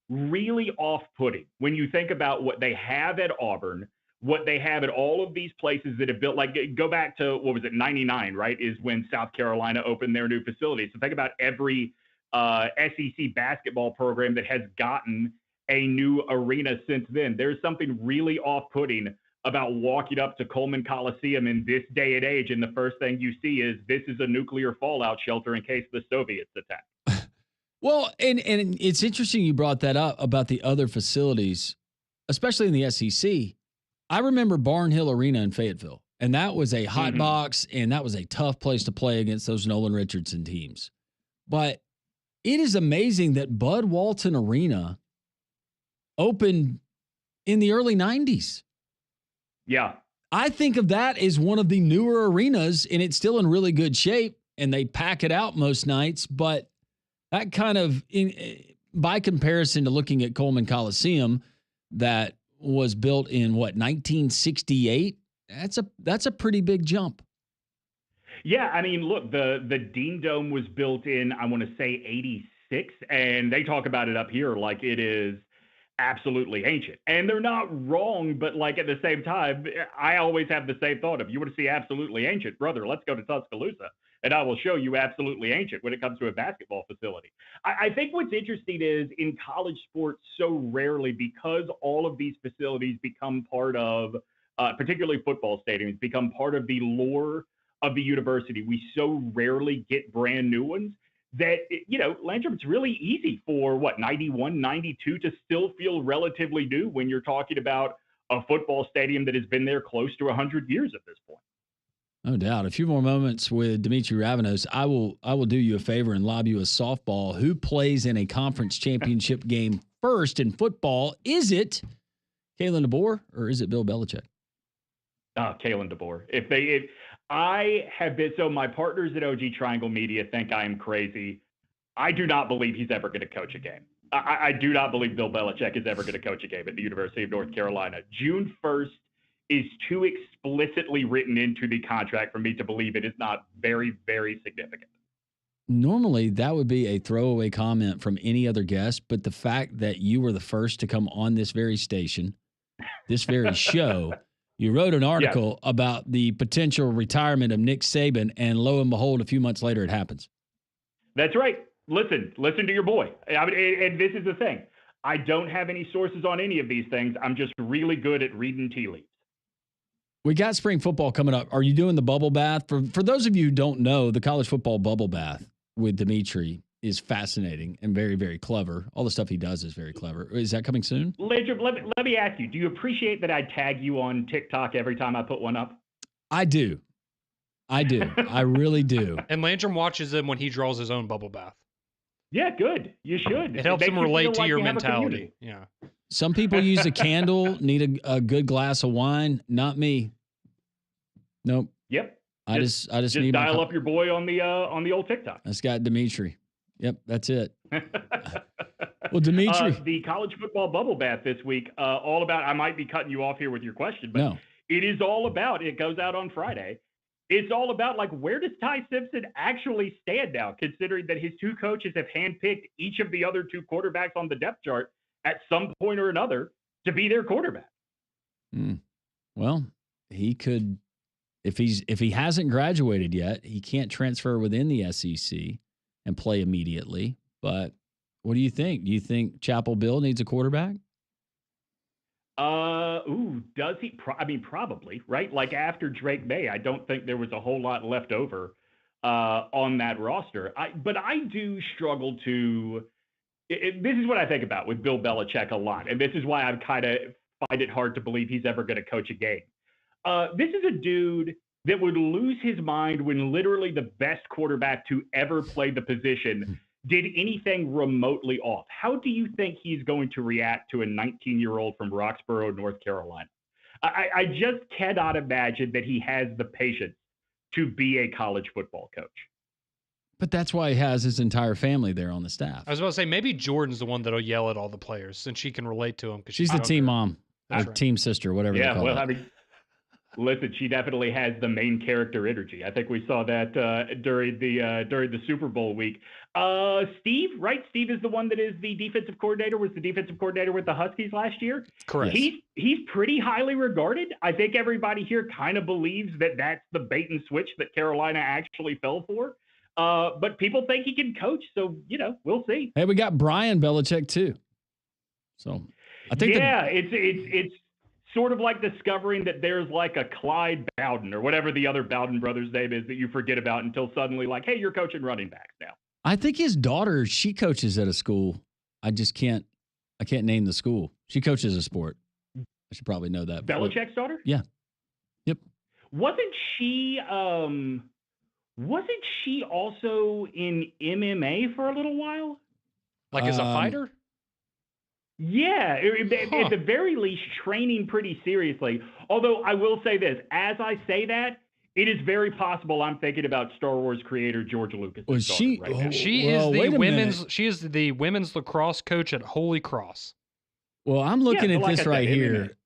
really off-putting when you think about what they have at Auburn, what they have at all of these places that have built, like, go back to, 99, right, is when South Carolina opened their new facility. So think about every SEC basketball program that has gotten a new arena since then. There's something really off-putting about walking up to Coleman Coliseum in this day and age, and the first thing you see is this is a nuclear fallout shelter in case the Soviets attack. Well, and it's interesting you brought that up about the other facilities, especially in the SEC. I remember Barnhill Arena in Fayetteville, and that was a hot box, and that was a tough place to play against those Nolan Richardson teams. But it is amazing that Bud Walton Arena opened in the early 90s. Yeah. I think of that as one of the newer arenas, and it's still in really good shape, and they pack it out most nights, but that kind of, by comparison to looking at Coleman Coliseum, that was built in 1968. That's a pretty big jump. Yeah, I mean, look, the Dean Dome was built in, I want to say 6, and they talk about it up here like it is absolutely ancient. And they're not wrong, but like at the same time, I always have the same thought. If you want to see absolutely ancient, brother, let's go to Tuscaloosa, and I will show you absolutely ancient when it comes to a basketball facility. I think what's interesting is in college sports, so rarely, because all of these facilities become part of, particularly football stadiums, become part of the lore of the university. We so rarely get brand new ones that, Landrum, it's really easy for 91, 92 to still feel relatively new when you're talking about a football stadium that has been there close to 100 years at this point. No doubt. A few more moments with Dimitri Ravanos. I will do you a favor and lob you a softball. Who plays in a conference championship game first in football? Is it Kalen DeBoer or is it Bill Belichick? Kalen DeBoer. I have been, so my partners at OG Triangle Media think I am crazy. I do not believe he's ever going to coach a game. I do not believe Bill Belichick is ever going to coach a game at the University of North Carolina. June 1st is too explicitly written into the contract for me to believe it is not very, very significant. Normally, that would be a throwaway comment from any other guest, but the fact that you were the first to come on this very station, this very show, you wrote an article about the potential retirement of Nick Saban, and lo and behold, a few months later, it happens. That's right. Listen to your boy. And this is the thing. I don't have any sources on any of these things. I'm just really good at reading tea leaves. We got spring football coming up. Are you doing the bubble bath? For those of you who don't know, the college football bubble bath with Dimitri is fascinating and very, very clever. All the stuff he does is very clever. Is that coming soon? Landrum, let me ask you, do you appreciate that I tag you on TikTok every time I put one up? I do. I really do. And Landrum watches him when he draws his own bubble bath. Yeah, good. You should. It helps him relate to your mentality. Yeah. Some people use a candle, need a good glass of wine. Not me. Nope. Yep. I just need dial up your boy on the old TikTok. That's got Dimitri. Yep, that's it. Well, Dimitri, the college football bubble bath this week, all about. I might be cutting you off here with your question, but no. It is all about. It goes out on Friday. It's all about where does Ty Simpson actually stand now, considering that his two coaches have handpicked each of the other two quarterbacks on the depth chart at some point or another to be their quarterback. Well, he could, if he hasn't graduated yet, he can't transfer within the SEC and play immediately. But what do you think? Do you think Chapel Bill needs a quarterback? Does he? Probably, right? After Drake May, I don't think there was a whole lot left over on that roster. But I do struggle to. This is what I think about with Bill Belichick a lot, and this is why I kind of find it hard to believe he's ever going to coach a game. This is a dude that would lose his mind when literally the best quarterback to ever play the position did anything remotely off. How do you think he's going to react to a 19-year-old from Roxborough, North Carolina? I just cannot imagine that he has the patience to be a college football coach. But that's why he has his entire family there on the staff. I was about to say, maybe Jordan's the one that'll yell at all the players since she can relate to them. She's the team mom or team sister, whatever they call it. Listen, she definitely has the main character energy. I think we saw that during the Super Bowl week. Steve, right? Steve is the one that is the defensive coordinator, was the defensive coordinator with the Huskies last year. Correct. He's pretty highly regarded. I think everybody here kind of believes that that's the bait and switch that Carolina actually fell for. But people think he can coach, so we'll see. Hey, we got Brian Belichick too. So I think it's sort of like discovering that there's a Clyde Bowden or whatever the other Bowden brothers' name is that you forget about until suddenly hey, you're coaching running backs now. I think his daughter, she coaches at a school. I can't name the school. She coaches a sport. I should probably know that. Belichick's daughter? Yeah. Yep. Wasn't she also in MMA for a little while? As a fighter? Yeah, at the very least, training pretty seriously. Although I will say this, as I say that, it is very possible I'm thinking about Star Wars creator George Lucas. She is the women's lacrosse coach at Holy Cross. Well, I'm looking at this right here.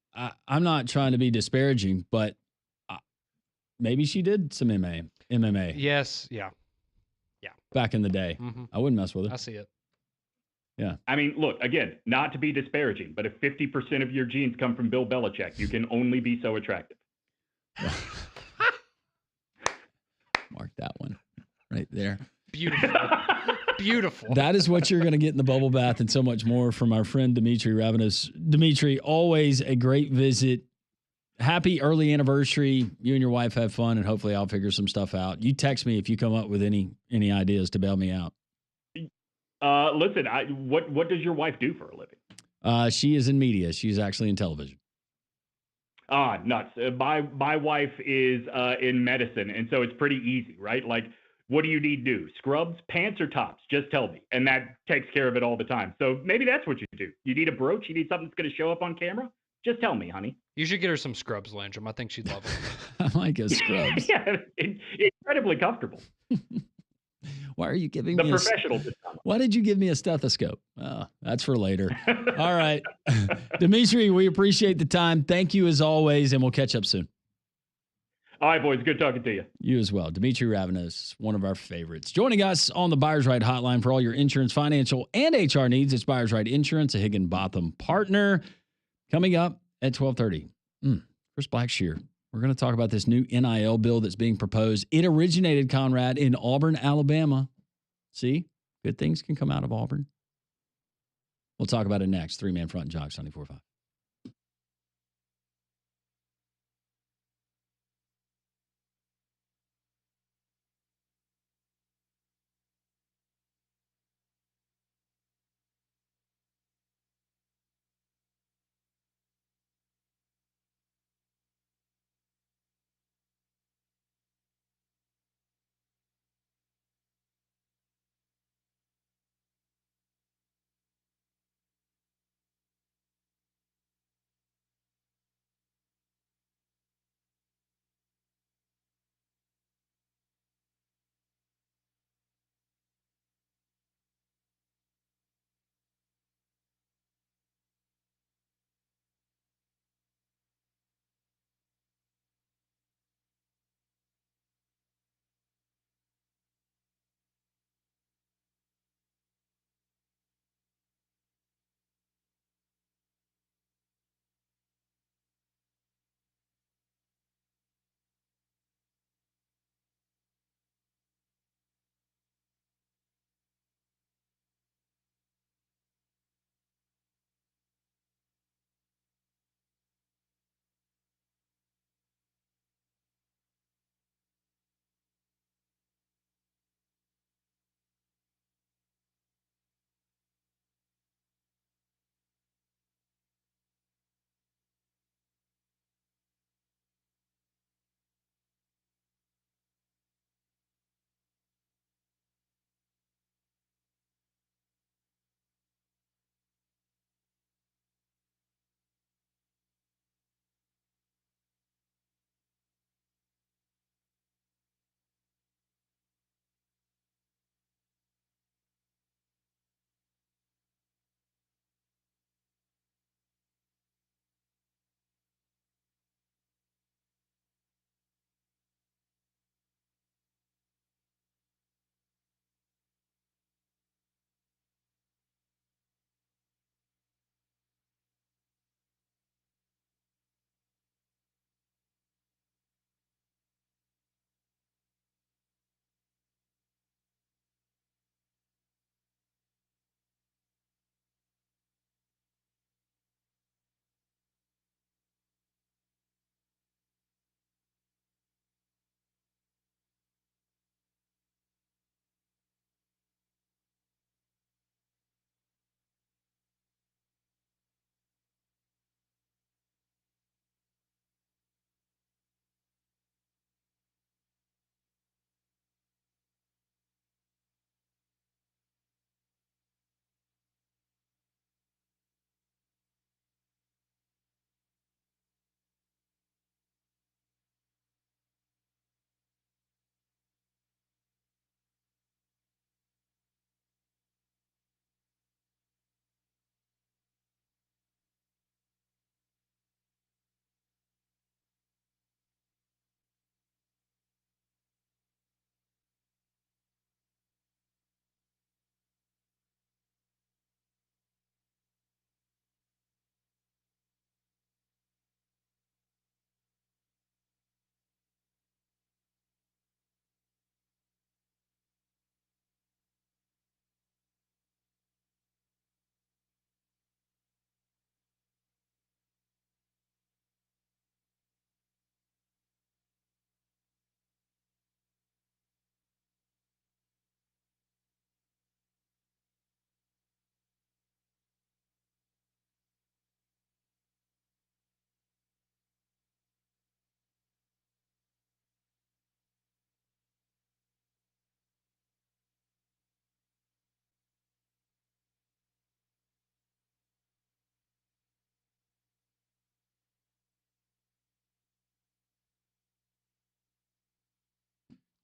I'm not trying to be disparaging, but maybe she did some MMA. Yes, yeah. Back in the day. Mm-hmm. I wouldn't mess with her. I see it. Yeah. I mean, look, again, not to be disparaging, but if 50% of your genes come from Bill Belichick, you can only be so attractive. Mark that one right there. Beautiful. Beautiful. That is what you're going to get in the bubble bath and so much more from our friend Dimitri Ravenous. Dimitri, always a great visit. Happy early anniversary. You and your wife have fun, and hopefully I'll figure some stuff out. You text me if you come up with any ideas to bail me out. Listen, what does your wife do for a living? She is in media. She's actually in television. Nuts. My wife is in medicine, and so it's pretty easy, right? Like, what do you need to do? Scrubs, pants, or tops? Just tell me. And that takes care of it all the time. So maybe that's what you do. You need a brooch? You need something that's going to show up on camera? Just tell me, honey. You should get her some scrubs, Landrum. I think she'd love it. I like a scrubs. Yeah, incredibly comfortable. Why are you giving the me professional? Why did you give me a stethoscope? Oh, that's for later. All right. Dimitri, we appreciate the time. Thank you as always, and we'll catch up soon. All right, boys. Good talking to you. You as well. Dimitri Ravenous, one of our favorites. Joining us on the Buyers Right Hotline for all your insurance, financial, and HR needs. It's Buyers Right Insurance, a Higginbotham partner. Coming up at 12:30, Chris Blackshear. We're going to talk about this new NIL bill that's being proposed. It originated, Conrad, in Auburn, Alabama. See, good things can come out of Auburn. We'll talk about it next. 3-Man Front, Jocks 94.5.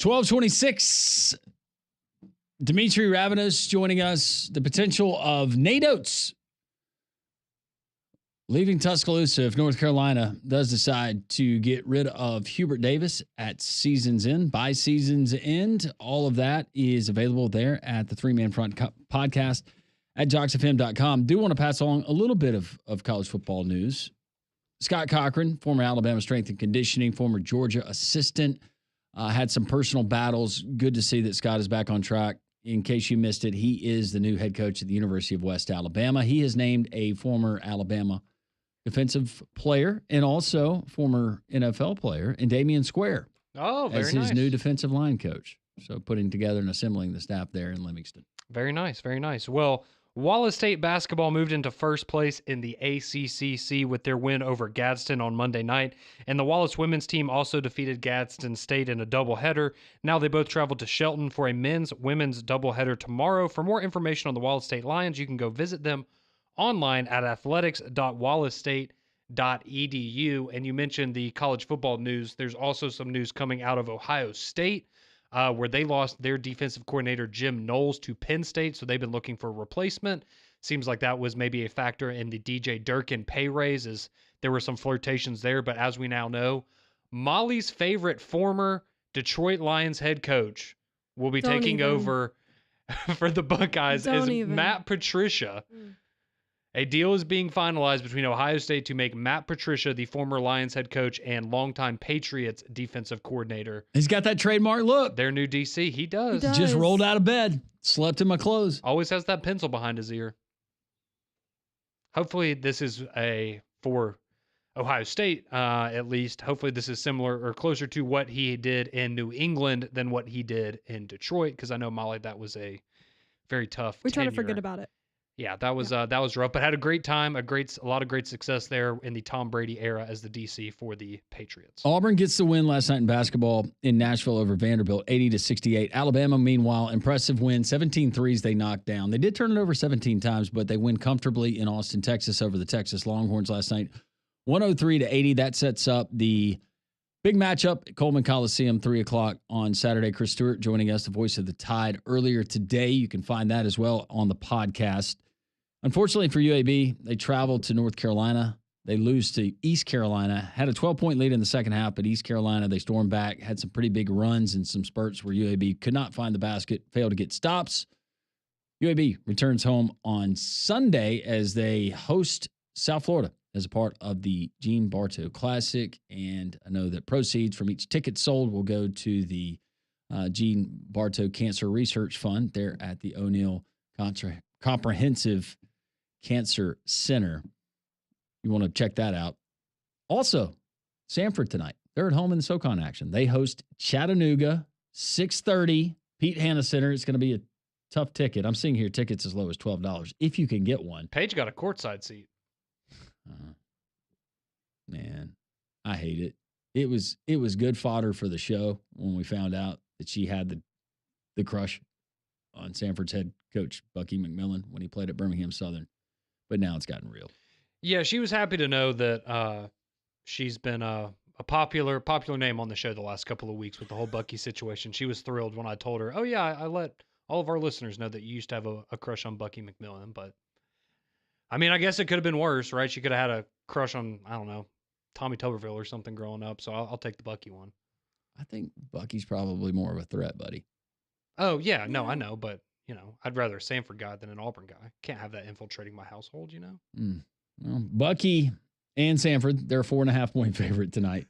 12:26. Dimitri Ravenos joining us. The potential of Nate Oats leaving Tuscaloosa if North Carolina does decide to get rid of Hubert Davis at season's end. By season's end, all of that is available there at the Three Man Front podcast at jocksfm.com. Do want to pass along a little bit of college football news. Scott Cochran, former Alabama strength and conditioning, former Georgia assistant, had some personal battles. Good to see that Scott is back on track. In case you missed it, he is the new head coach at the University of West Alabama. He has named a former Alabama defensive player and also former NFL player in Damian Square as his new defensive line coach. So putting together and assembling the staff there in Livingston. Very nice, very nice. Well, Wallace State basketball moved into first place in the ACCC with their win over Gadsden on Monday night, and the Wallace women's team also defeated Gadsden State in a doubleheader. Now they both travel to Shelton for a men's-women's doubleheader tomorrow. For more information on the Wallace State Lions, you can go visit them online at athletics.wallacestate.edu. And you mentioned the college football news. There's also some news coming out of Ohio State, where they lost their defensive coordinator, Jim Knowles, to Penn State. So they've been looking for a replacement. Seems like that was maybe a factor in the DJ Durkin pay raise, as there were some flirtations there. But as we now know, Molly's favorite former Detroit Lions head coach will be taking over for the Buckeyes as Matt Patricia. A deal is being finalized between Ohio State to make Matt Patricia the former Lions head coach and longtime Patriots defensive coordinator. He's got that trademark look. Their new DC. He does. Just rolled out of bed, slept in my clothes. Always has that pencil behind his ear. Hopefully this is for Ohio State, at least. Hopefully this is similar or closer to what he did in New England than what he did in Detroit, because I know, Molly, that was a very tough We try to tenure. forget about it. Yeah, that was rough, but had a great time, a lot of great success there in the Tom Brady era as the DC for the Patriots. Auburn gets the win last night in basketball in Nashville over Vanderbilt, 80-68. Alabama, meanwhile, impressive win, 17 threes they knocked down. They did turn it over 17 times, but they win comfortably in Austin, Texas over the Texas Longhorns last night, 103-80. That sets up the big matchup at Coleman Coliseum, 3 o'clock on Saturday. Chris Stewart joining us, the voice of the Tide, earlier today. You can find that as well on the podcast. Unfortunately for UAB, they traveled to North Carolina. They lose to East Carolina. Had a 12-point lead in the second half, but East Carolina, they stormed back, had some pretty big runs and some spurts where UAB could not find the basket, failed to get stops. UAB returns home on Sunday as they host South Florida as a part of the Gene Bartow Classic. And I know that proceeds from each ticket sold will go to the Gene Bartow Cancer Research Fund there at the O'Neill Comprehensive Cancer Center. You want to check that out. Also, Samford tonight. They're at home in the SoCon action. They host Chattanooga, 6:30, Pete Hanna Center. It's going to be a tough ticket. I'm seeing here tickets as low as $12 if you can get one. Paige got a courtside seat. Man, I hate it. It was good fodder for the show when we found out that she had the crush on Samford's head coach, Bucky McMillan, when he played at Birmingham Southern. But now it's gotten real. Yeah, she was happy to know that she's been a popular name on the show the last couple of weeks with the whole Bucky situation. She was thrilled when I told her, oh, yeah, I let all of our listeners know that you used to have a crush on Bucky McMillan. But, I mean, I guess it could have been worse, right? She could have had a crush on, I don't know, Tommy Tuberville or something growing up. So I'll take the Bucky one. I think Bucky's probably more of a threat, buddy. Oh, yeah. No, I know. But, you know, I'd rather a Samford guy than an Auburn guy. Can't have that infiltrating my household, you know? Well, Bucky and Samford, they're a 4.5-point favorite tonight.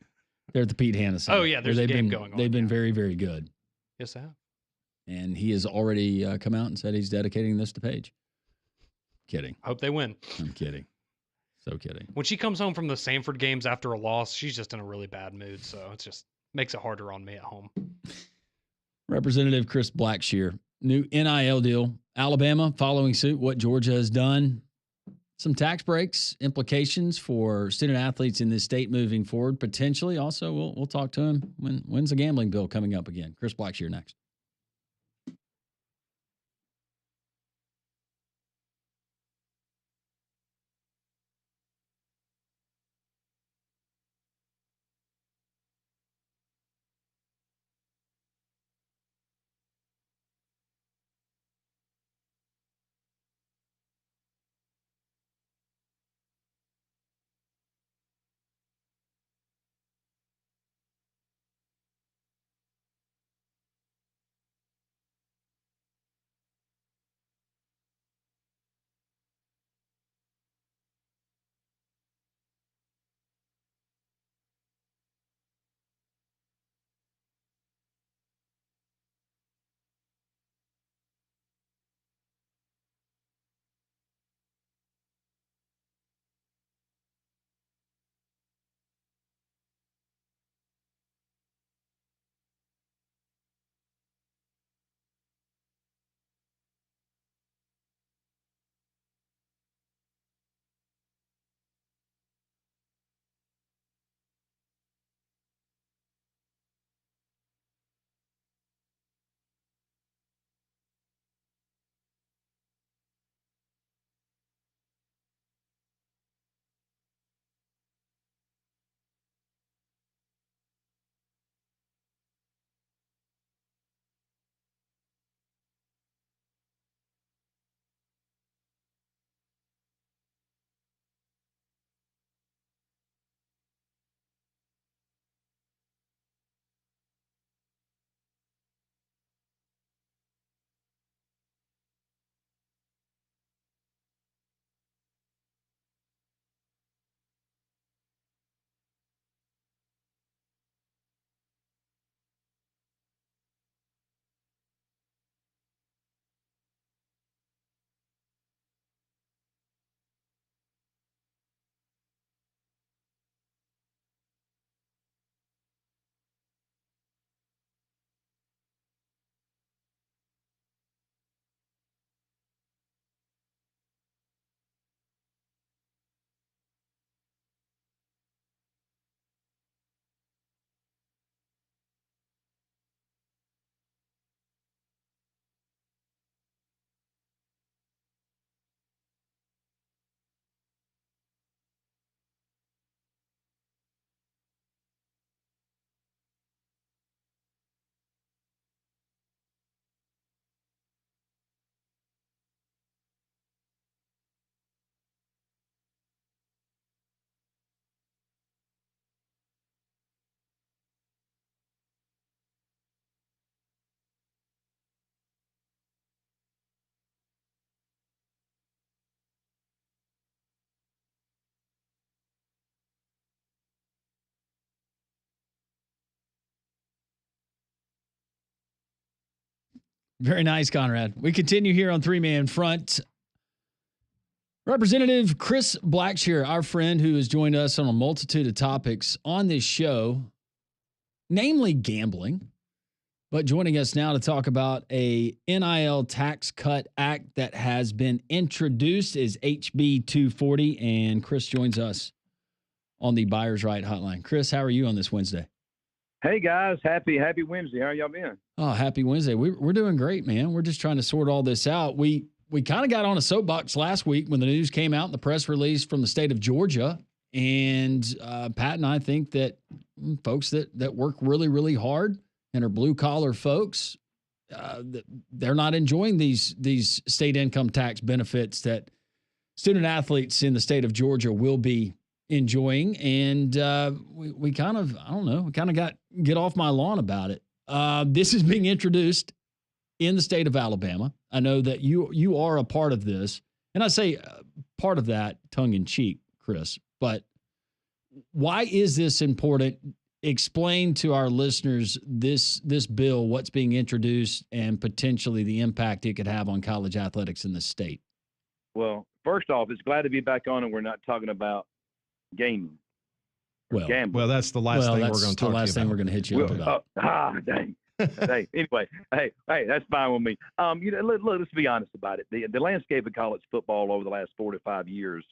They're at the Pete Hanna Center. Oh, yeah. There's a game going on. They've been very, very good. Yes, they have. And he has already come out and said he's dedicating this to Paige. Kidding. I hope they win. I'm kidding. So kidding. When she comes home from the Samford games after a loss, she's just in a really bad mood. So it just makes it harder on me at home. Representative Chris Blackshear, new NIL deal. Alabama following suit, what Georgia has done. Some tax breaks, implications for student athletes in this state moving forward. Potentially, also, we'll talk to him. When's the gambling bill coming up again? Chris Blackshear next. Very nice, Conrad. We continue here on Three Man Front. Representative Chris Blackshear, our friend who has joined us on a multitude of topics on this show, namely gambling, but joining us now to talk about a NIL tax cut act that has been introduced is HB 240, and Chris joins us on the Buyer's Right Hotline. Chris, how are you on this Wednesday? Hey guys, happy Wednesday. How y'all been? Oh, happy Wednesday. We're doing great, man. We're just trying to sort all this out. We kind of got on a soapbox last week when the news came out in the press release from the state of Georgia. And Pat and I think that folks that work really, really hard and are blue collar folks, they're not enjoying these state income tax benefits that student athletes in the state of Georgia will be enjoying. And we kind of, I don't know, we kind of get off my lawn about it. This is being introduced in the state of Alabama. I know that you are a part of this, and I say part of that tongue in cheek, Chris, but why is this important? Explain to our listeners this bill, what's being introduced, and potentially the impact it could have on college athletics in the state. Well, first off, it's glad to be back on, and we're not talking about gaming. Gambling. Well, that's the last thing we're going to talk to you about. The last thing we're going to hit you up about. Dang. Hey, anyway, hey, that's fine with me. Look, let's be honest about it. The landscape of college football over the last 4 to 5 years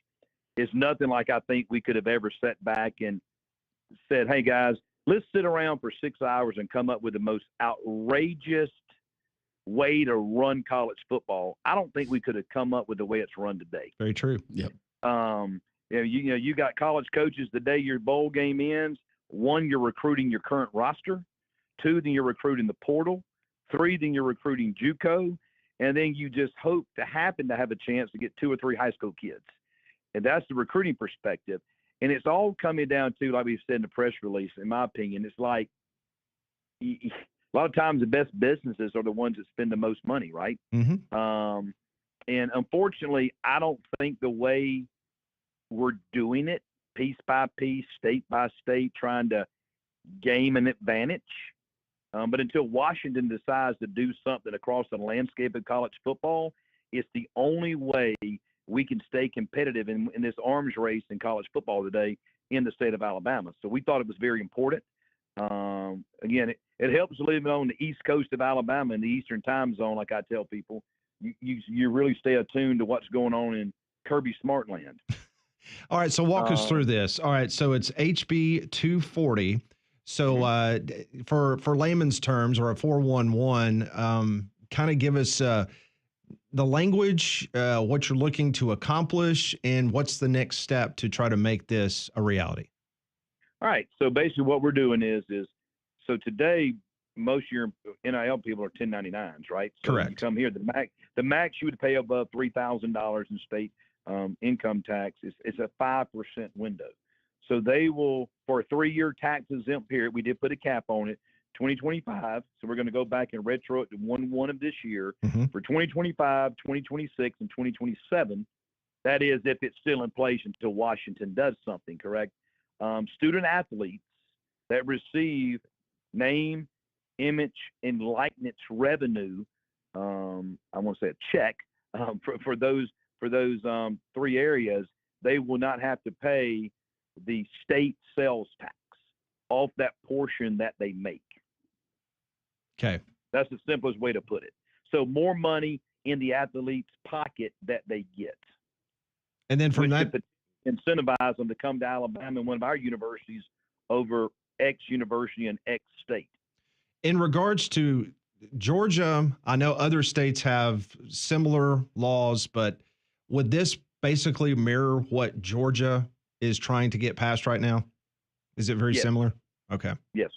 is nothing like I think we could have ever sat back and said, hey guys, let's sit around for 6 hours and come up with the most outrageous way to run college football. I don't think we could have come up with the way it's run today. Very true. Yep. You got college coaches the day your bowl game ends. 1, you're recruiting your current roster. 2, then you're recruiting the portal. 3, then you're recruiting JUCO. And then you just hope to happen to have a chance to get 2 or 3 high school kids. And that's the recruiting perspective. And it's all coming down to, like we said in the press release, in my opinion, it's like a lot of times the best businesses are the ones that spend the most money, right? Mm-hmm. And unfortunately, I don't think the way we're doing it, piece by piece, state by state, trying to game an advantage. But until Washington decides to do something across the landscape of college football, it's the only way we can stay competitive in this arms race in college football today in the state of Alabama. So we thought it was very important. Again, it helps living on the east coast of Alabama in the eastern time zone. Like I tell people, you really stay attuned to what's going on in Kirby Smartland. All right, so walk us through this. All right, so it's HB 240. So for layman's terms, or a 411, kind of give us the language, what you're looking to accomplish, and what's the next step to try to make this a reality. All right, so basically what we're doing is so today most of your NIL people are 1099s, right? So correct. You come here, the max you would pay above $3,000 in state income tax is a 5% window. So they will, for a 3-year tax exempt period, we did put a cap on it, 2025. So we're going to go back and retro it to 1/1 of this year. Mm-hmm. For 2025, 2026, and 2027. That is, if it's still in place until Washington does something, correct? Student athletes that receive name, image, and likeness revenue, I want to say a check for those 3 areas, they will not have to pay the state sales tax off that portion that they make. Okay. That's the simplest way to put it. So more money in the athlete's pocket that they get. And then from that, incentivize them to come to Alabama and one of our universities over X university and X state. In regards to Georgia, I know other states have similar laws, but would this basically mirror what Georgia is trying to get passed right now? Is it very similar? Okay. Yes.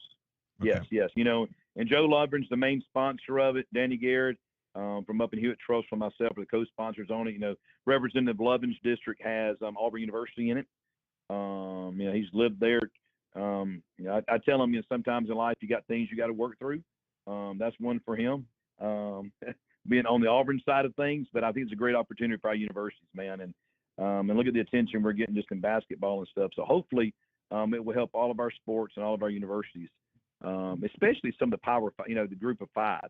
Okay. Yes. And Joe Lovren's the main sponsor of it. Danny Garrett from up in Hewitt Trust, for myself, are the co-sponsors on it. Representative Lovren's district has Auburn University in it. He's lived there. I tell him, sometimes in life you got things you got to work through. That's one for him. Being on the Auburn side of things, but I think it's a great opportunity for our universities, man. And look at the attention we're getting just in basketball and stuff. So hopefully it will help all of our sports and all of our universities, especially some of the the group of fives.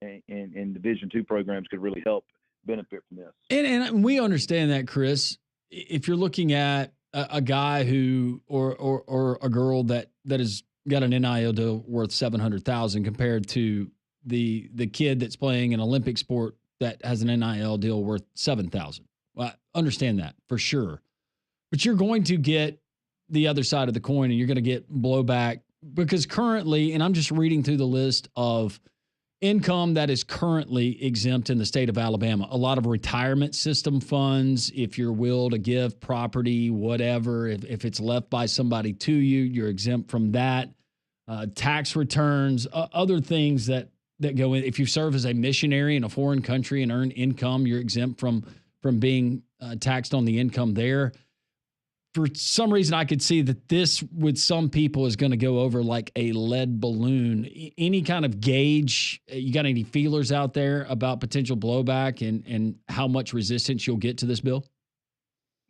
and Division II programs could really help benefit from this. And we understand that, Chris. If you're looking at a guy who or a girl that has got an NIL deal worth $700,000 compared to the kid that's playing an Olympic sport that has an NIL deal worth $7,000. Well, I understand that for sure. But you're going to get the other side of the coin, and you're going to get blowback because currently, and I'm just reading through the list of income that is currently exempt in the state of Alabama. A lot of retirement system funds, if you're will to give property, whatever, if it's left by somebody to you, you're exempt from that. Tax returns, other things that go in. If you serve as a missionary in a foreign country and earn income, you're exempt from being taxed on the income there. For some reason, I could see that this, with some people, is going to go over like a lead balloon. Any kind of gauge? You got any feelers out there about potential blowback and how much resistance you'll get to this bill?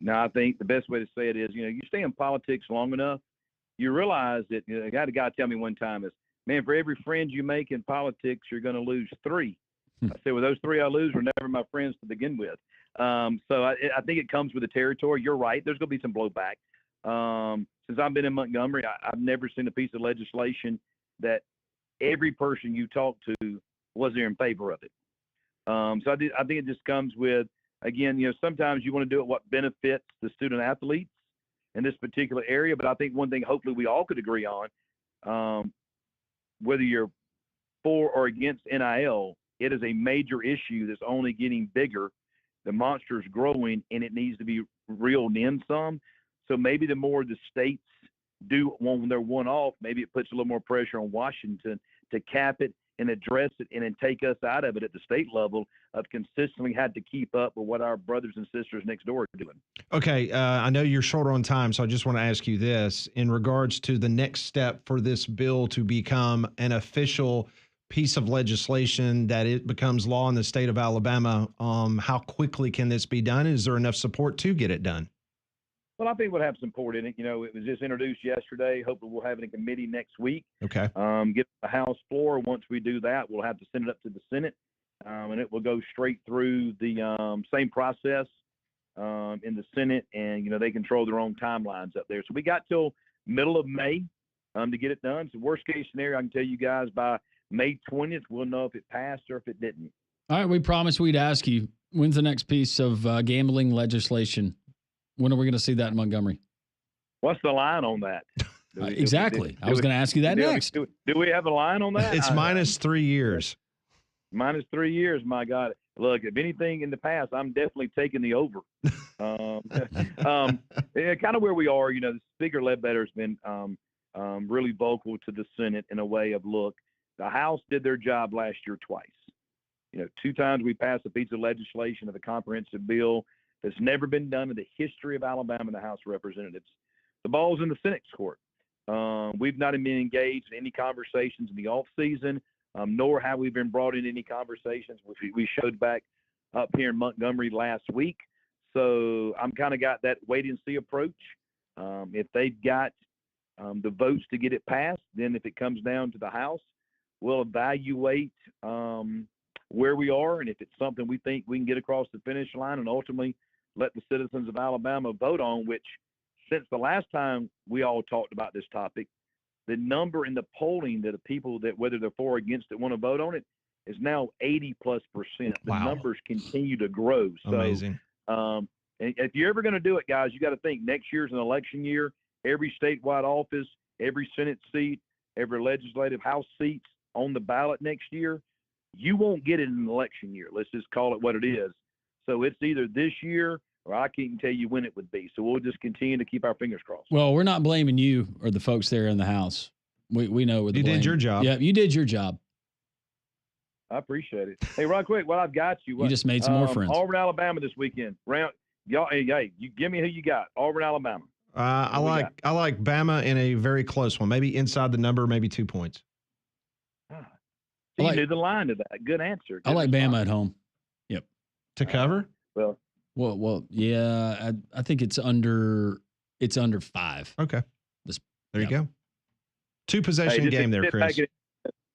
No, I think the best way to say it is, you stay in politics long enough, you realize that, I had a guy tell me one time is, man, for every friend you make in politics, you're going to lose 3. I said, well, those 3 I lose were never my friends to begin with. So I think it comes with the territory. You're right. There's going to be some blowback. Since I've been in Montgomery, I've never seen a piece of legislation that every person you talk to was there in favor of it. So I think it just comes with, again, sometimes you want to do it what benefits the student athletes in this particular area. But I think one thing hopefully we all could agree on, whether you're for or against NIL, it is a major issue that's only getting bigger. The monster is growing, and it needs to be reeled in some. So maybe the more the states do when they're one off, maybe it puts a little more pressure on Washington to cap it and address it and then take us out of it at the state level of consistently had to keep up with what our brothers and sisters next door are doing. Okay, I know you're short on time, so I just want to ask you this. In regards to the next step for this bill to become an official piece of legislation that it becomes law in the state of Alabama, how quickly can this be done? Is there enough support to get it done? Well, I think we'll have support in it. It was just introduced yesterday. Hopefully we'll have it in committee next week. Okay. Get the House floor. Once we do that, we'll have to send it up to the Senate, and it will go straight through the same process in the Senate, and, they control their own timelines up there. So we got till middle of May to get it done. So worst case scenario, I can tell you guys by May 20th, we'll know if it passed or if it didn't. All right, we promised we'd ask you, when's the next piece of gambling legislation? When are we going to see that in Montgomery? What's the line on that? Exactly. I was going to ask you that next. Do we have a line on that? It's minus 3 years. Minus 3 years, my God. Look, if anything in the past, I'm definitely taking the over. Kind of where we are, the Speaker Ledbetter has been really vocal to the Senate in a way of, look, the House did their job last year twice. 2 times we passed a piece of legislation of a comprehensive bill that's never been done in the history of Alabama in the House of Representatives. The ball's in the Senate's court. We've not been engaged in any conversations in the off season, nor have we been brought in any conversations, which we showed back up here in Montgomery last week. So I'm kind of got that wait and see approach. If they've got the votes to get it passed, then if it comes down to the House, we'll evaluate where we are, and if it's something we think we can get across the finish line and ultimately let the citizens of Alabama vote on, which since the last time we all talked about this topic, the number in the polling that the people that whether they're for or against it want to vote on it is now 80+%. The numbers continue to grow. So, amazing. If you're ever going to do it, guys, you got to think next year's an election year. Every statewide office, every Senate seat, every legislative House seats on the ballot next year, you won't get it in an election year. Let's just call it what it is. So it's either this year or I can't tell you when it would be. So we'll just continue to keep our fingers crossed. Well, we're not blaming you or the folks there in the House. We know where the blame. You did your job. Yeah, you did your job. I appreciate it. Hey, right quick, while I've got you. You just made some more friends. Auburn, Alabama this weekend. Y'all, hey, you give me who you got. Auburn, Alabama. I like Bama in a very close one. Maybe inside the number, maybe 2 points. You knew the line to that. Good answer. I like Bama at home. Yep. To cover? Well, yeah. I think it's under 5. Okay. There you go. 2 possession Hey, game there, Chris.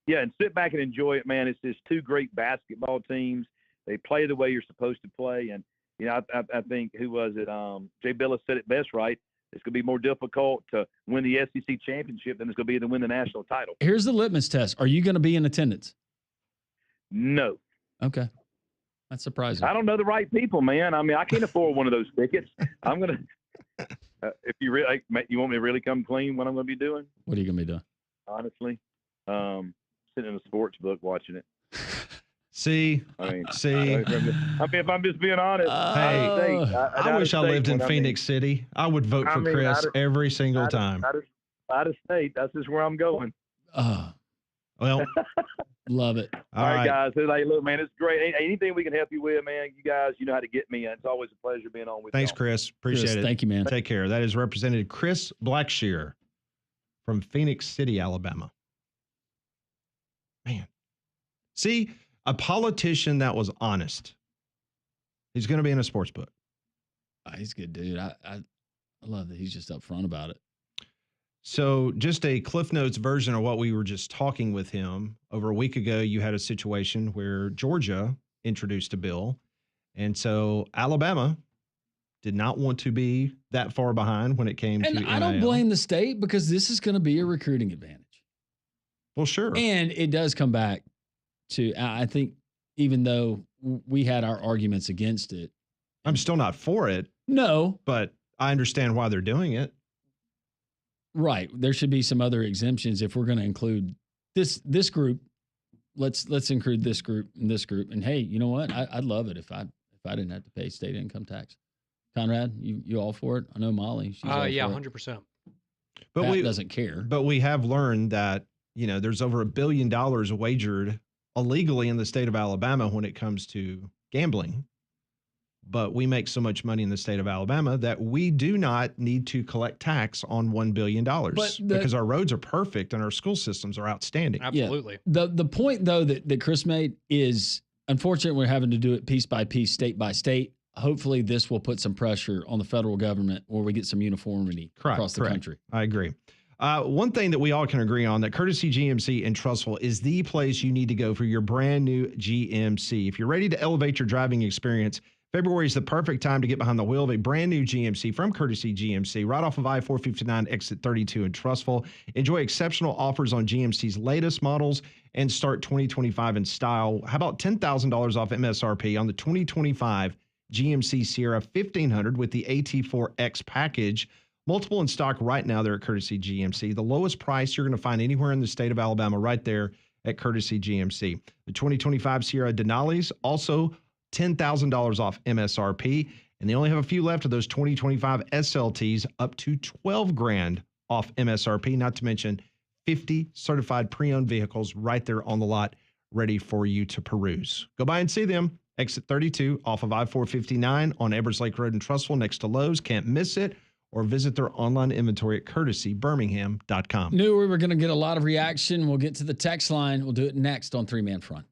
Yeah, and sit back and enjoy it, man. It's just two great basketball teams. They play the way you're supposed to play, and I think who was it? Jay Billis said it best, right? It's going to be more difficult to win the SEC championship than it's going to be to win the national title. Here's the litmus test. Are you going to be in attendance? No. Okay. That's surprising. I don't know the right people, man. I mean, I can't afford one of those tickets. I'm going to if you really you want me to really come clean, what I'm going to be doing? What are you going to be doing? Honestly, sitting in a sports book watching it. See, if I'm just being honest, I wish I lived in Phoenix City. I would vote for Chris every single time. Out of state, that's just where I'm going. Well, love it. All right, guys. Like, look, man, it's great. Anything we can help you with, man, you guys, you know how to get me. It's always a pleasure being on with you. Thanks, Chris. Appreciate it. Thank you, man. Take care. That is Representative Chris Blackshear from Phoenix City, Alabama. Man. See, a politician that was honest. He's going to be in a sports book. He's a good dude. I love that he's just upfront about it. So just a Cliff Notes version of what we were just talking with him. Over a week ago, you had a situation where Georgia introduced a bill. And so Alabama did not want to be that far behind when it came to NIL. I don't blame the state because this is going to be a recruiting advantage. Well, sure. And it does come back to, I think, even though we had our arguments against it. I'm still not for it. No. But I understand why they're doing it. Right. There should be some other exemptions if we're going to include this group. Let's include this group and this group. And hey, you know what? I'd love it if I didn't have to pay state income tax. Conrad, you all for it? I know Molly. She's all yeah, for it. 100%. But Pat doesn't care. But we have learned that, there's over $1 billion wagered illegally in the state of Alabama when it comes to gambling. But we make so much money in the state of Alabama that we do not need to collect tax on $1 billion because our roads are perfect and our school systems are outstanding. Absolutely. Yeah. The point, though, that Chris made is, unfortunately, we're having to do it piece by piece, state by state. Hopefully, this will put some pressure on the federal government where we get some uniformity across the country. I agree. One thing that we all can agree on, that Courtesy GMC in Trussville is the place you need to go for your brand new GMC. If you're ready to elevate your driving experience, February is the perfect time to get behind the wheel of a brand new GMC from Courtesy GMC, right off of I-459 exit 32 in Trussville. Enjoy exceptional offers on GMC's latest models and start 2025 in style. How about $10,000 off MSRP on the 2025 GMC Sierra 1500 with the AT4X package? Multiple in stock right now there at Courtesy GMC. The lowest price you're going to find anywhere in the state of Alabama right there at Courtesy GMC. The 2025 Sierra Denali's also $10,000 off MSRP, and they only have a few left of those 2025 SLTs up to $12,000 off MSRP, not to mention 50 certified pre-owned vehicles right there on the lot ready for you to peruse. Go by and see them. Exit 32 off of I-459 on Evers Lake Road in Trussville next to Lowe's. Can't miss it. Or visit their online inventory at courtesybirmingham.com. Knew we were going to get a lot of reaction. We'll get to the text line. We'll do it next on Three Man Front.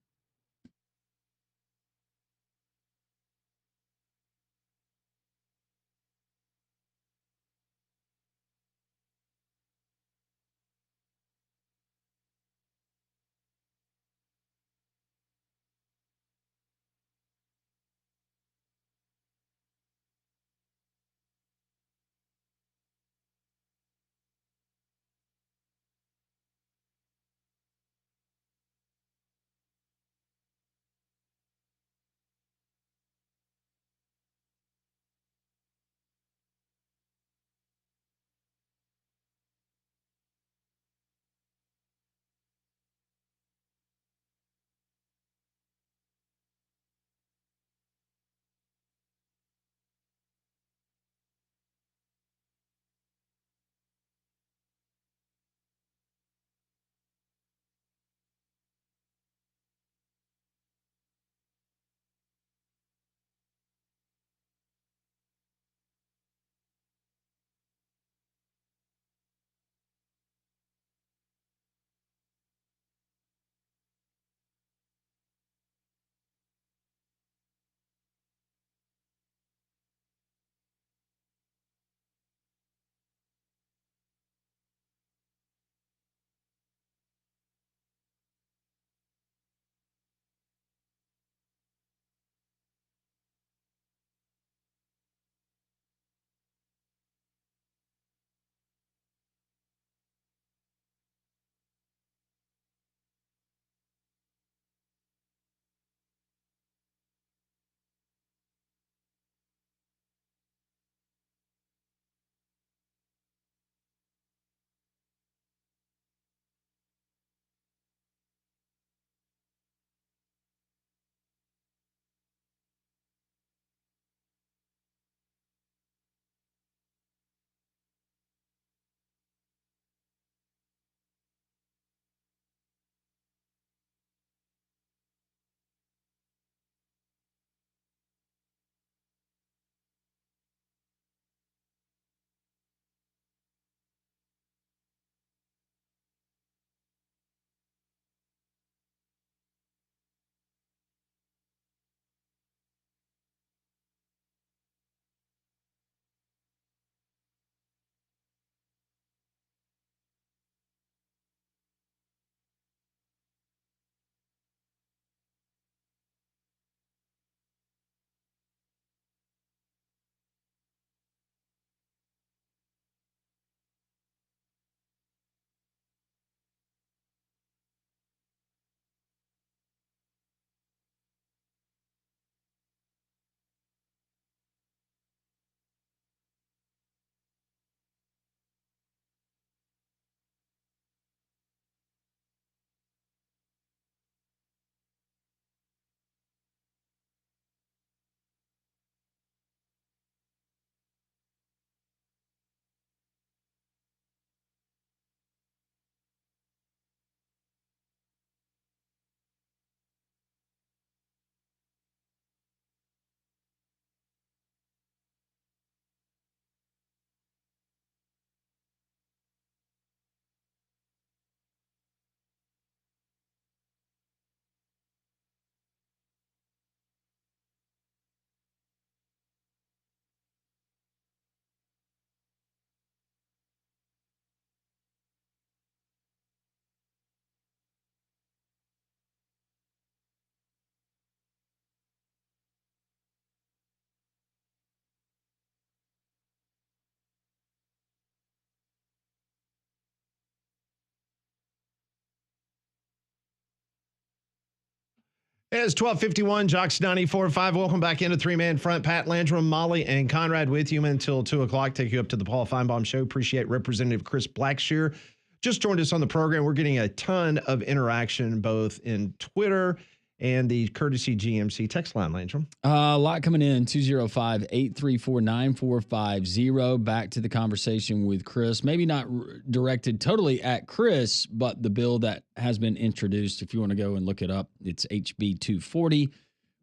It's 12:51, Jocks 94.5. Welcome back into Three-Man Front. Pat Landrum, Molly, and Conrad with you until 2 o'clock. Take you up to the Paul Feinbaum Show. Appreciate Representative Chris Blackshear. Just joined us on the program. We're getting a ton of interaction both in Twitter and the courtesy GMC text line, Landrum. A lot coming in, 205-834-9450. Back to the conversation with Chris. Maybe not directed totally at Chris, but the bill that has been introduced, if you want to go and look it up, it's HB 240,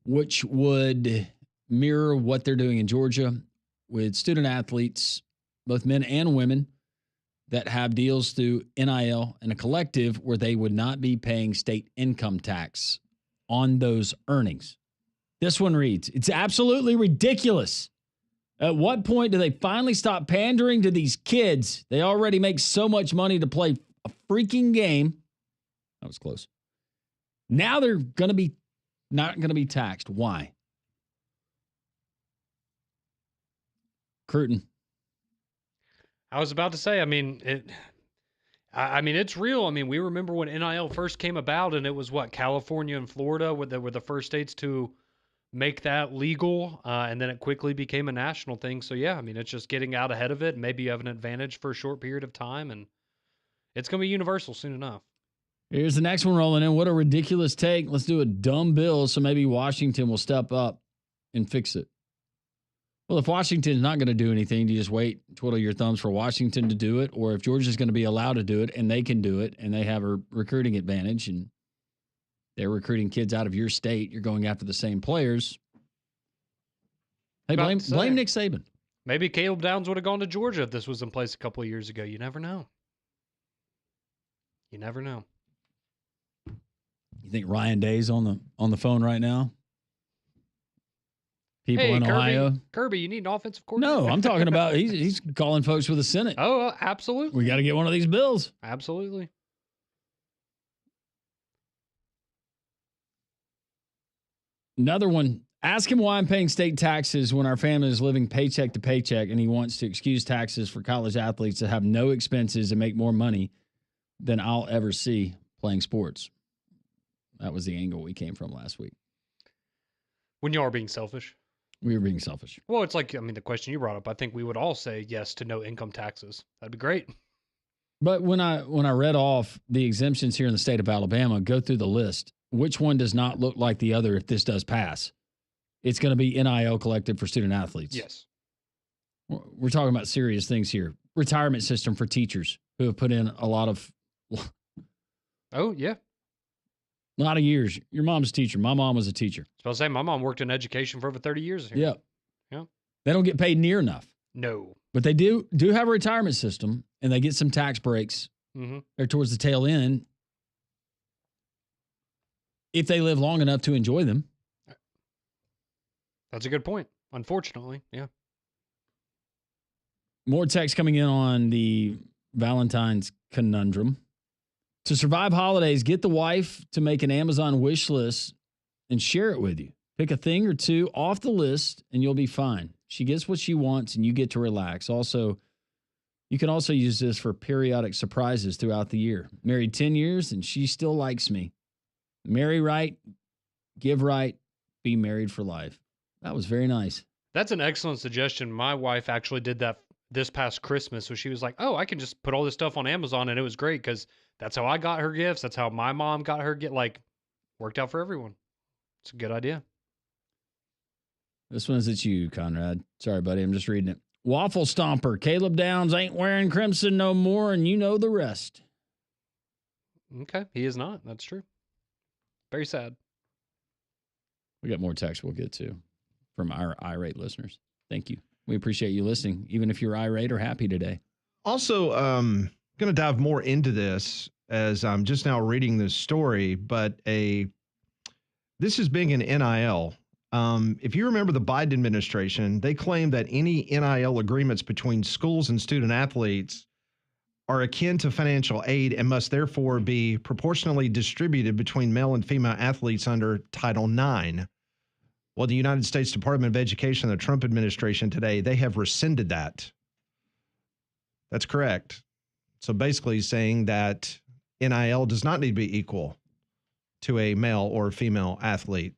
which would mirror what they're doing in Georgia with student athletes, both men and women, that have deals through NIL and a collective where they would not be paying state income tax on those earnings. This one reads, it's absolutely ridiculous. At what point do they finally stop pandering to these kids? They already make so much money to play a freaking game. That was close. Now they're going to be not going to be taxed. Why? Cruton. I was about to say, it's real. I mean, we remember when NIL first came about, and it was California and Florida were the first states to make that legal, and then it quickly became a national thing. So yeah, it's just getting out ahead of it. Maybe you have an advantage for a short period of time, and it's going to be universal soon enough. Here's the next one rolling in. What a ridiculous take. Let's do a dumb bill so maybe Washington will step up and fix it. Well, if Washington's not going to do anything, do you just wait, twiddle your thumbs for Washington to do it? Or if Georgia's going to be allowed to do it and they can do it and they have a recruiting advantage and they're recruiting kids out of your state, you're going after the same players. Hey, blame Nick Saban. Maybe Caleb Downs would have gone to Georgia if this was in place a couple of years ago. You never know. You never know. You think Ryan Day's on the phone right now? People in Kirby, Ohio. Kirby, you need an offensive coordinator. No, I'm talking about he's calling folks with the Senate. Oh, absolutely. We got to get one of these bills. Absolutely. Another one. Ask him why I'm paying state taxes when our family is living paycheck to paycheck, and he wants to excuse taxes for college athletes that have no expenses and make more money than I'll ever see playing sports. That was the angle we came from last week. When you are being selfish. We were being selfish. Well, it's the question you brought up, I think we would all say yes to no income taxes. That'd be great. But when I read off the exemptions here in the state of Alabama, go through the list, which one does not look like the other if this does pass? It's going to be NIL collected for student athletes. Yes. We're talking about serious things here. Retirement system for teachers who have put in a lot of... Oh, yeah. A lot of years. Your mom's a teacher. My mom was a teacher. I was saying, my mom worked in education for over 30 years here. Yeah. Yeah. They don't get paid near enough. No. But they do have a retirement system, and they get some tax breaks there towards the tail end if they live long enough to enjoy them. That's a good point. Unfortunately, yeah. More text coming in on the Valentine's conundrum. To survive holidays, get the wife to make an Amazon wish list and share it with you. Pick a thing or two off the list and you'll be fine. She gets what she wants and you get to relax. Also, you can also use this for periodic surprises throughout the year. Married 10 years and she still likes me. Marry right, give right, be married for life. That was very nice. That's an excellent suggestion. My wife actually did that this past Christmas. So she was like, oh, I can just put all this stuff on Amazon. And it was great because that's how I got her gifts. That's how my mom got her gift. Worked out for everyone. It's a good idea. This one is at you, Conrad. Sorry, buddy. I'm just reading it. Waffle Stomper. Caleb Downs ain't wearing crimson no more, and you know the rest. Okay. He is not. That's true. Very sad. We got more text we'll get to from our irate listeners. Thank you. We appreciate you listening, even if you're irate or happy today. Also, going to dive more into this as I'm just now reading this story, but this is big in NIL. If you remember the Biden administration, they claimed that any NIL agreements between schools and student athletes are akin to financial aid and must therefore be proportionally distributed between male and female athletes under Title IX. Well, the United States Department of Education, the Trump administration today, they have rescinded that. That's correct. So basically saying that NIL does not need to be equal to a male or female athlete.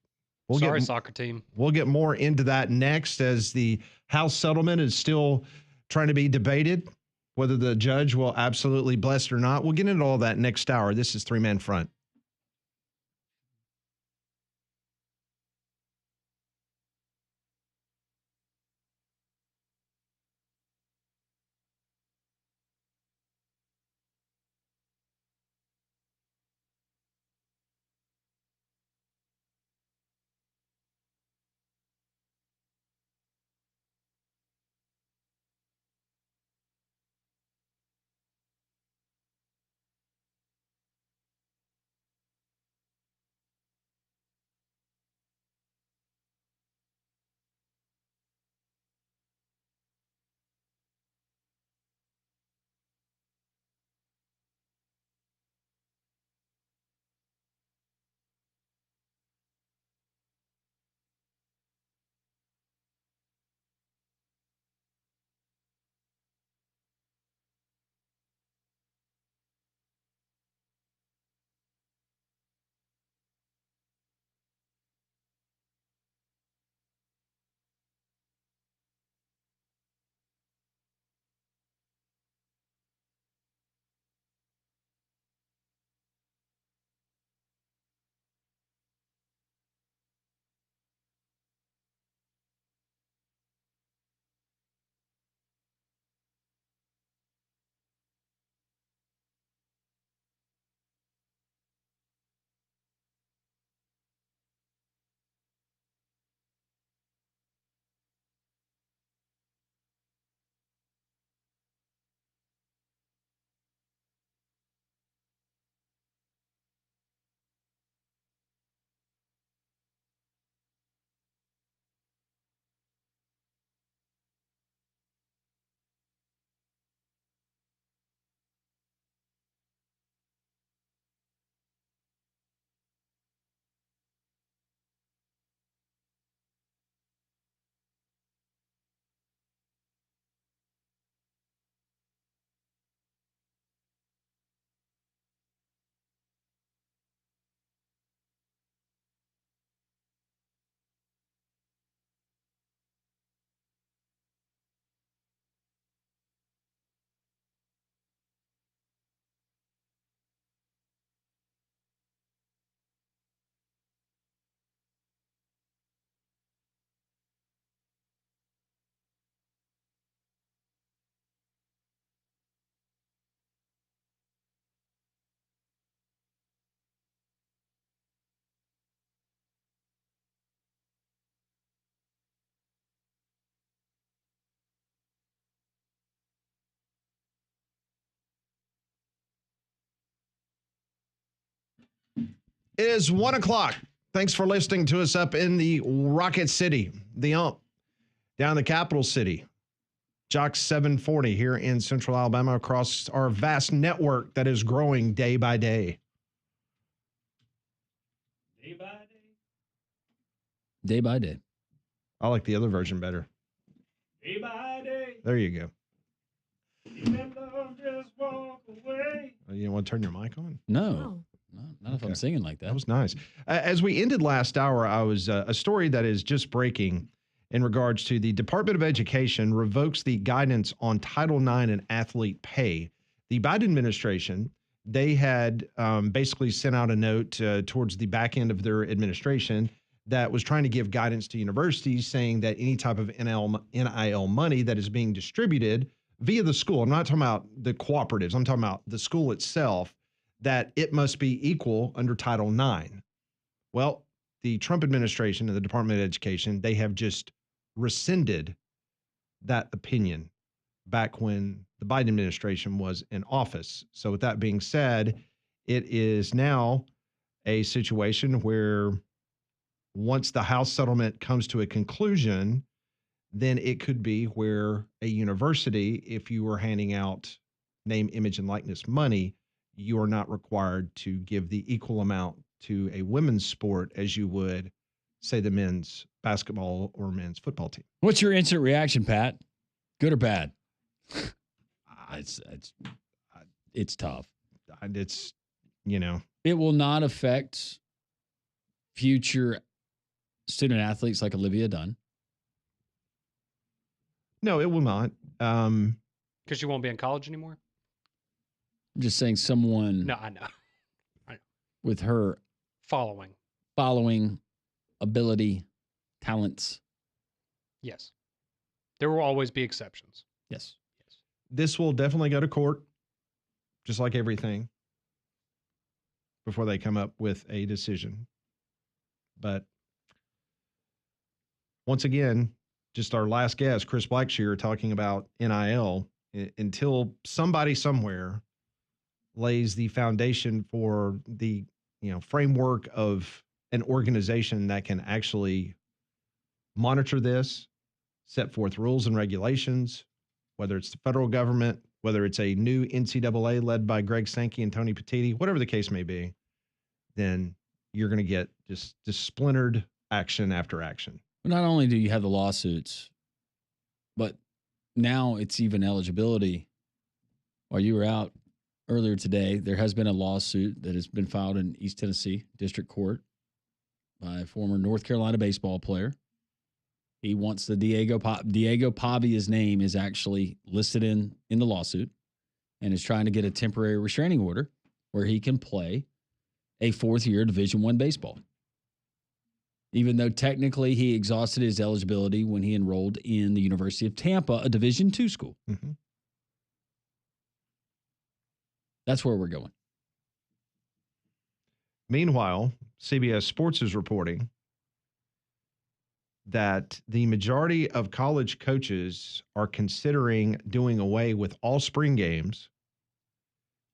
Sorry, soccer team. We'll get more into that next as the House settlement is still trying to be debated, whether the judge will absolutely bless it or not. We'll get into all that next hour. This is Three Man Front. It is 1 o'clock. Thanks for listening to us up in the Rocket City, the UMP, down the capital city. Jock 740 here in Central Alabama across our vast network that is growing day by day. Day by day. Day by day. I like the other version better. Day by day. There you go. Let love just walk away. You want to turn your mic on? No. Not if I'm singing like that. That was nice. As we ended last hour, I was a story that is just breaking in regards to the Department of Education revokes the guidance on Title IX and athlete pay. The Biden administration, they had basically sent out a note towards the back end of their administration that was trying to give guidance to universities saying that any type of NIL money that is being distributed via the school, I'm not talking about the cooperatives, I'm talking about the school itself, that it must be equal under Title IX. Well, the Trump administration and the Department of Education, they have just rescinded that opinion back when the Biden administration was in office. So with that being said, it is now a situation where once the House settlement comes to a conclusion, then it could be where a university, if you were handing out name, image, and likeness money, you are not required to give the equal amount to a women's sport as you would, say, the men's basketball or men's football team. What's your instant reaction, Pat? Good or bad? It's tough. It's, you know. It will not affect future student athletes like Olivia Dunn? No, it will not. Because she won't be in college anymore? I'm just saying someone No, I know. with her Following. ability, talents. Yes. There will always be exceptions. Yes. This will definitely go to court, just like everything, before they come up with a decision. But once again, just our last guest, Chris Blackshear, talking about NIL, until somebody somewhere lays the foundation for the framework of an organization that can actually monitor this, set forth rules and regulations, whether it's the federal government, whether it's a new NCAA led by Greg Sankey and Tony Petitti, whatever the case may be, then you're going to get just splintered action after action. Not only do you have the lawsuits, but now it's even eligibility. While you were out earlier today, there has been a lawsuit that has been filed in East Tennessee District Court by a former North Carolina baseball player. He wants the Diego Pavia's name is actually listed in the lawsuit and is trying to get a temporary restraining order where he can play a fourth-year Division I baseball, even though technically he exhausted his eligibility when he enrolled in the University of Tampa, a Division II school. Mm-hmm. That's where we're going. Meanwhile, CBS Sports is reporting that the majority of college coaches are considering doing away with all spring games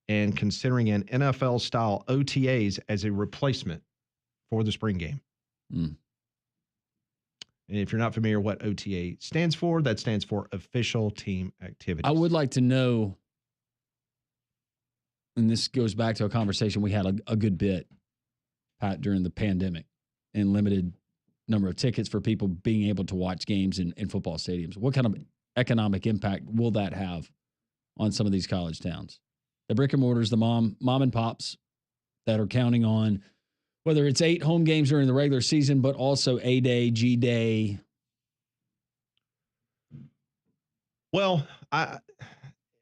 and considering an NFL-style OTAs as a replacement for the spring game. Mm. And if you're not familiar what OTA stands for, that stands for official team activities. I would like to know, and this goes back to a conversation we had a good bit, Pat, during the pandemic and limited number of tickets for people being able to watch games in football stadiums. What kind of economic impact will that have on some of these college towns? The brick and mortars, the mom and pops that are counting on whether it's 8 home games during the regular season, but also A-Day, G-Day. Well,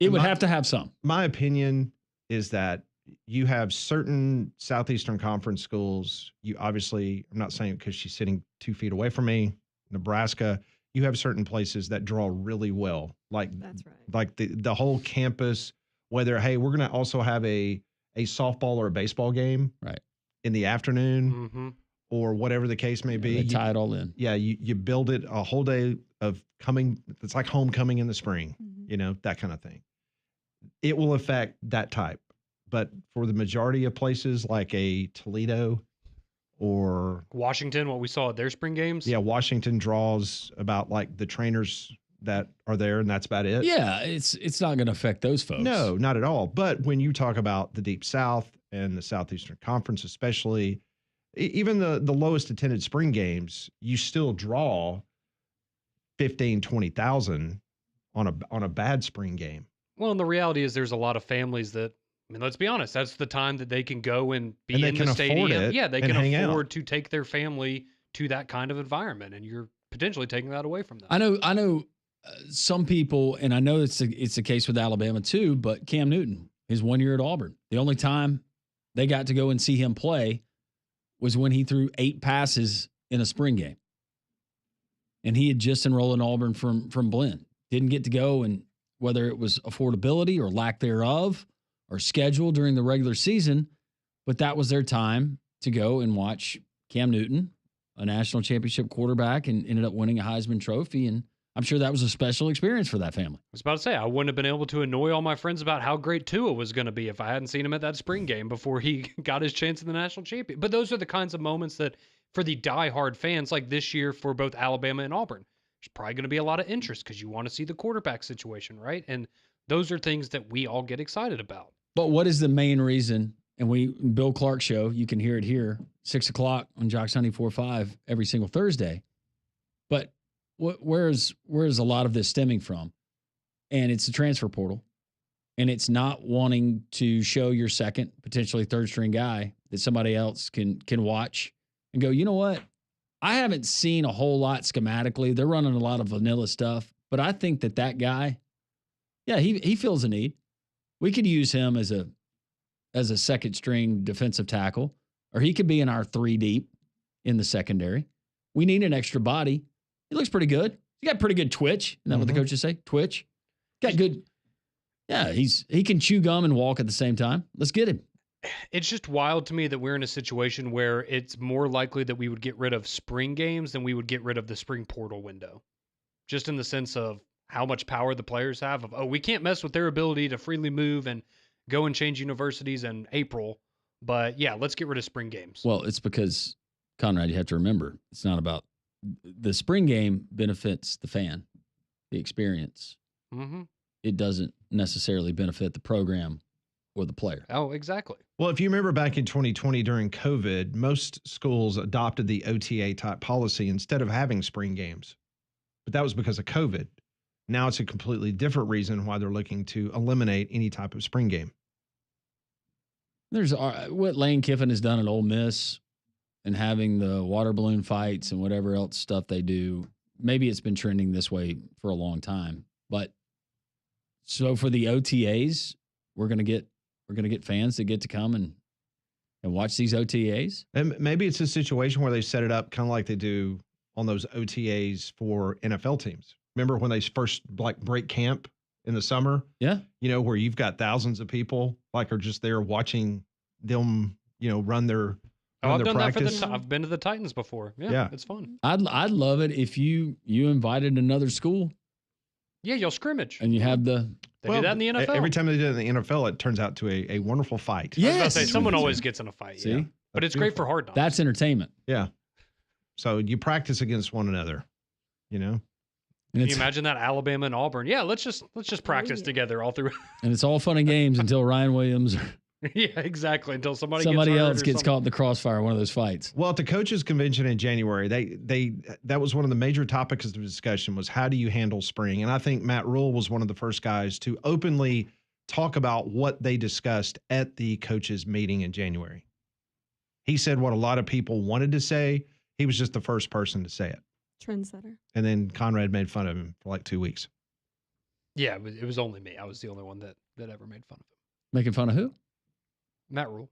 it would have to have some. My opinion is that you have certain Southeastern Conference schools. You obviously, I'm not saying it because she's sitting 2 feet away from me, Nebraska. You have certain places that draw really well. That's right. Like the whole campus, whether, hey, we're going to also have a softball or a baseball game right in the afternoon or whatever the case may be. They tie it all in. Yeah. You build it a whole day of coming. It's like homecoming in the spring, that kind of thing. It will affect that type. But for the majority of places like a Toledo or Washington, what we saw at their spring games. Yeah, Washington draws about like the trainers that are there, and that's about it. Yeah, it's not going to affect those folks. No, not at all. But when you talk about the Deep South and the Southeastern Conference, especially, even the lowest attended spring games, you still draw 15, 20,000 on a bad spring game. Well, and the reality is there's a lot of families that, I mean, let's be honest, that's the time that they can go and be in the stadium. Yeah, they can afford to take their family to that kind of environment, and you're potentially taking that away from them. I know some people, and I know it's the case with Alabama too, but Cam Newton, his 1 year at Auburn, the only time they got to go and see him play was when he threw 8 passes in a spring game. And he had just enrolled in Auburn from Blinn. Didn't get to go, and whether it was affordability or lack thereof or schedule during the regular season, but that was their time to go and watch Cam Newton, a national championship quarterback, and ended up winning a Heisman Trophy. And I'm sure that was a special experience for that family. I was about to say, I wouldn't have been able to annoy all my friends about how great Tua was going to be if I hadn't seen him at that spring game before he got his chance in the national championship. But those are the kinds of moments that, for the diehard fans, like this year for both Alabama and Auburn, there's probably going to be a lot of interest because you want to see the quarterback situation, right? And those are things that we all get excited about. But what is the main reason? And Bill Clark show, you can hear it here, 6 o'clock on Jocks 94.5 every single Thursday. But where's a lot of this stemming from? And it's the transfer portal. And it's not wanting to show your second, potentially third string guy that somebody else can watch and go, you know what? I haven't seen a whole lot schematically. They're running a lot of vanilla stuff, but I think that guy, yeah, he feels a need. We could use him as a second string defensive tackle, or he could be in our 3 deep in the secondary. We need an extra body. He looks pretty good. He got pretty good twitch. Isn't that what the coaches say? Twitch. Got good. Yeah, he can chew gum and walk at the same time. Let's get him. It's just wild to me that we're in a situation where it's more likely that we would get rid of spring games than we would get rid of the spring portal window. Just in the sense of how much power the players have of, we can't mess with their ability to freely move and go and change universities in April. But yeah, let's get rid of spring games. Well, it's because, Conrad, you have to remember, it's not about the spring game benefits the fan, the experience. Mm-hmm. It doesn't necessarily benefit the program or the player. Oh, exactly. Well, if you remember back in 2020 during COVID, most schools adopted the OTA type policy instead of having spring games. But that was because of COVID. Now it's a completely different reason why they're looking to eliminate any type of spring game. There's what Lane Kiffin has done at Ole Miss and having the water balloon fights and whatever else stuff they do. Maybe it's been trending this way for a long time. But so for the OTAs, we're gonna get fans that get to come and watch these OTAs. And maybe it's a situation where they set it up kind of like they do on those OTAs for NFL teams. Remember when they first break camp in the summer? Yeah. Where you've got thousands of people are just there watching them, run their I've done practice. that I've been to the Titans before. Yeah. It's fun. I'd love it if you invited another school. Yeah, you'll scrimmage. And you have They do that in the NFL. Every time they do it in the NFL, it turns out to a wonderful fight. Yes. I was about to say, someone always gets in a fight. See? Yeah. But it's great for hard knocks. That's entertainment. Yeah. So you practice against one another, Can you imagine that Alabama and Auburn? Yeah, let's just practice together all through. And it's all fun and games until Ryan Williams Yeah, exactly. Until somebody else gets caught in the crossfire of one of those fights. Well, at the coaches convention in January, that was one of the major topics of the discussion was how do you handle spring? And I think Matt Rule was one of the first guys to openly talk about what they discussed at the coaches meeting in January. He said what a lot of people wanted to say. He was just the first person to say it. Trendsetter. And then Conrad made fun of him for 2 weeks. Yeah, it was only me. I was the only one that ever made fun of him. Making fun of who? Matt Rule.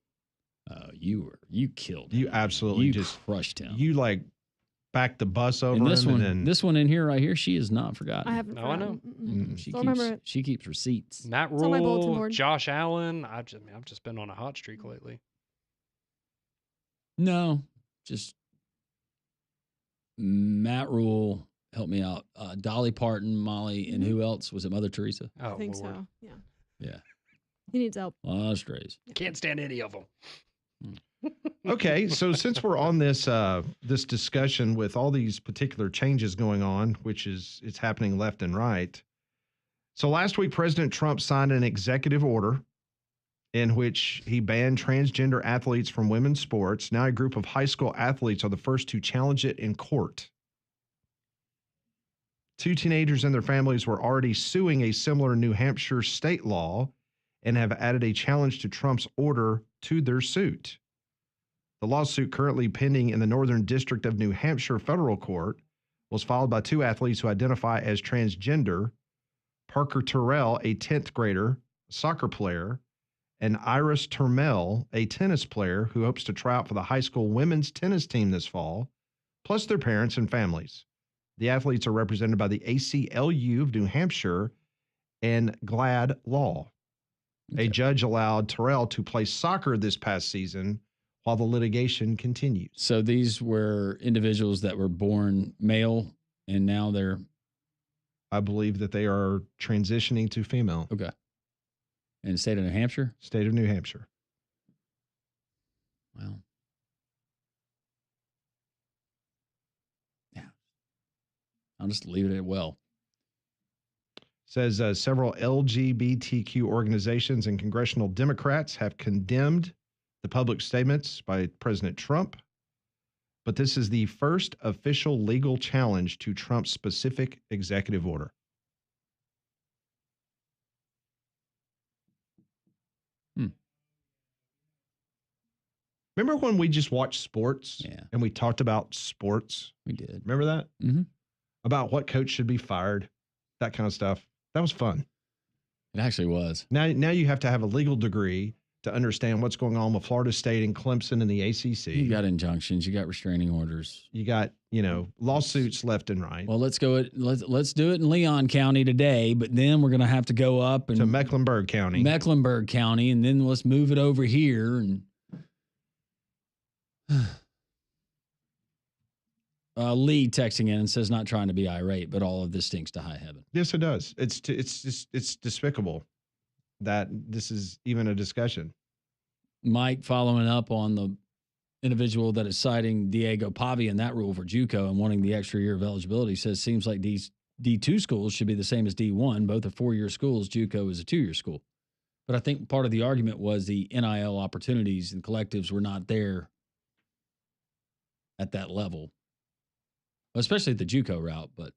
You killed him. You absolutely just crushed him. You backed the bus over and this him. one, this one in here right here, she is not forgotten. I haven't. No, I know. She keeps receipts. Matt It's on my bulletin Rule, board. Josh Allen. I've just been on a hot streak lately. No, just Matt Rule. Help me out. Dolly Parton, Molly, and who else? Was it Mother Teresa? Oh, I think Lord. so. Yeah. Yeah. He needs help. A lot of strays. Can't stand any of them. Okay, so since we're on this this discussion with all these particular changes going on, which it's happening left and right. So last week, President Trump signed an executive order in which he banned transgender athletes from women's sports. Now a group of high school athletes are the first to challenge it in court. 2 teenagers and their families were already suing a similar New Hampshire state law and have added a challenge to Trump's order to their suit. The lawsuit, currently pending in the Northern District of New Hampshire Federal Court, was filed by 2 athletes who identify as transgender: Parker Terrell, a 10th grader, soccer player, and Iris Termel, a tennis player who hopes to try out for the high school women's tennis team this fall, plus their parents and families. The athletes are represented by the ACLU of New Hampshire and GLAD Law. Okay. A judge allowed Terrell to play soccer this past season while the litigation continues. So these were individuals that were born male, and now they're... I believe that they are transitioning to female. Okay. In the state of New Hampshire? State of New Hampshire. Well. Yeah. I'll just leave it at well. Says several LGBTQ organizations and congressional Democrats have condemned the public statements by President Trump, but this is the first official legal challenge to Trump's specific executive order. Remember when we just watched sports? Yeah. And we talked about sports? We did. Remember that? Mm-hmm. About what coach should be fired, that kind of stuff. That was fun. It actually was. Now you have to have a legal degree to understand what's going on with Florida State and Clemson and the ACC. You got injunctions. You got restraining orders. You got, lawsuits left and right. Well, let's do it in Leon County today, but then we're going to have to go up to Mecklenburg County. And then let's move it over here. And Lee texting in and says, not trying to be irate, but all of this stinks to high heaven. Yes, it does. It's despicable that this is even a discussion. Mike, following up on the individual that is citing Diego Pavi and that rule for JUCO and wanting the extra year of eligibility, says seems like these D2 schools should be the same as D1. Both are 4-year schools. JUCO is a 2-year school. But I think part of the argument was the NIL opportunities and collectives were not there at that level, especially at the JUCO route. But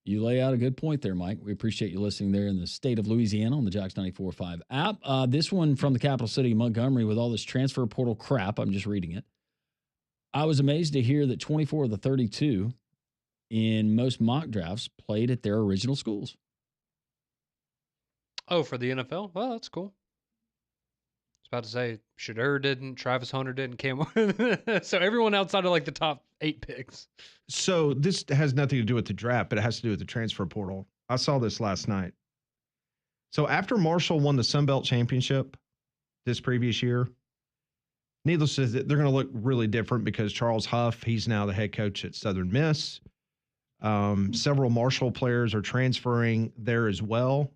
you lay out a good point there, Mike. We appreciate you listening there in the state of Louisiana on the Jocks 94.5 app. This one from the capital city, Montgomery, with all this transfer portal crap. I'm just reading it. I was amazed to hear that 24 of the 32 in most mock drafts played at their original schools. Oh, for the NFL? Well, that's cool. I was about to say, Shadur didn't, Travis Hunter didn't, Cam. So everyone outside of like the top 8 picks. So this has nothing to do with the draft, but it has to do with the transfer portal. I saw this last night. So after Marshall won the Sun Belt Championship this previous year, needless to say, they're going to look really different because Charles Huff, he's now the head coach at Southern Miss. Several Marshall players are transferring there as well.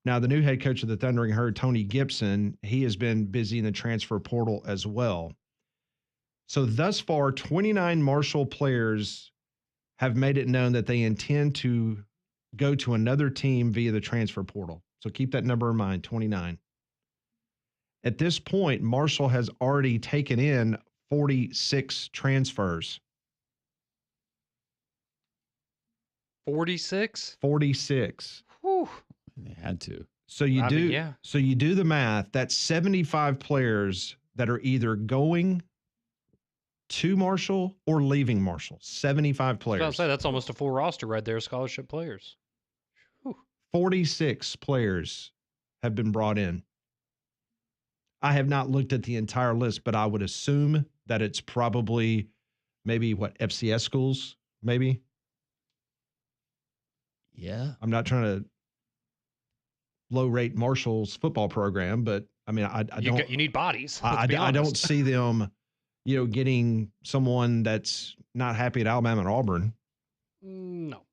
Now, the new head coach of the Thundering Herd, Tony Gibson, he has been busy in the transfer portal as well. So thus far, 29 Marshall players have made it known that they intend to go to another team via the transfer portal. So keep that number in mind, 29. At this point, Marshall has already taken in 46 transfers. 46? 46. Whew. They had to. So you do the math. That's 75 players that are either going to Marshall or leaving Marshall. 75 players. I was about to say, that's almost a full roster right there, scholarship players. Whew. 46 players have been brought in. I have not looked at the entire list, but I would assume that it's probably maybe FCS schools, maybe. Yeah. I'm not trying to low rate Marshall's football program, but I mean, I don't. You need bodies. I don't see them, getting someone that's not happy at Alabama and Auburn. No.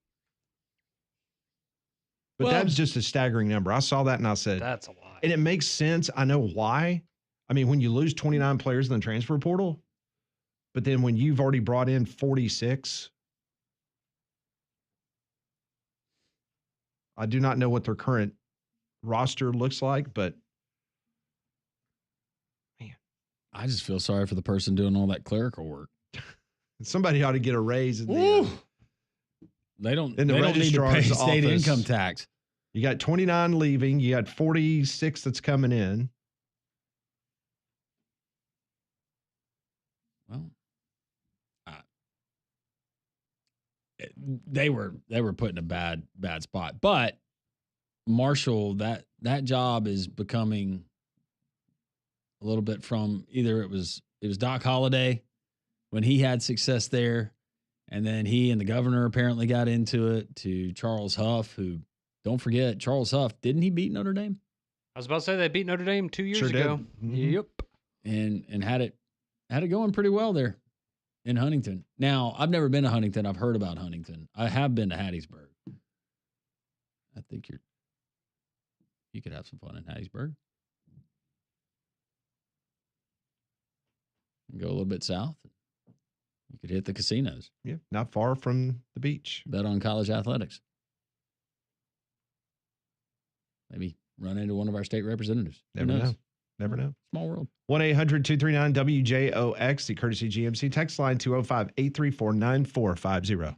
But that was just a staggering number. I saw that and I said, that's a lot. And it makes sense. I know why. I mean, when you lose 29 players in the transfer portal, but then when you've already brought in 46, I do not know what their current roster looks like, but man, I just feel sorry for the person doing all that clerical work. Somebody ought to get a raise. They don't need to pay state income tax. You got 29 leaving. You got 46 that's coming in. Well, they were put in a bad spot. But Marshall, that job is becoming a little bit from either it was Doc Holliday when he had success there, and then he and the governor apparently got into it, to Charles Huff, who, don't forget, Charles Huff, didn't he beat Notre Dame? I was about to say they beat Notre Dame 2 years ago. Mm-hmm. Yep. And had it going pretty well there in Huntington. Now, I've never been to Huntington. I've heard about Huntington. I have been to Hattiesburg. I think you could have some fun in Hattiesburg. Go a little bit south. You could hit the casinos. Yeah, not far from the beach. Bet on college athletics. Maybe run into one of our state representatives. Never know. Never know. Small world. 1-800-239-WJOX, the courtesy GMC text line 205-834-9450.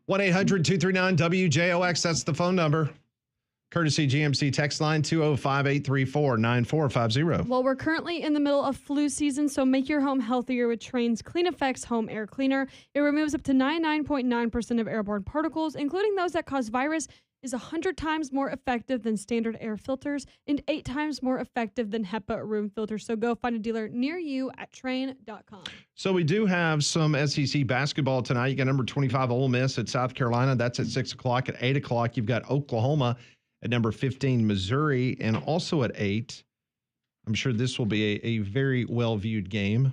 1-800-239-WJOX. That's the phone number. Courtesy GMC text line 205-834-9450. Well, we're currently in the middle of flu season, so make your home healthier with Trane's Clean Effects Home Air Cleaner. It removes up to 99.9% of airborne particles, including those that cause virus, is 100 times more effective than standard air filters and 8 times more effective than HEPA room filters. So go find a dealer near you at Trane.com. So we do have some SEC basketball tonight. You got number 25 Ole Miss at South Carolina. That's at 6 o'clock. At 8 o'clock, you've got Oklahoma at number 15 Missouri. And also at 8, I'm sure this will be a very well-viewed game,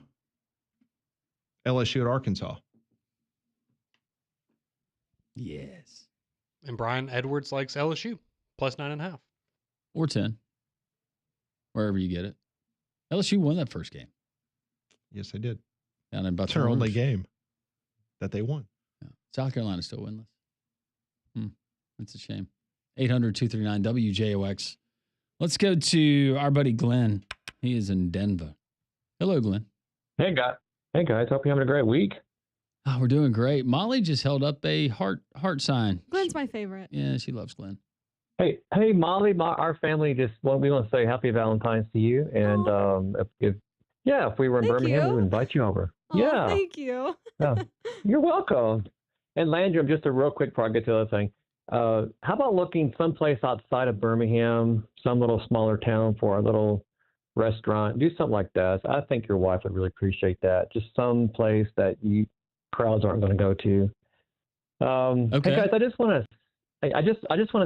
LSU at Arkansas. Yes. And Brian Edwards likes LSU, plus 9.5. Or 10. Wherever you get it. LSU won that first game. Yes, they did. Down in It's their only game that they won. Yeah. South Carolina's still winless. That's a shame. 800-239-WJOX. Let's go to our buddy Glenn. He is in Denver. Hello, Glenn. Hey, guys. Hope you're having a great week. Oh, we're doing great. Molly just held up a heart sign. Glenn's my favorite. Yeah, she loves Glenn. Hey, Molly, our family we want to say happy Valentine's to you. And if we were in Birmingham, we would invite you over. Oh, yeah. Thank you. You're welcome. And Landrum, just a real quick before I get to the other thing. How about looking someplace outside of Birmingham, some little smaller town for a little restaurant? Do something like that. I think your wife would really appreciate that. Just some place that crowds aren't going to go to. Okay. Hey guys, I just want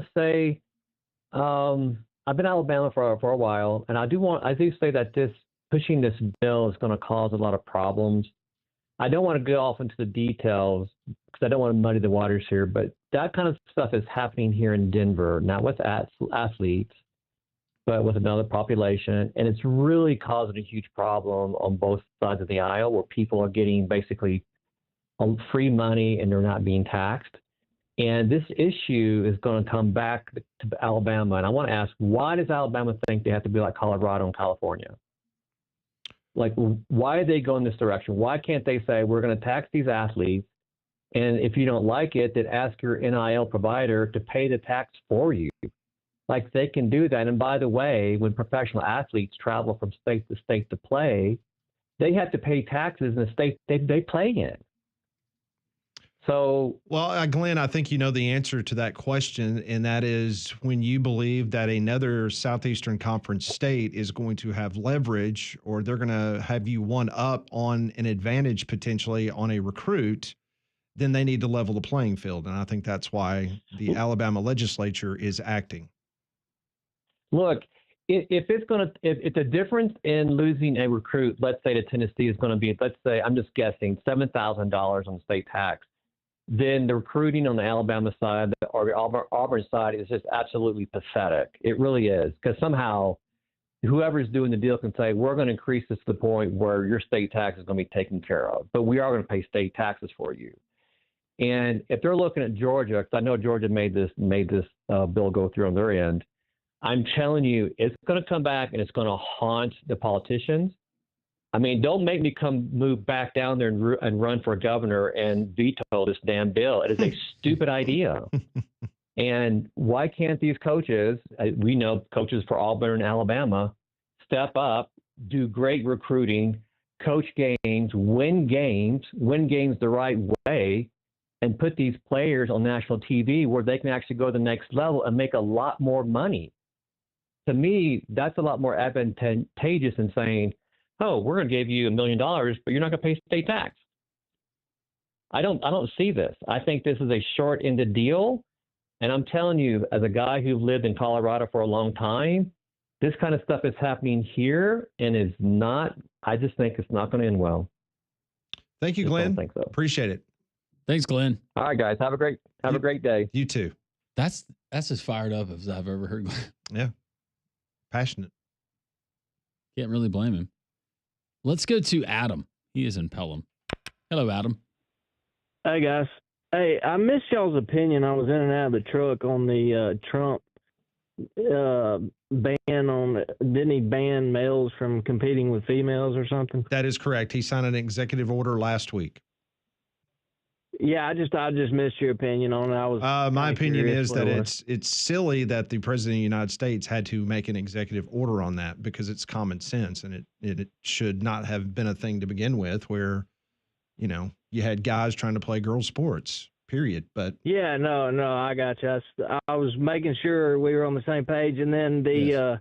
to say, I've been in Alabama for a while, and I do say that pushing this bill is going to cause a lot of problems. I don't want to go off into the details because I don't want to muddy the waters here, but that kind of stuff is happening here in Denver, not with athletes, but with another population. And it's really causing a huge problem on both sides of the aisle where people are getting basically free money and they're not being taxed. And this issue is going to come back to Alabama. And I want to ask, why does Alabama think they have to be like Colorado and California? Like, why are they going this direction? Why can't they say, we're going to tax these athletes, and if you don't like it, then ask your NIL provider to pay the tax for you? Like, they can do that. And by the way, when professional athletes travel from state to state to play, they have to pay taxes in the state they play in. So, well, Glenn, I think you know the answer to that question, and that is when you believe that another Southeastern Conference state is going to have leverage, or they're going to have you one up on an advantage potentially on a recruit, then they need to level the playing field. And I think that's why the Alabama legislature is acting. Look, if the difference in losing a recruit, let's say to Tennessee, is going to be, let's say, I'm just guessing, $7,000 on state tax, then the recruiting on the Alabama side or the Auburn side is just absolutely pathetic. It really is, because somehow whoever's doing the deal can say, we're going to increase this to the point where your state tax is going to be taken care of, but we are going to pay state taxes for you. And if they're looking at Georgia, because I know Georgia made this bill go through on their end, I'm telling you, it's going to come back and it's going to haunt the politicians. I mean, don't make me move back down there and run for governor and veto this damn bill. It is a stupid idea. And why can't these coaches, we know coaches for Auburn and Alabama, step up, do great recruiting, coach games, win games the right way, and put these players on national TV where they can actually go to the next level and make a lot more money? To me, that's a lot more advantageous than saying, oh, we're going to give you $1 million, but you're not going to pay state tax. I don't see this. I think this is a short-ended deal. And I'm telling you, as a guy who lived in Colorado for a long time, this kind of stuff is happening here, and I just think it's not going to end well. Thank you, Glenn. I think so. Appreciate it. Thanks, Glenn. All right, guys. Have a great day. You too. That's as fired up as I've ever heard Glenn. Yeah. Passionate. Can't really blame him. Let's go to Adam. He is in Pelham. Hello, Adam. Hey, guys. Hey, I missed y'all's opinion. I was in and out of the truck on the Trump ban on, didn't he ban males from competing with females or something? That is correct. He signed an executive order last week. Yeah, I just missed your opinion on it. I was my opinion curious is what that it was. it's silly that the president of the United States had to make an executive order on that because it's common sense and it should not have been a thing to begin with where, you had guys trying to play girls sports, period. But Yeah, no, I got you. I was making sure we were on the same page, and then the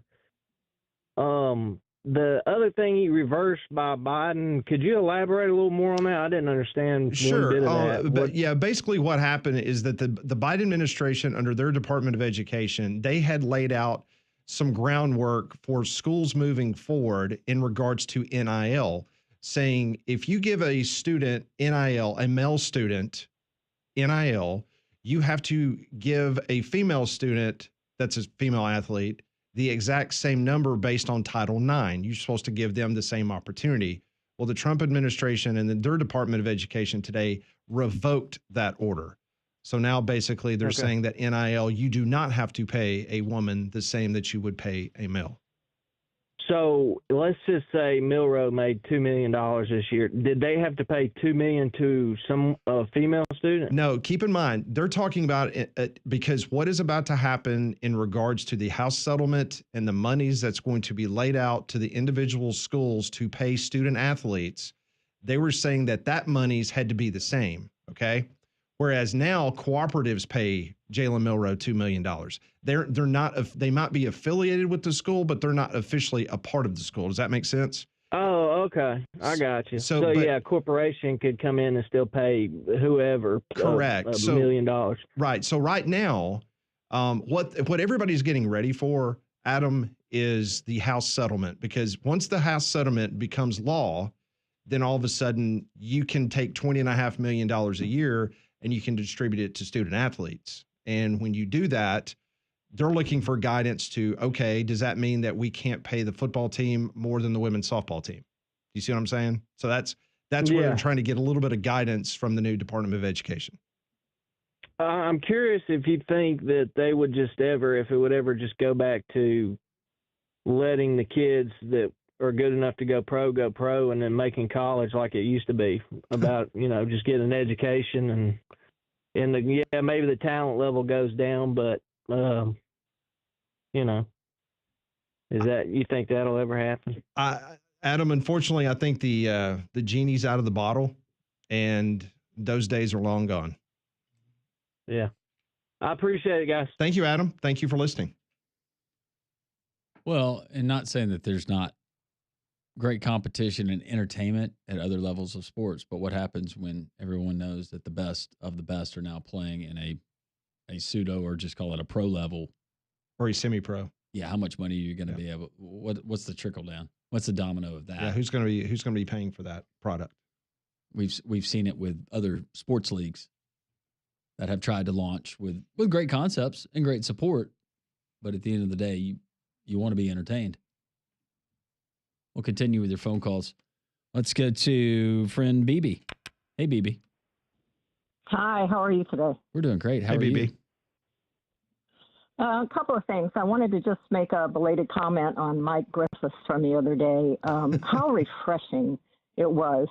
other thing he reversed by Biden. Could you elaborate a little more on that? I didn't understand one bit of that. But yeah, basically what happened is that the Biden administration under their Department of Education, they had laid out some groundwork for schools moving forward in regards to NIL, saying if you give a student NIL, a male student NIL, you have to give a female student that's a female athlete the exact same number based on Title IX. You're supposed to give them the same opportunity. Well, the Trump administration and their Department of Education today revoked that order. So now basically they're saying that NIL, you do not have to pay a woman the same that you would pay a male. So let's just say Milroe made $2 million this year. Did they have to pay $2 million to some female student? No, keep in mind, they're talking about it because what is about to happen in regards to the House settlement and the monies that's going to be laid out to the individual schools to pay student athletes, they were saying that monies had to be the same, okay? Whereas now cooperatives pay Jalen Milroe $2 million. They're not, they might be affiliated with the school, but they're not officially a part of the school. Does that make sense? Oh, okay. I got you. So, but, yeah, a corporation could come in and still pay whoever correct. $1 million. Right. So right now, what everybody's getting ready for, Adam, is the House settlement, because once the House settlement becomes law, then all of a sudden you can take $20.5 million a year and you can distribute it to student athletes. And when you do that, they're looking for guidance to, okay, does that mean that we can't pay the football team more than the women's softball team? You see what I'm saying? So that's where they're trying to get a little bit of guidance from the new Department of Education. I'm curious if you think that they would just if it would ever just go back to letting the kids that are good enough to go pro, and then making college like it used to be about, just getting an education and maybe the talent level goes down, but, is that, you think that'll ever happen? Adam, unfortunately, I think the genie's out of the bottle and those days are long gone. Yeah. I appreciate it, guys. Thank you, Adam. Thank you for listening. Well, and not saying that there's not great competition and entertainment at other levels of sports, but what happens when everyone knows that the best of the best are now playing in a pseudo, or just call it a pro level, or a semi-pro? Yeah, how much money are you going to be able? What's the trickle down? What's the domino of that? Yeah, who's going to be paying for that product? We've seen it with other sports leagues that have tried to launch with great concepts and great support, but at the end of the day, you want to be entertained. We'll continue with your phone calls. Let's get to friend BB. Hey, BB. Hi, how are you today? We're doing great. How are BB? you? A couple of things. I wanted to just make a belated comment on Mike Griffiths from the other day. How refreshing it was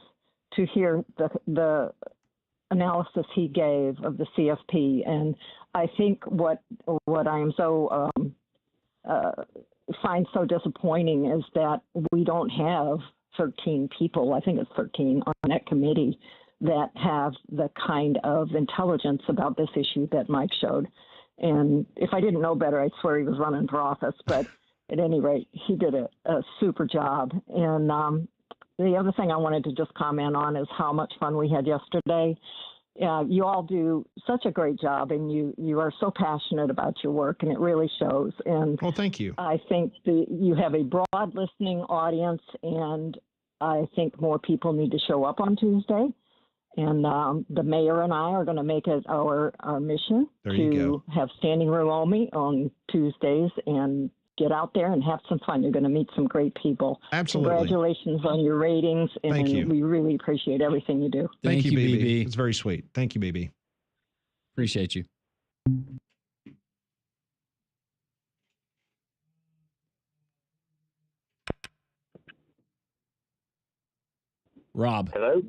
to hear the analysis he gave of the CFP. And I think what I am so find so disappointing is that we don't have 13 people, I think it's 13, on that committee that have the kind of intelligence about this issue that Mike showed. And if I didn't know better, I'd swear he was running for office. But at any rate, he did a super job. And the other thing I wanted to just comment on is how much fun we had yesterday. You all do such a great job, and you are so passionate about your work, and it really shows. And well, thank you. I think you have a broad listening audience, and I think more people need to show up on Tuesday. And the mayor and I are going to make it our mission to have standing room only on Tuesdays and get out there and have some fun. You're going to meet some great people. Absolutely. Congratulations on your ratings. And Thank you. We really appreciate everything you do. Thank you, BB. It's very sweet. Thank you, BB. Appreciate you. Rob. Hello.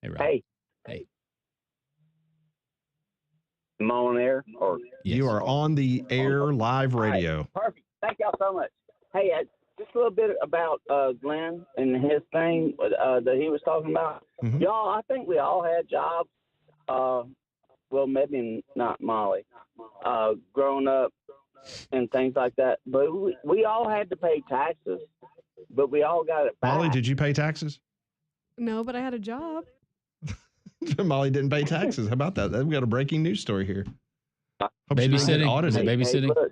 Hey, Rob. Hey. Hey. Am I on air? Or You are on the air live radio. All right, perfect. Thank y'all so much. Hey, just a little bit about Glenn and his thing that he was talking about. Mm-hmm. Y'all, I think we all had jobs. Well, maybe not Molly. Growing up and things like that. But we all had to pay taxes, but we all got it back. Molly, did you pay taxes? No, but I had a job. Molly didn't pay taxes. How about that? We've got a breaking news story here. Babysitting? Is it Hey, babysitting? look,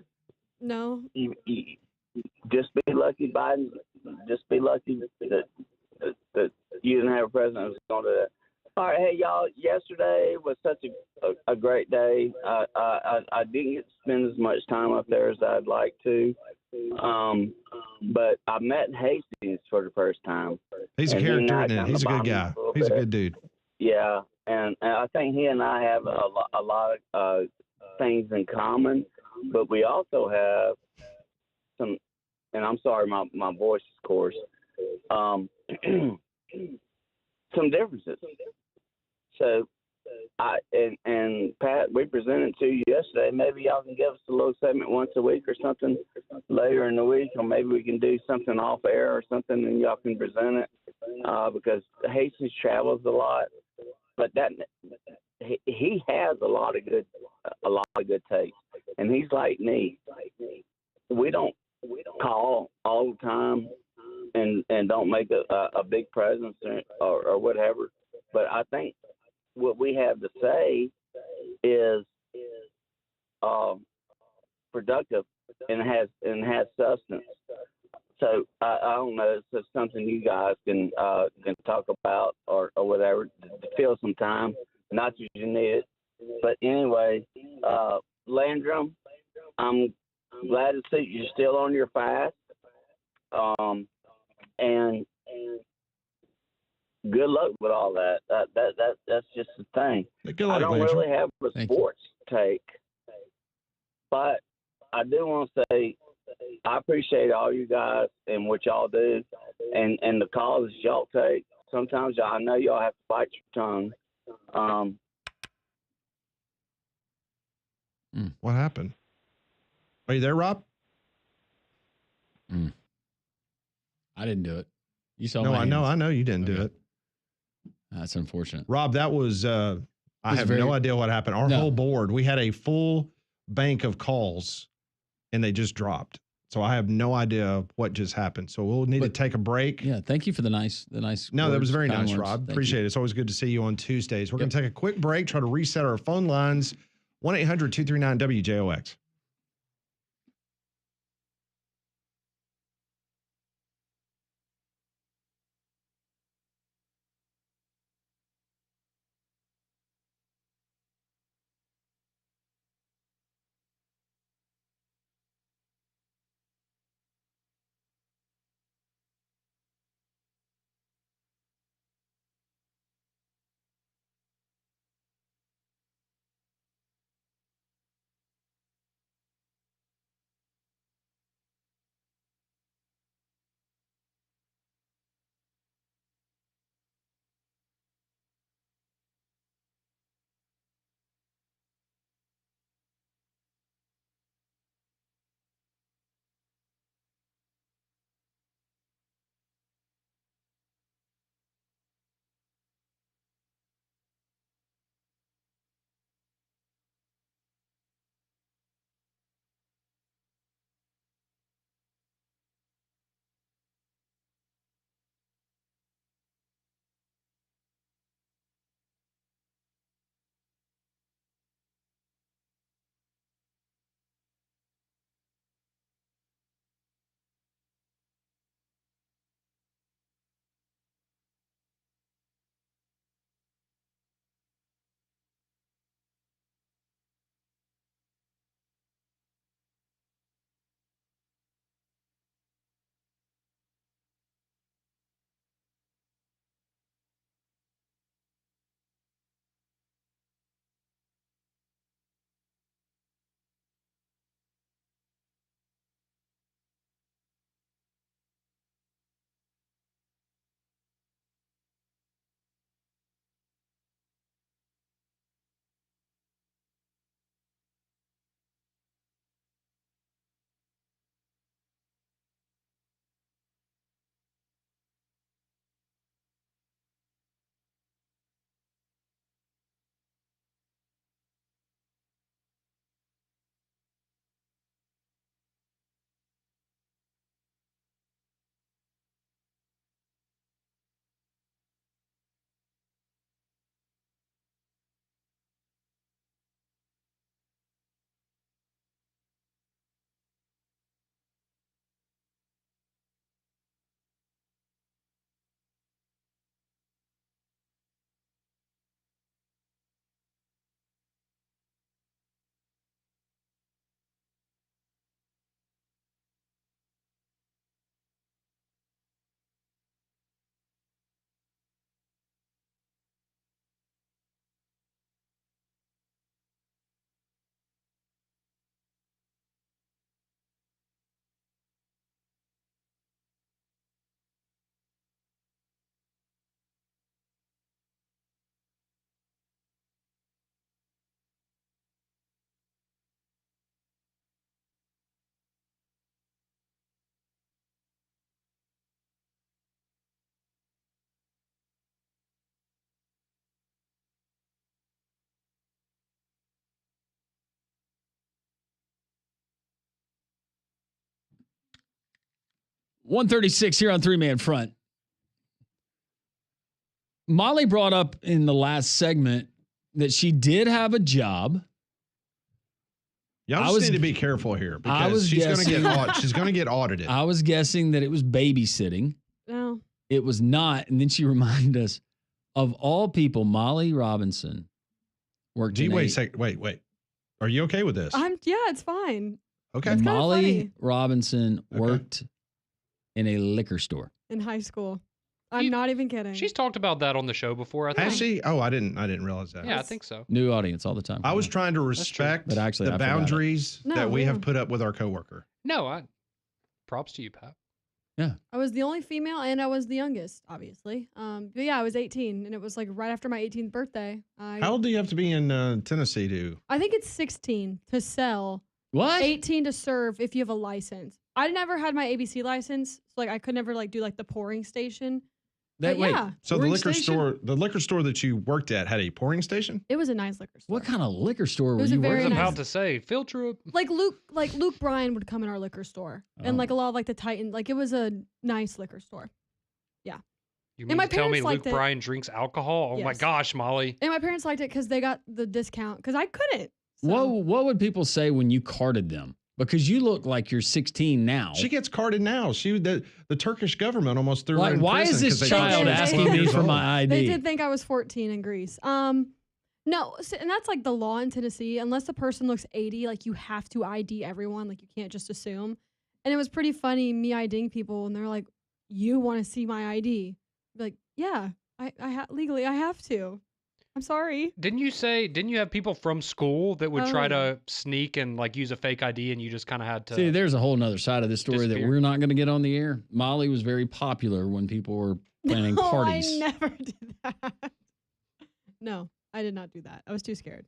No. you just be lucky, Biden. Just be lucky that you didn't have a president who's going to do that. All right, hey y'all. Yesterday was such a great day. I didn't get to spend as much time up there as I'd like to, but I met Hastings for the first time. He's a And he and character, I isn't he? kinda He's a good bonded guy. little He's a bit. good dude. Yeah, and I think he and I have a lot of things in common, but we also have some. And I'm sorry, my voice, of course. Some differences. So, and Pat, we presented to you yesterday. Maybe y'all can give us a little segment once a week or something later in the week, or maybe we can do something off air or something, and y'all can present it. Because Hastings travels a lot, but he has a lot of good taste, and he's like me. We don't call all the time and don't make a big presence or whatever. But I think what we have to say is productive and has substance. So I don't know. It's just something you guys can talk about or whatever to fill some time. Not that you need it, but anyway, Landrum, I'm glad to see you're still on your fast. And good luck with all that. That's just the thing. Good luck, I don't Landrum. really have a sports take, but I do want to say I appreciate all you guys and what y'all do, and the calls y'all take. Sometimes I know y'all have to bite your tongue. What happened? Are you there, Rob? I didn't do it. You saw No, my I hands. know you didn't do it. That's unfortunate. Rob, that was, I was have very- no idea what happened. Our No. whole board, we had a full bank of calls and they just dropped. So I have no idea what just happened. So we'll need to take a break. Yeah, thank you for the nice. No, that was words, very kind nice, words. Rob. Thank Appreciate you. it. It's always good to see you on Tuesdays. We're going to take a quick break, try to reset our phone lines. 1-800-239-WJOX. 136 here on Three Man Front. Molly brought up in the last segment that she did have a job. Y'all just need to be careful here because she's going to get audited. I was guessing that it was babysitting. No. It was not. And then she reminded us, of all people, Molly Robinson worked in wait. Are you okay with this? Yeah, it's fine. Okay. It's kinda Molly funny. Robinson worked in a liquor store. In high school. I'm not even kidding. She's talked about that on the show before, I think. Has she? Oh, I didn't realize that. Yeah, I think so. New audience all the time. I was trying to respect But actually, I the forgot it. boundaries No, that we yeah. have put up with our coworker. No, props to you, Pat. Yeah. I was the only female and I was the youngest, obviously. But yeah, I was 18 and it was like right after my 18th birthday. How old do you have to be in Tennessee to? I think it's 16 to sell. What? 18 to serve if you have a license. I never had my ABC license, so like I could never like do like the pouring station. But yeah, So the liquor store that you worked at had a pouring station? it was a nice liquor store. What kind of liquor store were was a you very working I was nice- about to say, field trip. Like Luke Bryan would come in our liquor store, and like a lot of like the Titan, like it was a nice liquor store. Yeah. You And mean my to tell me parents Luke liked it. Bryan drinks alcohol? Oh my Yes. gosh, Molly. And my parents liked it because they got the discount because I couldn't. What would people say when you carded them? Because you look like you're 16 now. She gets carded now. The Turkish government almost threw her Like, in why prison is this 'cause they thought she child was asking 12 me years for old. my ID? They did think I was 14 in Greece. No, and that's like the law in Tennessee. Unless the person looks 80, like you have to ID everyone. Like you can't just assume. And it was pretty funny me IDing people, and they're like, "You want to see my ID?" Like, yeah, legally I have to. I'm sorry. Didn't you have people from school that would try Oh. to sneak and like use a fake ID and you just kind of had to See, there's a whole nother side of this story that disappear. we're not going to get on the air. Molly was very popular when people were planning No, parties. I never did that. No, I did not do that. I was too scared.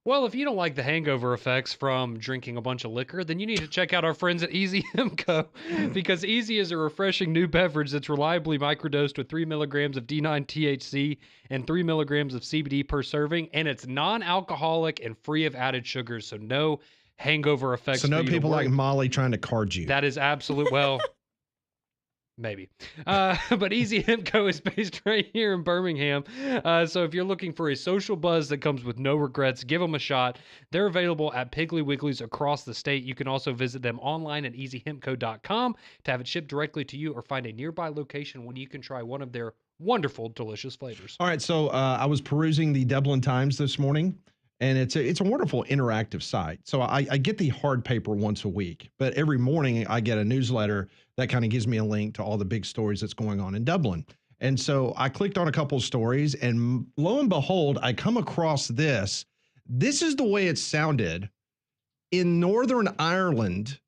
Well, if you don't like the hangover effects from drinking a bunch of liquor, then you need to check out our friends at Easy Hemco because Easy is a refreshing new beverage that's reliably microdosed with 3 milligrams of D9 THC and 3 milligrams of CBD per serving, and it's non-alcoholic and free of added sugars, so no hangover effects. So no for you to people worry. like Molly trying to card you. That is absolute. Well, maybe. But Easy Hemco is based right here in Birmingham. So if you're looking for a social buzz that comes with no regrets, give them a shot. They're available at Piggly Wigglies across the state. You can also visit them online at easyhemco.com to have it shipped directly to you or find a nearby location when you can try one of their wonderful, delicious flavors. All right, so I was perusing the Dublin Times this morning, and it's a wonderful interactive site. So I get the hard paper once a week, but every morning I get a newsletter that kind of gives me a link to all the big stories that's going on in Dublin. And so I clicked on a couple of stories, and lo and behold, I come across this. This is the way it sounded in Northern Ireland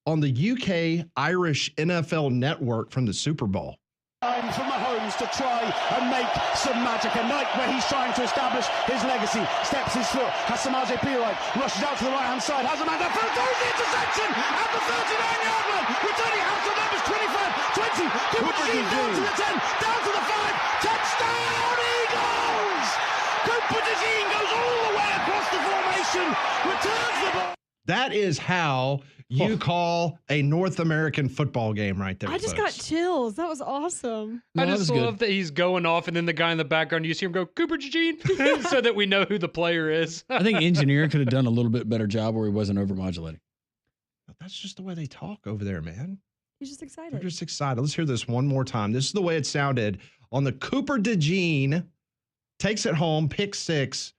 on the UK-Irish NFL network from the Super Bowl. Time for Mahomes to try and make some magic. A night where he's trying to establish his legacy. Steps his foot, has Samaje Perine, rushes out to the right-hand side, has a man that throws the interception at the 39-yard line. Returning out to numbers 25, 20. Cooper DeJean down to the 10, down to the 5. Touchdown, Eagles! Cooper DeJean goes all the way across the formation, returns the ball. That is how you call a North American football game right there, I just folks. got chills. That was awesome. I just love that he's going off, and then the guy in the background, you see him go, Cooper DeJean, so that we know who the player is. I think engineer could have done a little bit better job where he wasn't overmodulating. That's just the way they talk over there, man. He's just excited. They're just excited. Let's hear this one more time. This is the way it sounded on the Cooper DeJean takes it home, pick 6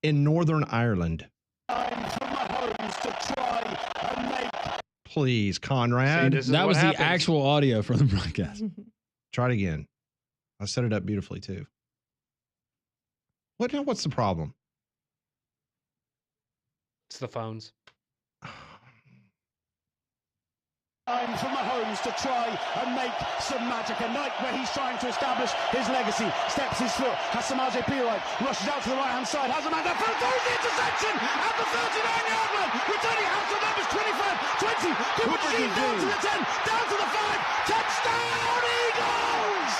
in Northern Ireland. Time for Mahomes to try and make. Please, Conrad. That was the actual audio from the broadcast. Try it again. I set it up beautifully too. What's the problem? It's the phones. Time for Mahomes to try and make some magic. A night where he's trying to establish his legacy. Steps his foot, has Samaje Perine, rushes out to the right-hand side, has a man that throws the interception at the 39-yard line. Returning out to numbers 25, 20. Cooper DeJean down to the 10, down to the 5. Touchdown, Eagles!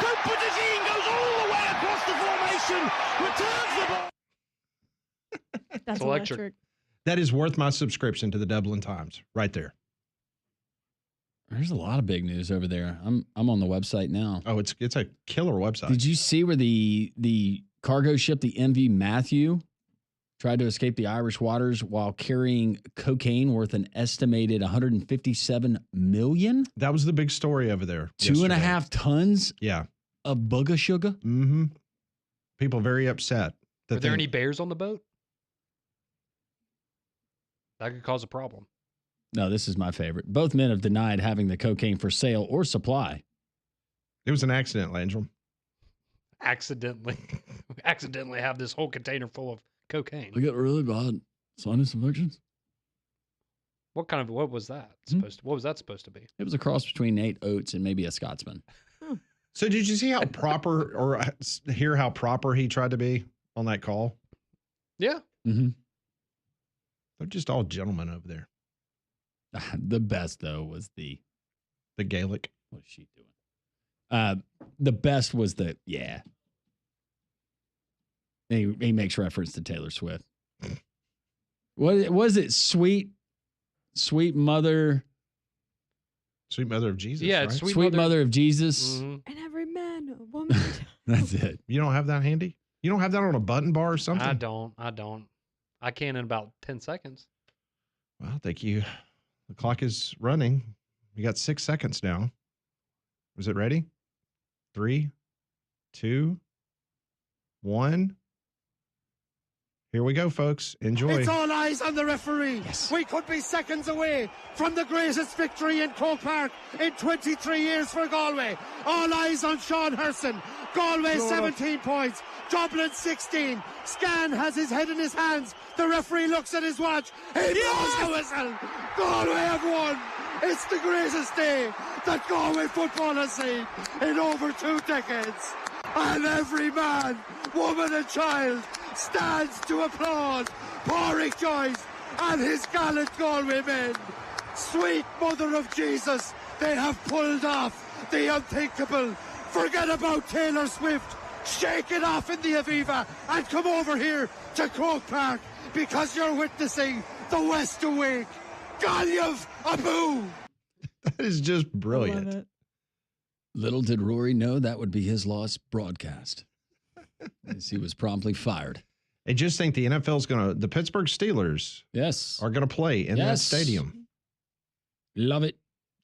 Cooper DeJean goes all the way across the formation, returns the ball. That's electric. That is worth my subscription to the Dublin Times right there. There's a lot of big news over there. I'm on the website now. Oh, it's a killer website. Did you see where the cargo ship, the MV Matthew, tried to escape the Irish waters while carrying cocaine worth an estimated $157 million? That was the big story over there. 2.5 tons Yeah. of booger sugar? Mm-hmm. People very upset. Were there any bears on the boat? That could cause a problem. No, this is my favorite. Both men have denied having the cocaine for sale or supply. It was an accident, Landrum. Accidentally have this whole container full of cocaine. I got really bad sinus infections. What was that what was that supposed to be? It was a cross between Nate Oats and maybe a Scotsman. So did you see how proper or hear how proper he tried to be on that call? Yeah. Mm-hmm. They're just all gentlemen over there. The best, though, was the Gaelic. What is she doing? The best was yeah. He makes reference to Taylor Swift. What was it? Sweet mother. Sweet mother of Jesus. Yeah, right? it's Sweet mother of Jesus. Mm-hmm. And every man, or woman. That's it. You don't have that handy? You don't have that on a button bar or something? I don't. I can in about 10 seconds. Well, thank you. The clock is running. You got 6 seconds now. Was it ready? 3, 2, 1. Here we go, folks. Enjoy. It's all eyes on the referee. Yes. We could be seconds away from the greatest victory in Croke Park in 23 years for Galway. All eyes on Sean Herson. Galway 17 points. Dublin 16. Scan has his head in his hands. The referee looks at his watch. He blows the whistle. Galway have won. It's the greatest day that Galway football has seen in over 2 decades. And every man, woman and child stands to applaud Pádraig Joyce and his gallant Galway men. Sweet mother of Jesus, they have pulled off the unthinkable. Forget about Taylor Swift. Shake it off in the Aviva and come over here to Croke Park because you're witnessing the West Awake. Gallev Abu. That is just brilliant. Little did Rory know that would be his lost broadcast, as he was promptly fired. And just think the NFL's the Pittsburgh Steelers are going to play in that stadium. Love it.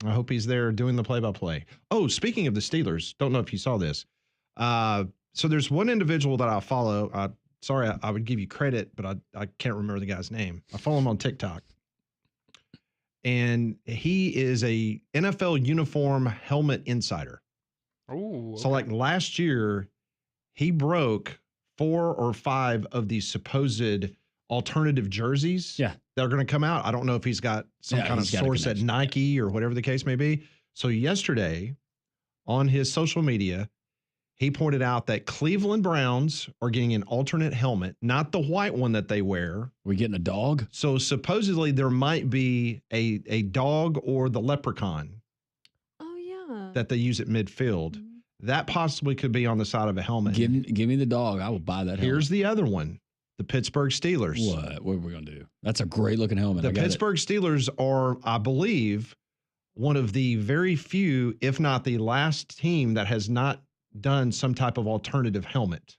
I hope he's there doing the play-by-play. Oh, speaking of the Steelers, don't know if you saw this. So there's one individual that I follow. Sorry, I would give you credit, but I can't remember the guy's name. I follow him on TikTok. And he is a NFL uniform helmet insider. Oh, So like last year, he broke 4 or 5 of these supposed alternative jerseys that are going to come out. I don't know if he's got some kind of source at Nike or whatever the case may be. So yesterday on his social media, he pointed out that Cleveland Browns are getting an alternate helmet, not the white one that they wear. We getting a dog? So supposedly there might be a dog or the leprechaun. Oh, yeah. That they use at midfield. That possibly could be on the side of a helmet. Give me the dog. I will buy that helmet. Here's the other one. The Pittsburgh Steelers. What are we going to do? That's a great looking helmet. The Pittsburgh Steelers are, I believe, one of the very few, if not the last team that has not done some type of alternative helmet.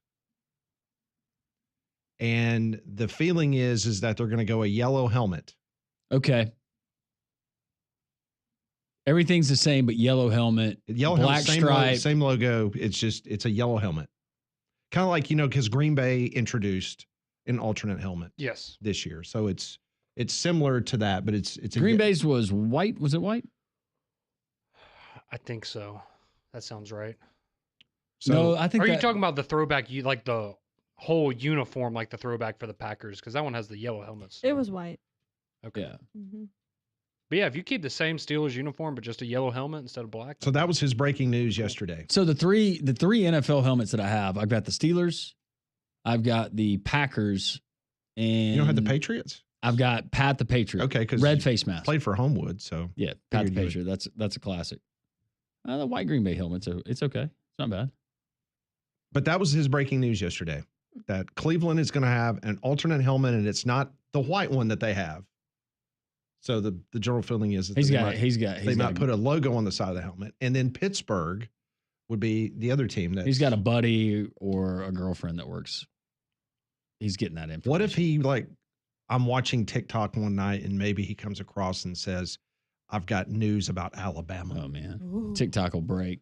And the feeling is that they're going to go a yellow helmet. Okay. Everything's the same, but yellow helmet, black stripe. Same logo. It's a yellow helmet. Kind of like, because Green Bay introduced an alternate helmet. Yes. This year. So it's similar to that, but it's Green Bay's was white. Was it white? I think so. That sounds right. So, no, I think. Are you talking about the throwback? Like the whole uniform, like the throwback for the Packers, because that one has the yellow helmets. It was white. Okay. Yeah. Mm-hmm. But yeah, if you keep the same Steelers uniform but just a yellow helmet instead of black. So that was his breaking news yesterday. So the three NFL helmets that I have, I've got the Steelers, I've got the Packers, and you don't have the Patriots. I've got Pat the Patriot. Okay, because red face mask. Played for Homewood, so yeah, Pat the Patriot. That's a classic. The white Green Bay helmets, it's okay. It's not bad. But that was his breaking news yesterday, that Cleveland is going to have an alternate helmet, and it's not the white one that they have. So the general feeling is that they might put a logo on the side of the helmet, and then Pittsburgh would be the other team that he's got a buddy or a girlfriend that works. He's getting that information. What if he I'm watching TikTok one night and maybe he comes across and says, "I've got news about Alabama." Oh man, TikTok will break.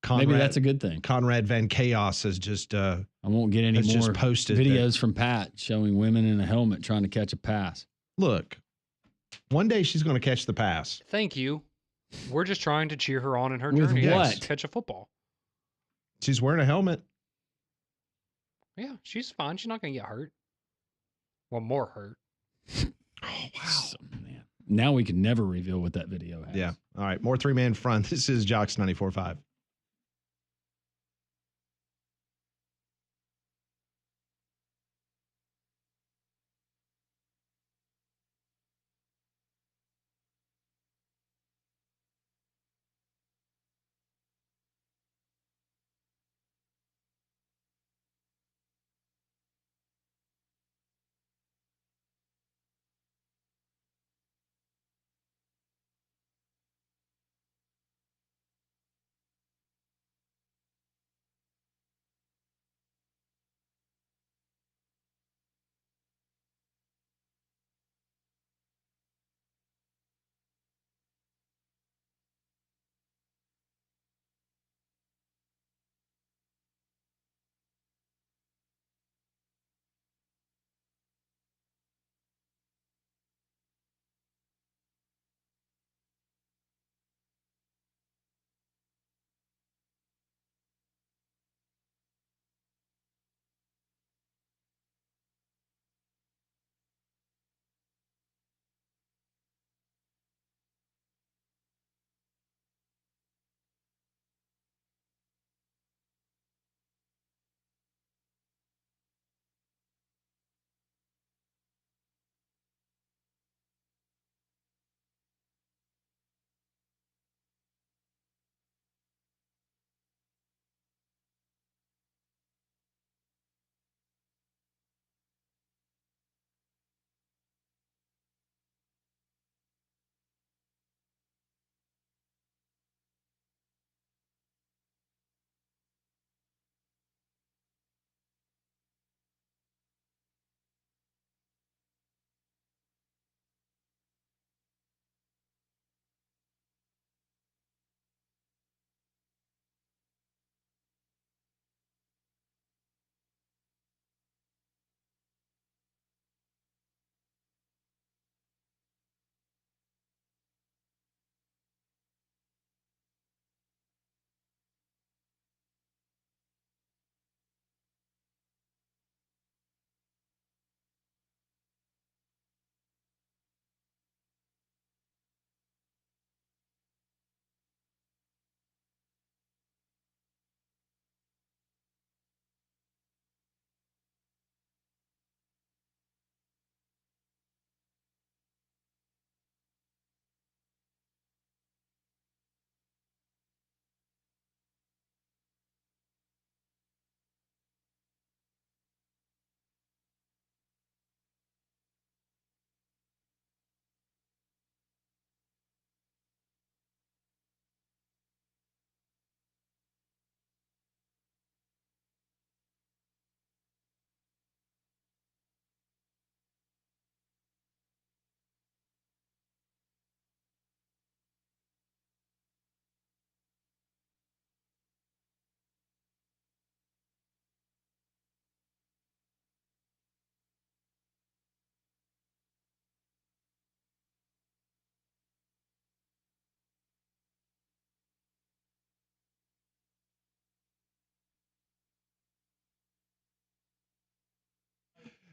Maybe that's a good thing. Conrad Van Chaos has just I won't get any more just posted videos from Pat showing women in a helmet trying to catch a pass. Look, one day she's going to catch the pass. Thank you. We're just trying to cheer her on in her With journey. what? To catch a football. She's wearing a helmet. Yeah, she's fine. She's not going to get hurt. Well, more hurt. Oh, wow. Man. Now we can never reveal what that video has. Yeah. All right. More three-man front. This is Jocks 94.5.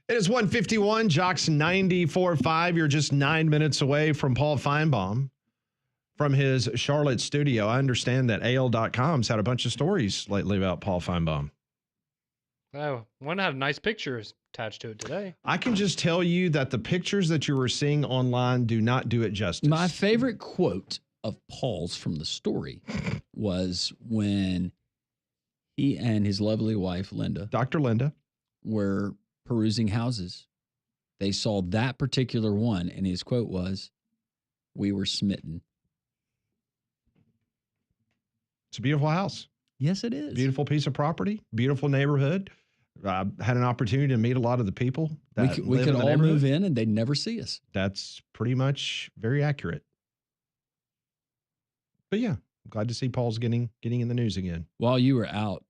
It is 1:51, Jocks 94.5. You're just 9 minutes away from Paul Feinbaum from his Charlotte studio. I understand that AL.com's had a bunch of stories lately about Paul Feinbaum. Oh, one had nice pictures attached to it today. I can just tell you that the pictures that you were seeing online do not do it justice. My favorite quote of Paul's from the story was when he and his lovely wife, Linda, Dr. Linda, were perusing houses They saw that particular one, and his quote was, "We were smitten." It's a beautiful house. Yes, it is. Beautiful piece of property, beautiful neighborhood. I had an opportunity to meet a lot of the people that We live could in the all neighborhood. move in, and they'd never see us. That's pretty much very accurate. But yeah, glad to see Paul's getting in the news again. While you were out,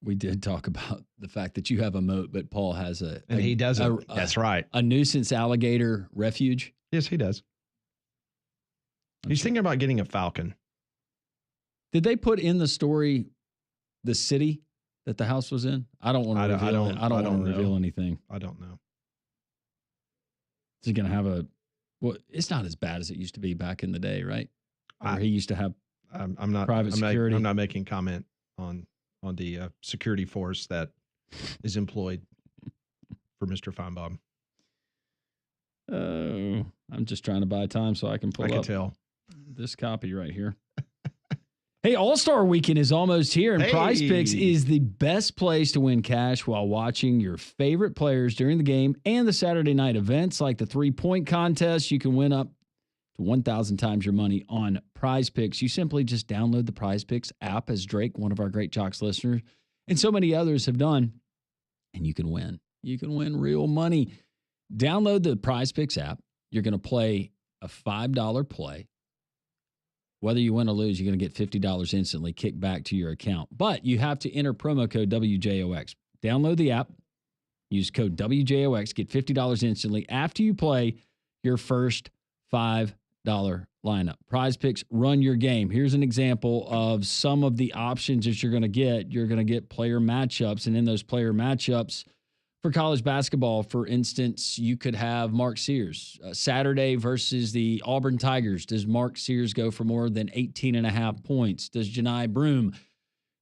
we did talk about the fact that you have a moat, but Paul has And he doesn't. That's right. A nuisance alligator refuge. Yes, he does. He's thinking about getting a falcon. Did they put in the story the city that the house was in? I don't want to reveal. I don't want to reveal anything. I don't know. Is he going to have a? Well, it's not as bad as it used to be back in the day, right? Where he used to have. I'm not private security. I'm not making comment on the security force that is employed for Mr. Feinbaum. Oh, I'm just trying to buy time so I can pull I can up tell. this copy right here. Hey, All-Star Weekend is almost here, and Prize Picks is the best place to win cash while watching your favorite players during the game and the Saturday night events like the three-point contest. You can win up to 1,000 times your money on Prize Picks. You simply just download the Prize Picks app, as Drake, one of our Great Jocks listeners, and so many others have done, and you can win. You can win real money. Download the Prize Picks app. You're going to play a $5 play. Whether you win or lose, you're going to get $50 instantly kicked back to your account. But you have to enter promo code WJOX. Download the app. Use code WJOX. Get $50 instantly after you play your first $5 lineup. Prize Picks, run your game. Here's an example of some of the options that you're going to get. You're going to get player matchups. And in those player matchups, for college basketball, for instance, you could have Mark Sears. Saturday versus the Auburn Tigers. Does Mark Sears go for more than 18.5 points? Does Janai Broome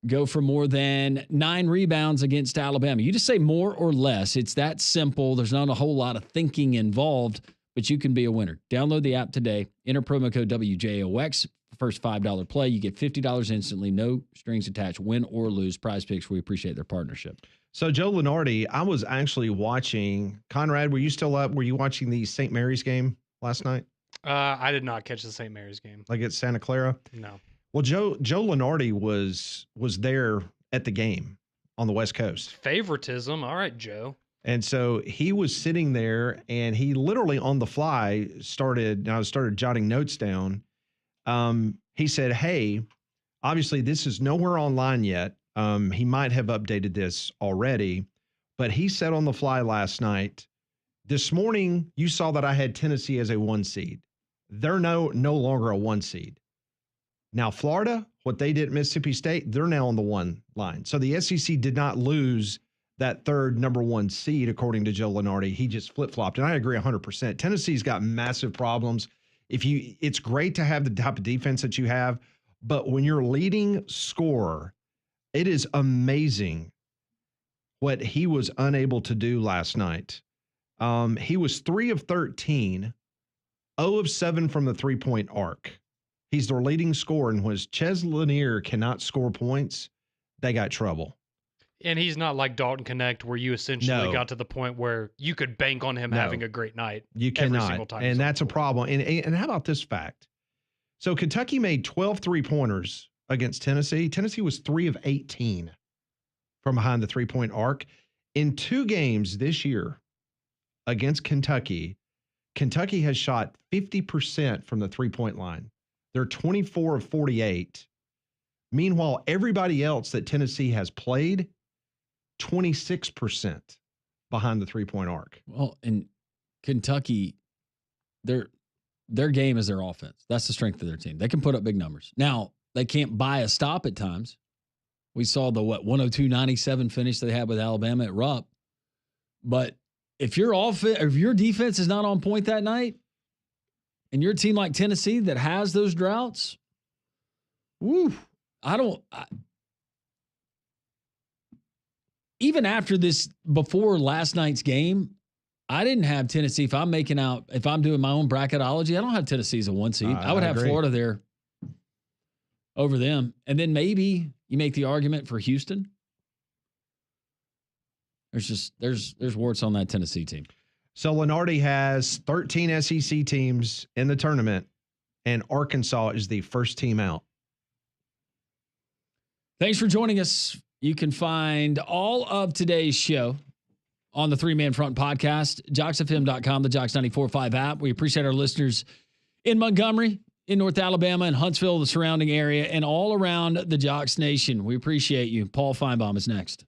go for more than 9 rebounds against Alabama? You just say more or less. It's that simple. There's not a whole lot of thinking involved, but you can be a winner. Download the app today. Enter promo code WJOX. First $5 play, you get $50 instantly. No strings attached. Win or lose. Prize Picks, we appreciate their partnership. So, Joe Lenardi, I was actually watching. Conrad, were you still up? Were you watching the St. Mary's game last night? I did not catch the St. Mary's game. Like at Santa Clara? No. Well, Joe Lenardi was there at the game on the West Coast. Favoritism. All right, Joe. And so he was sitting there, and he literally on the fly started jotting notes down. He said, "Hey, obviously this is nowhere online yet. He might have updated this already, but he said on the fly last night, this morning you saw that I had Tennessee as a 1 seed. They're no longer a 1 seed. Now Florida, what they did at Mississippi State, they're now on the 1 line. So the SEC did not lose that third number 1 seed, according to Joe Lenardi. He just flip-flopped, and I agree 100%. Tennessee's got massive problems. It's great to have the type of defense that you have, but when you're leading scorer, it is amazing what he was unable to do last night. He was 3 of 13, 0 of 7 from the three-point arc. He's their leading scorer, and when Ches Lanier cannot score points, they got trouble. And he's not like Dalton Connect, where you essentially got to the point where you could bank on him having a great night. You every cannot, single time and that's a problem. And how about this fact? So Kentucky made 12 three-pointers against Tennessee. Tennessee was 3 of 18 from behind the three-point arc. In 2 games this year against Kentucky, Kentucky has shot 50% from the three-point line. They're 24 of 48. Meanwhile, everybody else that Tennessee has played, 26% behind the three-point arc. Well, in Kentucky, their game is their offense. That's the strength of their team. They can put up big numbers. Now, they can't buy a stop at times. We saw the 102-97 finish they had with Alabama at Rupp. But if your defense is not on point that night, and you're a team like Tennessee that has those droughts, even after this, before last night's game, I didn't have Tennessee. If I'm doing my own bracketology, I don't have Tennessee as a 1 seed. I would have Florida there over them. And then maybe you make the argument for Houston. There's warts on that Tennessee team. So Lenardi has 13 SEC teams in the tournament, and Arkansas is the first team out. Thanks for joining us. You can find all of today's show on the 3-Man Front podcast, JocksFM.com, the Jocks 94.5 app. We appreciate our listeners in Montgomery, in North Alabama, in Huntsville, the surrounding area, and all around the Jocks Nation. We appreciate you. Paul Feinbaum is next.